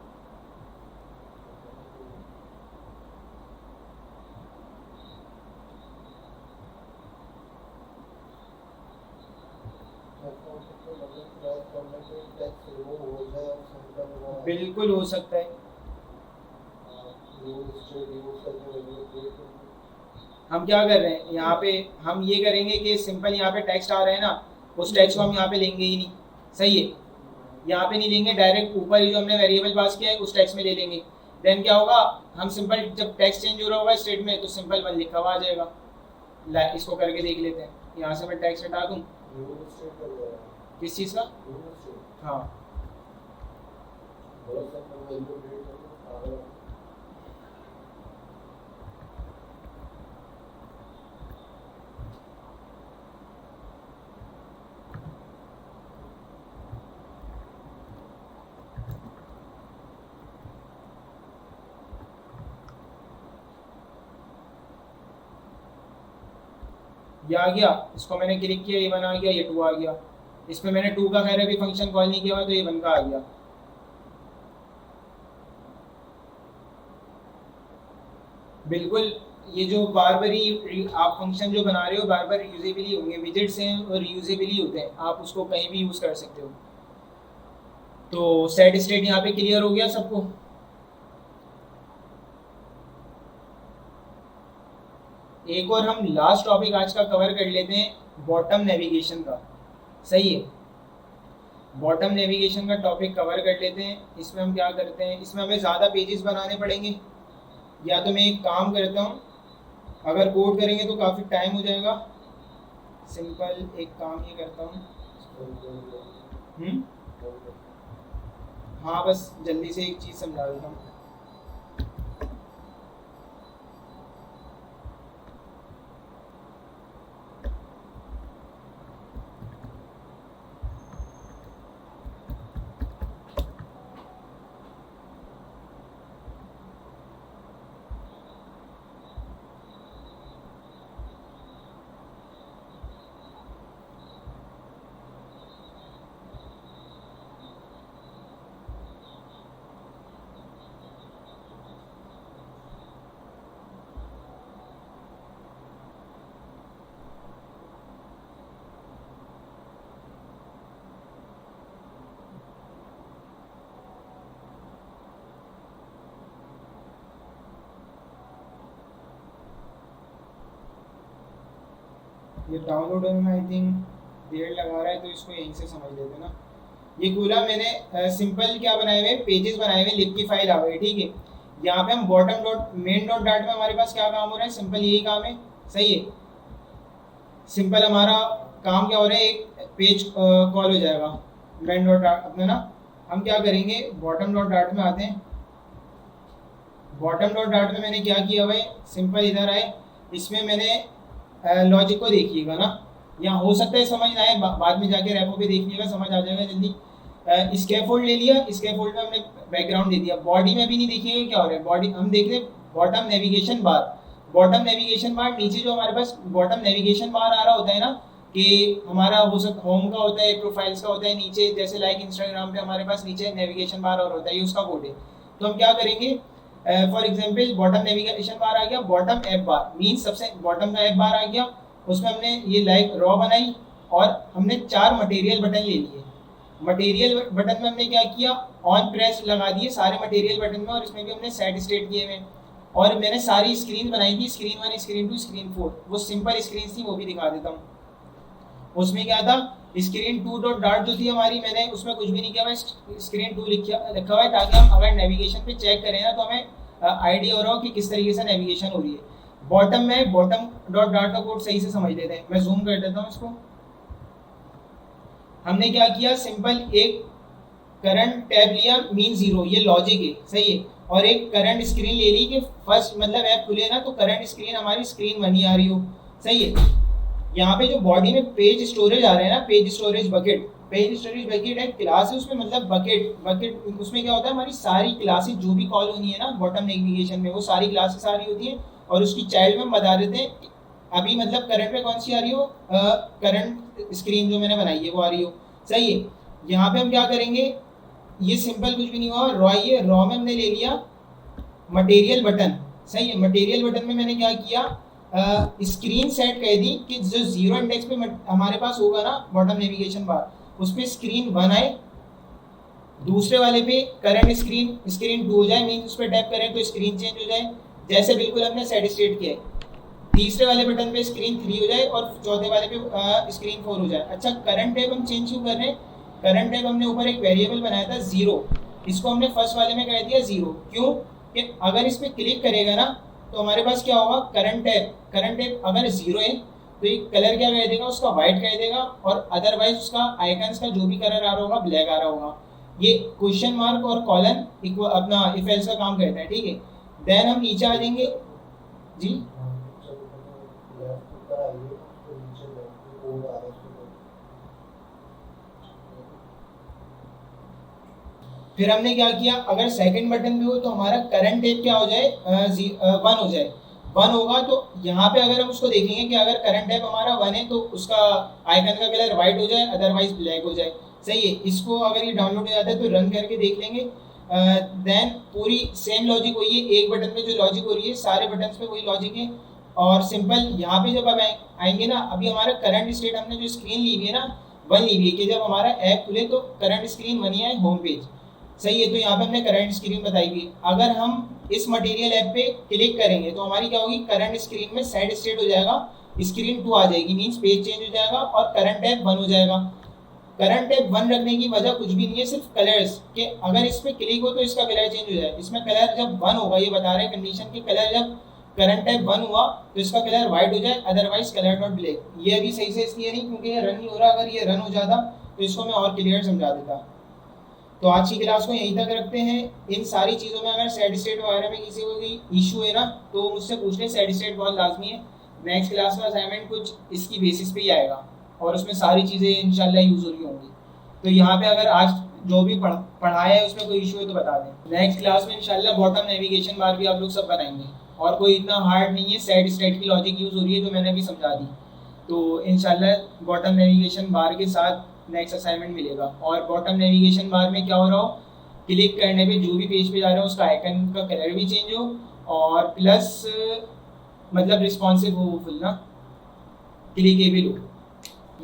बिल्कुल हो सकता है। हम क्या कर रहे हैं यहाँ पे, हम ये करेंगे कि सिंपल यहाँ पे टेक्स्ट आ रहे हैं ना, उस टेक्स्ट को हम यहाँ पे लेंगे ही नहीं, सही है। यहाँ पे नहीं लेंगे, डायरेक्ट ऊपर ही जो हमने वेरिएबल पास किया है उस टेक्स्ट में ले लेंगे। देन क्या होगा, हम सिंपल जब टेक्स्ट चेंज हो रहा होगा स्टेट में तो सिंपल 1 लिखा हुआ आ जाएगा। इसको करके देख लेते हैं, यहाँ से मैं टेक्स्ट हटा दूँ, किस चीज़ का? हाँ ये आ गया, इसको मैंने क्लिक किया, ये 1 आ गया, ये 2 आ गया। इसमें मैंने 2 का खैर अभी फंक्शन कॉल नहीं किया हुआ तो ये 1 का आ गया। बिल्कुल, ये जो बार बार ही आप फंक्शन जो बना रहे हो बार बार यूजेबली होंगे, विजेट्स हैं और यूजेबली होते हैं, आप उसको कहीं भी यूज़ कर सकते हो। तो सेट स्टेट यहाँ पे क्लियर हो गया सबको? एक और हम लास्ट टॉपिक आज का कवर कर लेते हैं, बॉटम नेविगेशन का, सही है। बॉटम नेविगेशन का टॉपिक कवर कर लेते हैं। इसमें हम क्या करते हैं, इसमें हमें ज़्यादा पेजेस बनाने पड़ेंगे, या तो मैं एक काम करता हूँ, अगर कोड करेंगे तो काफ़ी टाइम हो जाएगा, सिंपल एक काम ये करता हूँ। हाँ बस जल्दी से एक चीज़ समझा देता हूँ। ये डाउनलोड होने में आई थिंक देर लगा रहा है, तो इसको यहीं से समझ लेते ना। ये खोला मैंने, सिंपल क्या बनाए हुए, पेजेस बनाए हुए, लिब की फाइल आ गई, ठीक है। यहाँ पे हम bottom dot main dot dot में हमारे पास क्या काम हो रहा है, सिंपल यही काम है, सही है। सिंपल हमारा काम क्या हो रहा है, एक पेज कॉल हो जाएगा मेन डॉट डाट अपना ना। हम क्या करेंगे, बॉटम डॉट डाट में आते हैं। बॉटम डॉट डाट में मैंने क्या किया भाई, सिंपल इधर आए, इसमें मैंने लॉजिक को देखिएगा ना, यहाँ हो सकता है समझ ना आए, बाद में जाके रेपो पे देखिएगा, समझ आ जाएगा जल्दी। स्कैफोल्ड ले लिया, स्कैफोल्ड में हमने बैकग्राउंड दे दिया। बॉडी में भी नहीं देखिएगा क्या हो रहा है, बॉडी हम देख रहे हैं बॉटम नेविगेशन बार। बॉटम नेविगेशन बार नीचे जो हमारे पास बॉटम नेविगेशन बार आ रहा होता है ना, कि हमारा हो सकता होम का होता है, प्रोफाइल्स का होता है, नीचे जैसे लाइक इंस्टाग्राम पे हमारे पास नीचे नेविगेशन बार और होता है, ये उसका कोड है। तो हम क्या करेंगे, for example bottom navigation bar आ गया, बॉटम ऐप बार मीन्स सबसे बॉटम का ऐप बार आ गया, उसमें हमने ये लाइक रॉ बनाई और हमने 4 मटेरियल बटन ले लिए। मटेरियल बटन में हमने क्या किया, ऑन प्रेस लगा दिए सारे मटेरियल बटन में, और इसमें भी हमने सेट स्टेट किए हुए। और मैंने सारी स्क्रीन बनाई थी, स्क्रीन 1, स्क्रीन 2, स्क्रीन 4, वो सिंपल स्क्रीन थी, वो भी दिखा देता हूँ। उसमें क्या था, स्क्रीन 2 डॉट डार्ट जो थी हमारी, मैंने उसमें कुछ भी नहीं किया, बस स्क्रीन 2 लिखा हुआ है, ताकि हम अगर नेविगेशन पे चेक करें ना तो हमें आइडिया हो रहा हो कि किस तरीके से नेविगेशन हो रही है। बॉटम में बॉटम डॉट डार्ट का कोड सही से समझ लेते हैं, मैं जूम कर देता हूँ इसको। हमने क्या किया, सिंपल एक करंट टैब लिया, मीन 0, ये लॉजिक है, सही है, और एक करंट स्क्रीन ले ली कि फर्स्ट मतलब ऐप खुले ना तो करंट स्क्रीन हमारी स्क्रीन 1 ही आ रही हो, सही है। यहाँ पे जो बॉडी में पेज स्टोरेज आ रहे हैं ना, page storage bucket, page storage bucket एक क्लास है, उसमें मतलब बकेट उसमें क्या होता है, हमारी सारी क्लासेस जो भी कॉल होनी है ना बॉटम नेविगेशन में, वो सारी क्लासेस आ रही होती हैं, और उसकी चाइल्ड में हम बता देते हैं अभी मतलब करंट में कौन सी आ रही हो, करंट स्क्रीन जो मैंने बनाई है वो आ रही हो, सही है। यहाँ पे हम क्या करेंगे, ये सिंपल कुछ भी नहीं हुआ, रॉ, ये रॉ में हमने ले लिया मटेरियल बटन, सही है। मटेरियल बटन में मैंने क्या किया, स्क्रीन सेट कह दी कि जो 0 इंडेक्स पे हमारे पास होगा ना बॉटम नेविगेशन बार, उस पर स्क्रीन 1 आए, दूसरे वाले पे करंट स्क्रीन 2 हो जाए, मीन उस पर टैप करें तो स्क्रीन चेंज हो जाए, जैसे बिल्कुल हमने सेट स्टेट किया है। तीसरे वाले बटन पे स्क्रीन 3 हो जाए, और चौथे वाले पे स्क्रीन 4 हो जाए। अच्छा, करंट टैब हम चेंज क्यों कर रहे हैं, करंट टैब हमने ऊपर एक वेरिएबल बनाया था 0, इसको हमने फर्स्ट वाले में कर दिया 0, क्यों कि अगर इस पर क्लिक करेगा ना तो हमारे पास क्या होगा, करंट टैब अगर 0 है तो ये कलर क्या कर देगा, उसका व्हाइट कर देगा, और अदरवाइज उसका आइकन्स का जो भी कलर आ रहा होगा ब्लैक आ रहा होगा। ये क्वेश्चन मार्क और कॉलन अपना इफ एल्स का काम करता है, ठीक है। देन हम नीचे आ जाएंगे जी, फिर हमने क्या किया, अगर सेकंड बटन पे हो तो हमारा करंट टैब क्या हो जाए, 1 हो जाए, 1 होगा तो यहाँ पे अगर हम उसको देखेंगे कि अगर करंट टैब हमारा 1 है तो उसका आइकन का कलर व्हाइट हो जाए, अदरवाइज ब्लैक हो जाए, सही है। इसको अगर ये डाउनलोड हो जाता है तो रन करके देख लेंगे। देन पूरी सेम लॉजिक हुई है, एक बटन पे जो लॉजिक हो रही है सारे बटन पे वही लॉजिक है, और सिंपल यहाँ पे जब अब आएंगे ना, अभी हमारा करंट स्टेट हमने जो स्क्रीन ली हुई है ना 1 ली हुई है, कि जब हमारा ऐप खुले तो करंट स्क्रीन 1 ही आए होम पेज, सही है। तो यहाँ पे हमने करंट स्क्रीन बताई हुई है। अगर हम इस मटेरियल ऐप पे क्लिक करेंगे तो हमारी क्या होगी, करंट स्क्रीन में सेट स्टेट हो जाएगा, स्क्रीन 2 आ जाएगी, मीन्स पेज चेंज हो जाएगा, और करंट ऐप 1 हो जाएगा। करंट ऐप 1 रखने की वजह कुछ भी नहीं है, सिर्फ कलर्स के अगर इस पे क्लिक हो तो इसका कलर चेंज हो जाए। इसमें कलर जब 1 होगा, ये बता रहे हैं कंडीशन की, कलर जब करंट ऐप 1 हुआ तो इसका कलर व्हाइट हो जाए, अदरवाइज कलर नॉट ब्लैक। ये अभी सही से इसलिए नहीं क्योंकि ये रन नहीं हो रहा, अगर ये रन हो जाता तो इसको मैं और क्लियर समझा देता। तो आज की क्लास को यहीं तक रखते हैं। इन सारी चीज़ों में अगर सेट स्टेट वगैरह में किसी को कोई इशू है ना तो मुझसे पूछ लें, सेट स्टेट बहुत लाजमी है। नेक्स्ट क्लास में असाइनमेंट कुछ इसकी बेसिस पे ही आएगा और उसमें सारी चीज़ें इंशाल्लाह यूज़ हो रही होंगी। तो यहाँ पे अगर आज जो भी पढ़ाया है उसमें कोई इशू है तो बता दें। नेक्स्ट क्लास में इंशाल्लाह बॉटम नेविगेशन बार भी आप लोग सब बनाएंगे, और कोई इतना हार्ड नहीं है, सेट स्टेट की लॉजिक यूज़ हो रही है जो मैंने भी समझा दी। तो इंशाल्लाह बॉटम नेविगेशन बार के साथ नेक्स्ट असाइनमेंट मिलेगा। और बॉटम नेविगेशन बार में क्या हो रहा हो, क्लिक करने पे जो भी पेज पे जा रहे हो उसका आइकन का कलर भी चेंज हो, और प्लस मतलब रिस्पॉन्सिव हो फुल ना, क्लिकेबल हो।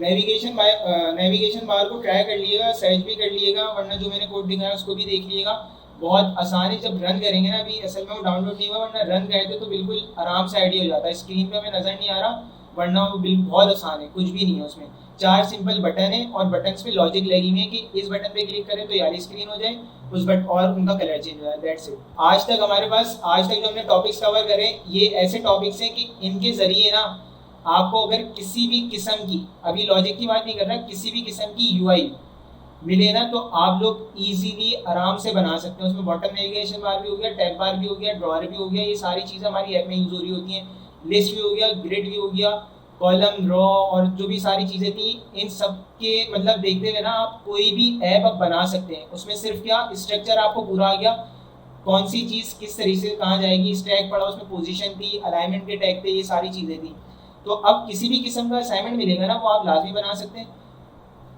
नेविगेशन बार को ट्राई कर लिएगा, सर्च भी कर लिएगा, वरना जो मैंने कोड दिखाया उसको भी देख लिएगा। बहुत आसान है, जब रन करेंगे ना, अभी असल में वो डाउनलोड नहीं हुआ, वरना रन करते तो बिल्कुल आराम से आइडिया हो जाता है। स्क्रीन पे हमें नज़र नहीं आ रहा, वरना वो बिल्कुल बहुत आसान है, कुछ भी नहीं है उसमें। 4 सिंपल बटन है और बटन्स पे लॉजिक लगी हुई है कि इस बटन पे क्लिक करें तो यार स्क्रीन हो जाए, उस बटन और उनका कलर चेंज हो जाए, दैट्स इट। आज तक जो हमने टॉपिक्स कवर करे ये ऐसे टॉपिक्स हैं कि इनके ज़रिए ना आपको अगर किसी भी किस्म की, अभी लॉजिक की बात नहीं कर रहा, किसी भी किस्म की यूआई मिले ना तो आप लोग इजीली आराम से बना सकते हैं। उसमें बॉटम नेविगेशन बार भी हो गया, टैब बार भी हो गया, ड्रॉअर भी हो गया, ये सारी चीज़ें हमारी ऐप में यूज़ हो रही होती हैं। लिस्ट भी हो गया, ग्रिड भी हो गया, कॉलम, रॉ और जो भी सारी चीज़ें थी, इन सब के मतलब देखते हुए ना आप कोई भी ऐप आप बना सकते हैं। उसमें सिर्फ क्या स्ट्रक्चर आपको पूरा आ गया, कौन सी चीज़ किस तरीके से कहाँ जाएगी, स्टैक पड़ा, उसमें पोजीशन थी, अलाइनमेंट के टैग थे, ये सारी चीज़ें थी। तो अब किसी भी किस्म का असाइनमेंट मिलेगा ना वो आप लाजमी बना सकते हैं।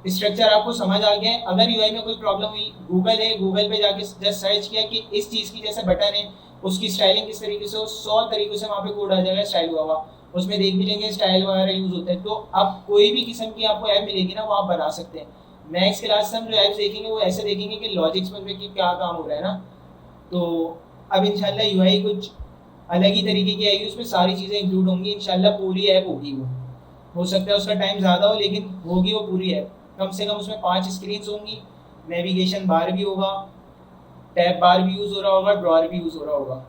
स्ट्रक्चर आपको समझ आ गया है। अगर यूआई में कोई प्रॉब्लम हुई, गूगल है, गूगल पे जाके जस्ट सर्च किया कि इस चीज़ की जैसे बटन है उसकी स्टाइलिंग किस तरीके से हो, 100 तरीकों से वहाँ पे कोड आ जाएगा स्टाइल हुआ हुआ, उसमें देख भी लेंगे स्टाइल वगैरह यूज़ होता है। तो अब कोई भी किस्म की आपको ऐप मिलेगी ना वो आप बना सकते हैं। नेक्स्ट क्लास से हम जो ऐप्स देखेंगे वो ऐसे देखेंगे कि लॉजिक्स में क्या काम हो रहा है ना। तो अब इंशाल्लाह यूआई कुछ अलग ही तरीके की आएगी, उसमें सारी चीज़ें इंक्लूड होंगी इंशाल्लाह, पूरी ऐप होगी वो। हो सकता है उसका टाइम ज़्यादा हो लेकिन होगी वो पूरी ऐप। कम से कम उसमें 5 स्क्रीन्स होंगी, नेविगेशन बार भी होगा, टैब बार भी यूज़ हो रहा होगा, ड्रॉअर भी यूज़ हो रहा होगा।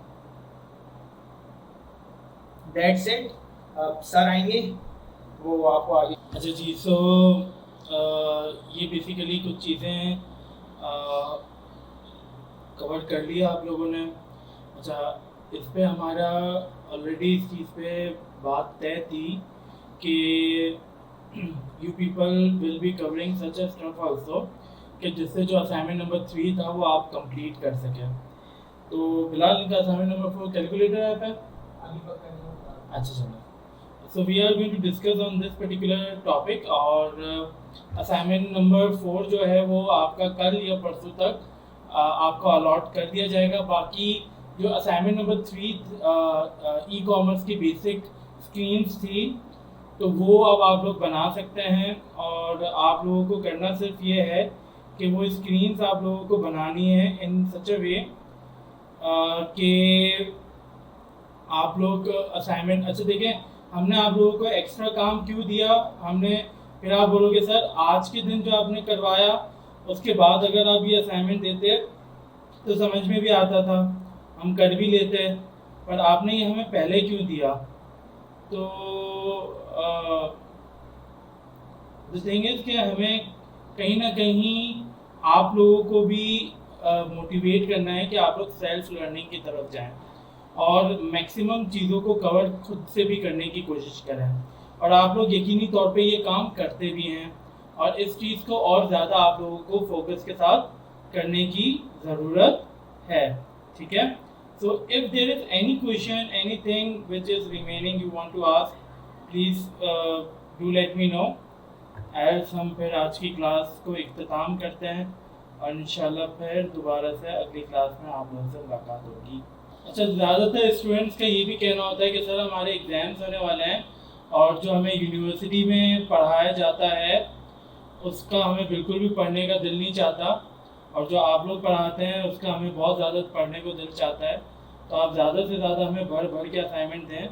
That's it. अब सर आएंगे वो आपको आगे। अच्छा जी, सो ये बेसिकली कुछ चीज़ें कवर कर लिया आप लोगों ने। अच्छा, इस पे हमारा ऑलरेडी इस चीज़ पे बात तय थी कि you people will be covering such a stuff also, कि जिससे जो असाइनमेंट नंबर 3 था वो आप कंप्लीट कर सकें। तो बिलाल इनका असाइनमेंट नंबर 4 कैलकुलेटर ऐप है। अच्छा चलो, so we are going to discuss on this particular topic, और असाइनमेंट नंबर 4 जो है वो आपका कल या परसों तक आपको अलॉट कर दिया जाएगा। बाकी जो असाइनमेंट नंबर 3 ई कॉमर्स की बेसिक स्क्रीन्स थी, तो वो अब आप लोग बना सकते हैं, और आप लोगों को करना सिर्फ ये है कि वो स्क्रीन्स आप लोगों को बनानी है इन सच अ वे कि आप लोग असाइनमेंट, अच्छा देखें हमने आप लोगों को एक्स्ट्रा काम क्यों दिया, हमने, फिर आप बोलोगे सर आज के दिन जो आपने करवाया उसके बाद अगर आप ये असाइनमेंट देते तो समझ में भी आता था, हम कर भी लेते, पर आपने ये हमें पहले क्यों दिया। तो द थिंग इज़ कि हमें कहीं ना कहीं आप लोगों को भी मोटिवेट करना है कि आप लोग सेल्फ लर्निंग की तरफ जाएं और मैक्सिमम चीज़ों को कवर खुद से भी करने की कोशिश करें, और आप लोग यकीनी तौर पे ये काम करते भी हैं, और इस चीज़ को और ज़्यादा आप लोगों को फोकस के साथ करने की ज़रूरत है। ठीक है, so if there is any question, anything which is remaining you want to ask, please do let me know. As हम फिर आज की क्लास को इख्तिताम करते हैं, और इंशाल्लाह फिर दोबारा से अगली क्लास में आप लोगों से मुलाकात होगी। अच्छा, ज़्यादातर स्टूडेंट्स का ये भी कहना होता है कि सर हमारे एग्ज़ाम्स होने वाले हैं, और जो हमें यूनिवर्सिटी में पढ़ाया जाता है उसका हमें बिल्कुल भी पढ़ने का दिल नहीं चाहता, और जो आप लोग पढ़ाते हैं उसका हमें बहुत ज़्यादा पढ़ने को दिल चाहता है। तो आप ज़्यादा से ज़्यादा हमें भर भर के असाइनमेंट दें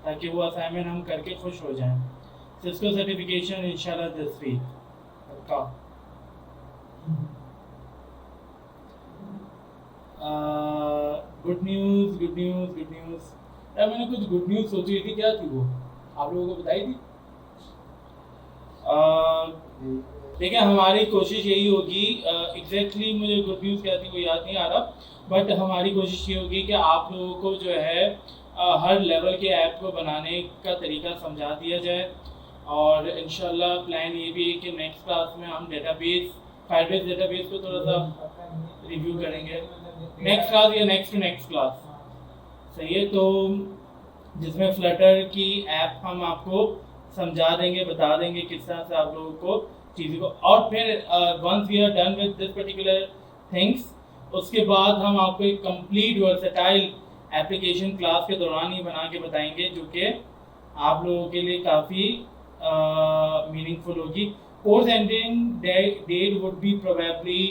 ताकि वो असाइनमेंट हम करके खुश हो जाएं। सिस्को सर्टिफिकेशन इंशाल्लाह दिस वीक का। Good news, good news, good news. यार मैंने कुछ गुड न्यूज़ सोची थी, क्या थी वो आप लोगों को बताई थी? देखिए हमारी कोशिश यही होगी, एग्जैक्टली मुझे गुड न्यूज़ क्या थी वो याद नहीं आ रहा, बट हमारी कोशिश ये होगी कि आप लोगों को जो है हर लेवल के ऐप को बनाने का तरीका समझा दिया जाए, और इंशाल्लाह प्लान ये भी है कि नेक्स्ट क्लास में हम डेटाबेस, फायरबेस डेटाबेस को थोड़ा सा रिव्यू करेंगे नेक्स्ट क्लास या नेक्स्ट टू नेक्स्ट क्लास, सही है। तो जिसमें फ्लटर की ऐप हम आपको समझा देंगे, बता देंगे किस तरह से आप लोगों को चीज़ों को, और फिर once we are done with this particular things, उसके बाद हम आपको एक कंप्लीट वर्सेटाइल एप्लीकेशन क्लास के दौरान ही बना के बताएंगे, जो कि आप लोगों के लिए काफ़ी मीनिंगफुल होगी। Course ending date would be probably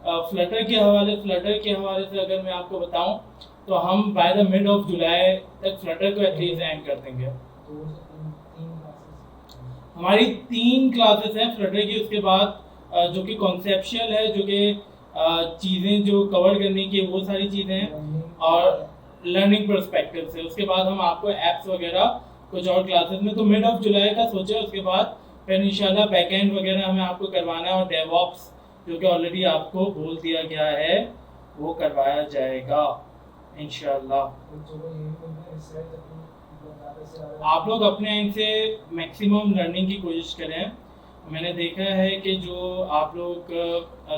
Flutter के हवाले से अगर मैं आपको बताऊं तो हम बाय द मिड ऑफ जुलाई तक फ्लटर को एटलीस्ट एंड कर देंगे। हमारी 3 क्लासेस हैं फ्लटर की, उसके बाद जो कि कॉन्सेप्चुअल है, जो कि चीज़ें जो कवर करने की वो सारी चीज़ें हैं, और लर्निंग पर्सपेक्टिव से उसके बाद हम आपको एप्स वगैरह कुछ और क्लासेस में, तो मिड ऑफ जुलाई का सोचे, उसके बाद फिर इंशाल्लाह बैकएंड वगैरह हमें आपको करवाना है, और डेवऑप्स जो कि ऑलरेडी आपको बोल दिया गया है वो करवाया जाएगा इंशाल्लाह। आप लोग अपने एंड से मैक्सिमम लर्निंग की कोशिश करें। मैंने देखा है कि जो आप लोग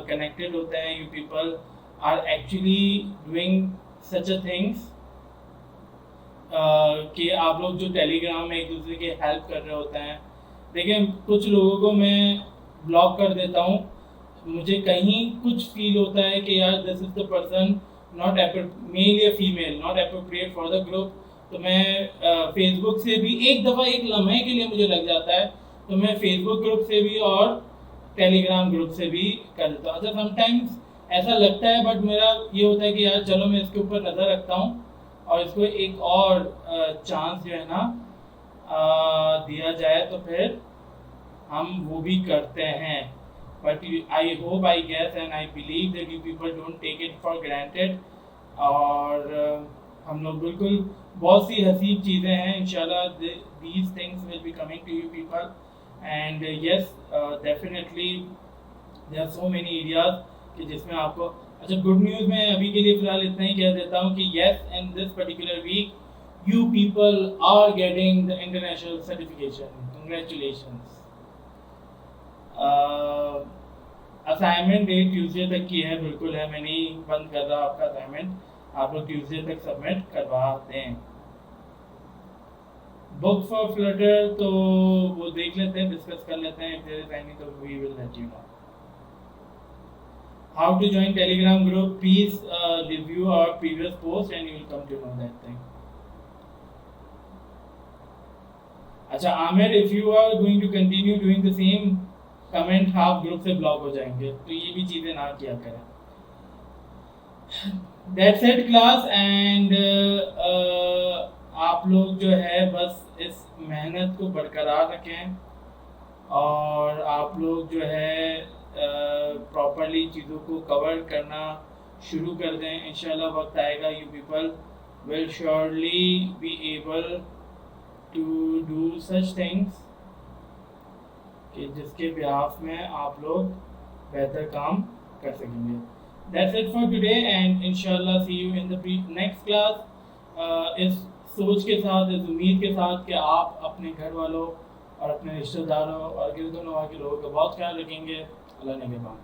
कनेक्टेड होते हैं, you people are actually doing such a things कि आप लोग जो टेलीग्राम में एक दूसरे की हेल्प कर रहे होते हैं। देखिए कुछ लोगों को मैं ब्लॉक कर देता हूँ, मुझे कहीं कुछ फील होता है कि यार this is the person not male या female not appropriate for the group, तो मैं फेसबुक से भी एक दफ़ा एक लम्हे के लिए मुझे लग जाता है, तो मैं फेसबुक ग्रुप से भी और टेलीग्राम ग्रुप से भी कर देता हूँ। अच्छा समटाइम्स ऐसा लगता है, बट मेरा ये होता है कि यार चलो मैं इसके ऊपर नज़र रखता हूँ और इसको एक और चांस जो है ना दिया जाए तो फिर हम वो भी करते हैं. But I hope, I guess and I believe that you people don't take it for granted. और हम लोग बिल्कुल बहुत सी हसीब चीज़ें हैं. इंशाल्लाह these things will be coming to you people, and yes, definitely there are so many areas कि जिसमें आपको. अच्छा, गुड न्यूज़ मैं अभी के लिए फ़िलहाल इतना ही कह देता हूँ कि yes, in this particular week you people are getting the international certification. Congratulations. Assignment date Tuesday तक की है. बिल्कुल है, मैं नहीं बंद कर रहा आपका असाइनमेंट. आप लोग ट्यूसडे तक सबमिट करवा दें. बुक फॉर फ्लटर तो वो देख लेते हैं, डिस्कस कर लेते हैं. इफ देयर इज एनी तो we will let you know. How to join Telegram group, please review our previous post and you will come to know that thing. अच्छा Aamir, if you are going to continue doing the same comment, आप group से block हो जाएंगे, तो ये भी चीज़ें ना किया करें. That's it class. एंड आप लोग जो है बस इस मेहनत को बरकरार रखें और आप लोग जो है प्रॉपरली चीज़ों को कवर करना शुरू कर दें. इंशाल्लाह वक्त आएगा, you people will surely be able to do such things कि जिसके बिहाफ में आप लोग बेहतर काम कर सकेंगे. That's it for today and inshallah see you in the next class. इस सोच के साथ, इस उम्मीद के साथ कि आप अपने घर वालों और अपने रिश्तेदारों और गिरदोनवा के लोगों का बहुत ख्याल रखेंगे. अल्लाह ने के बाद.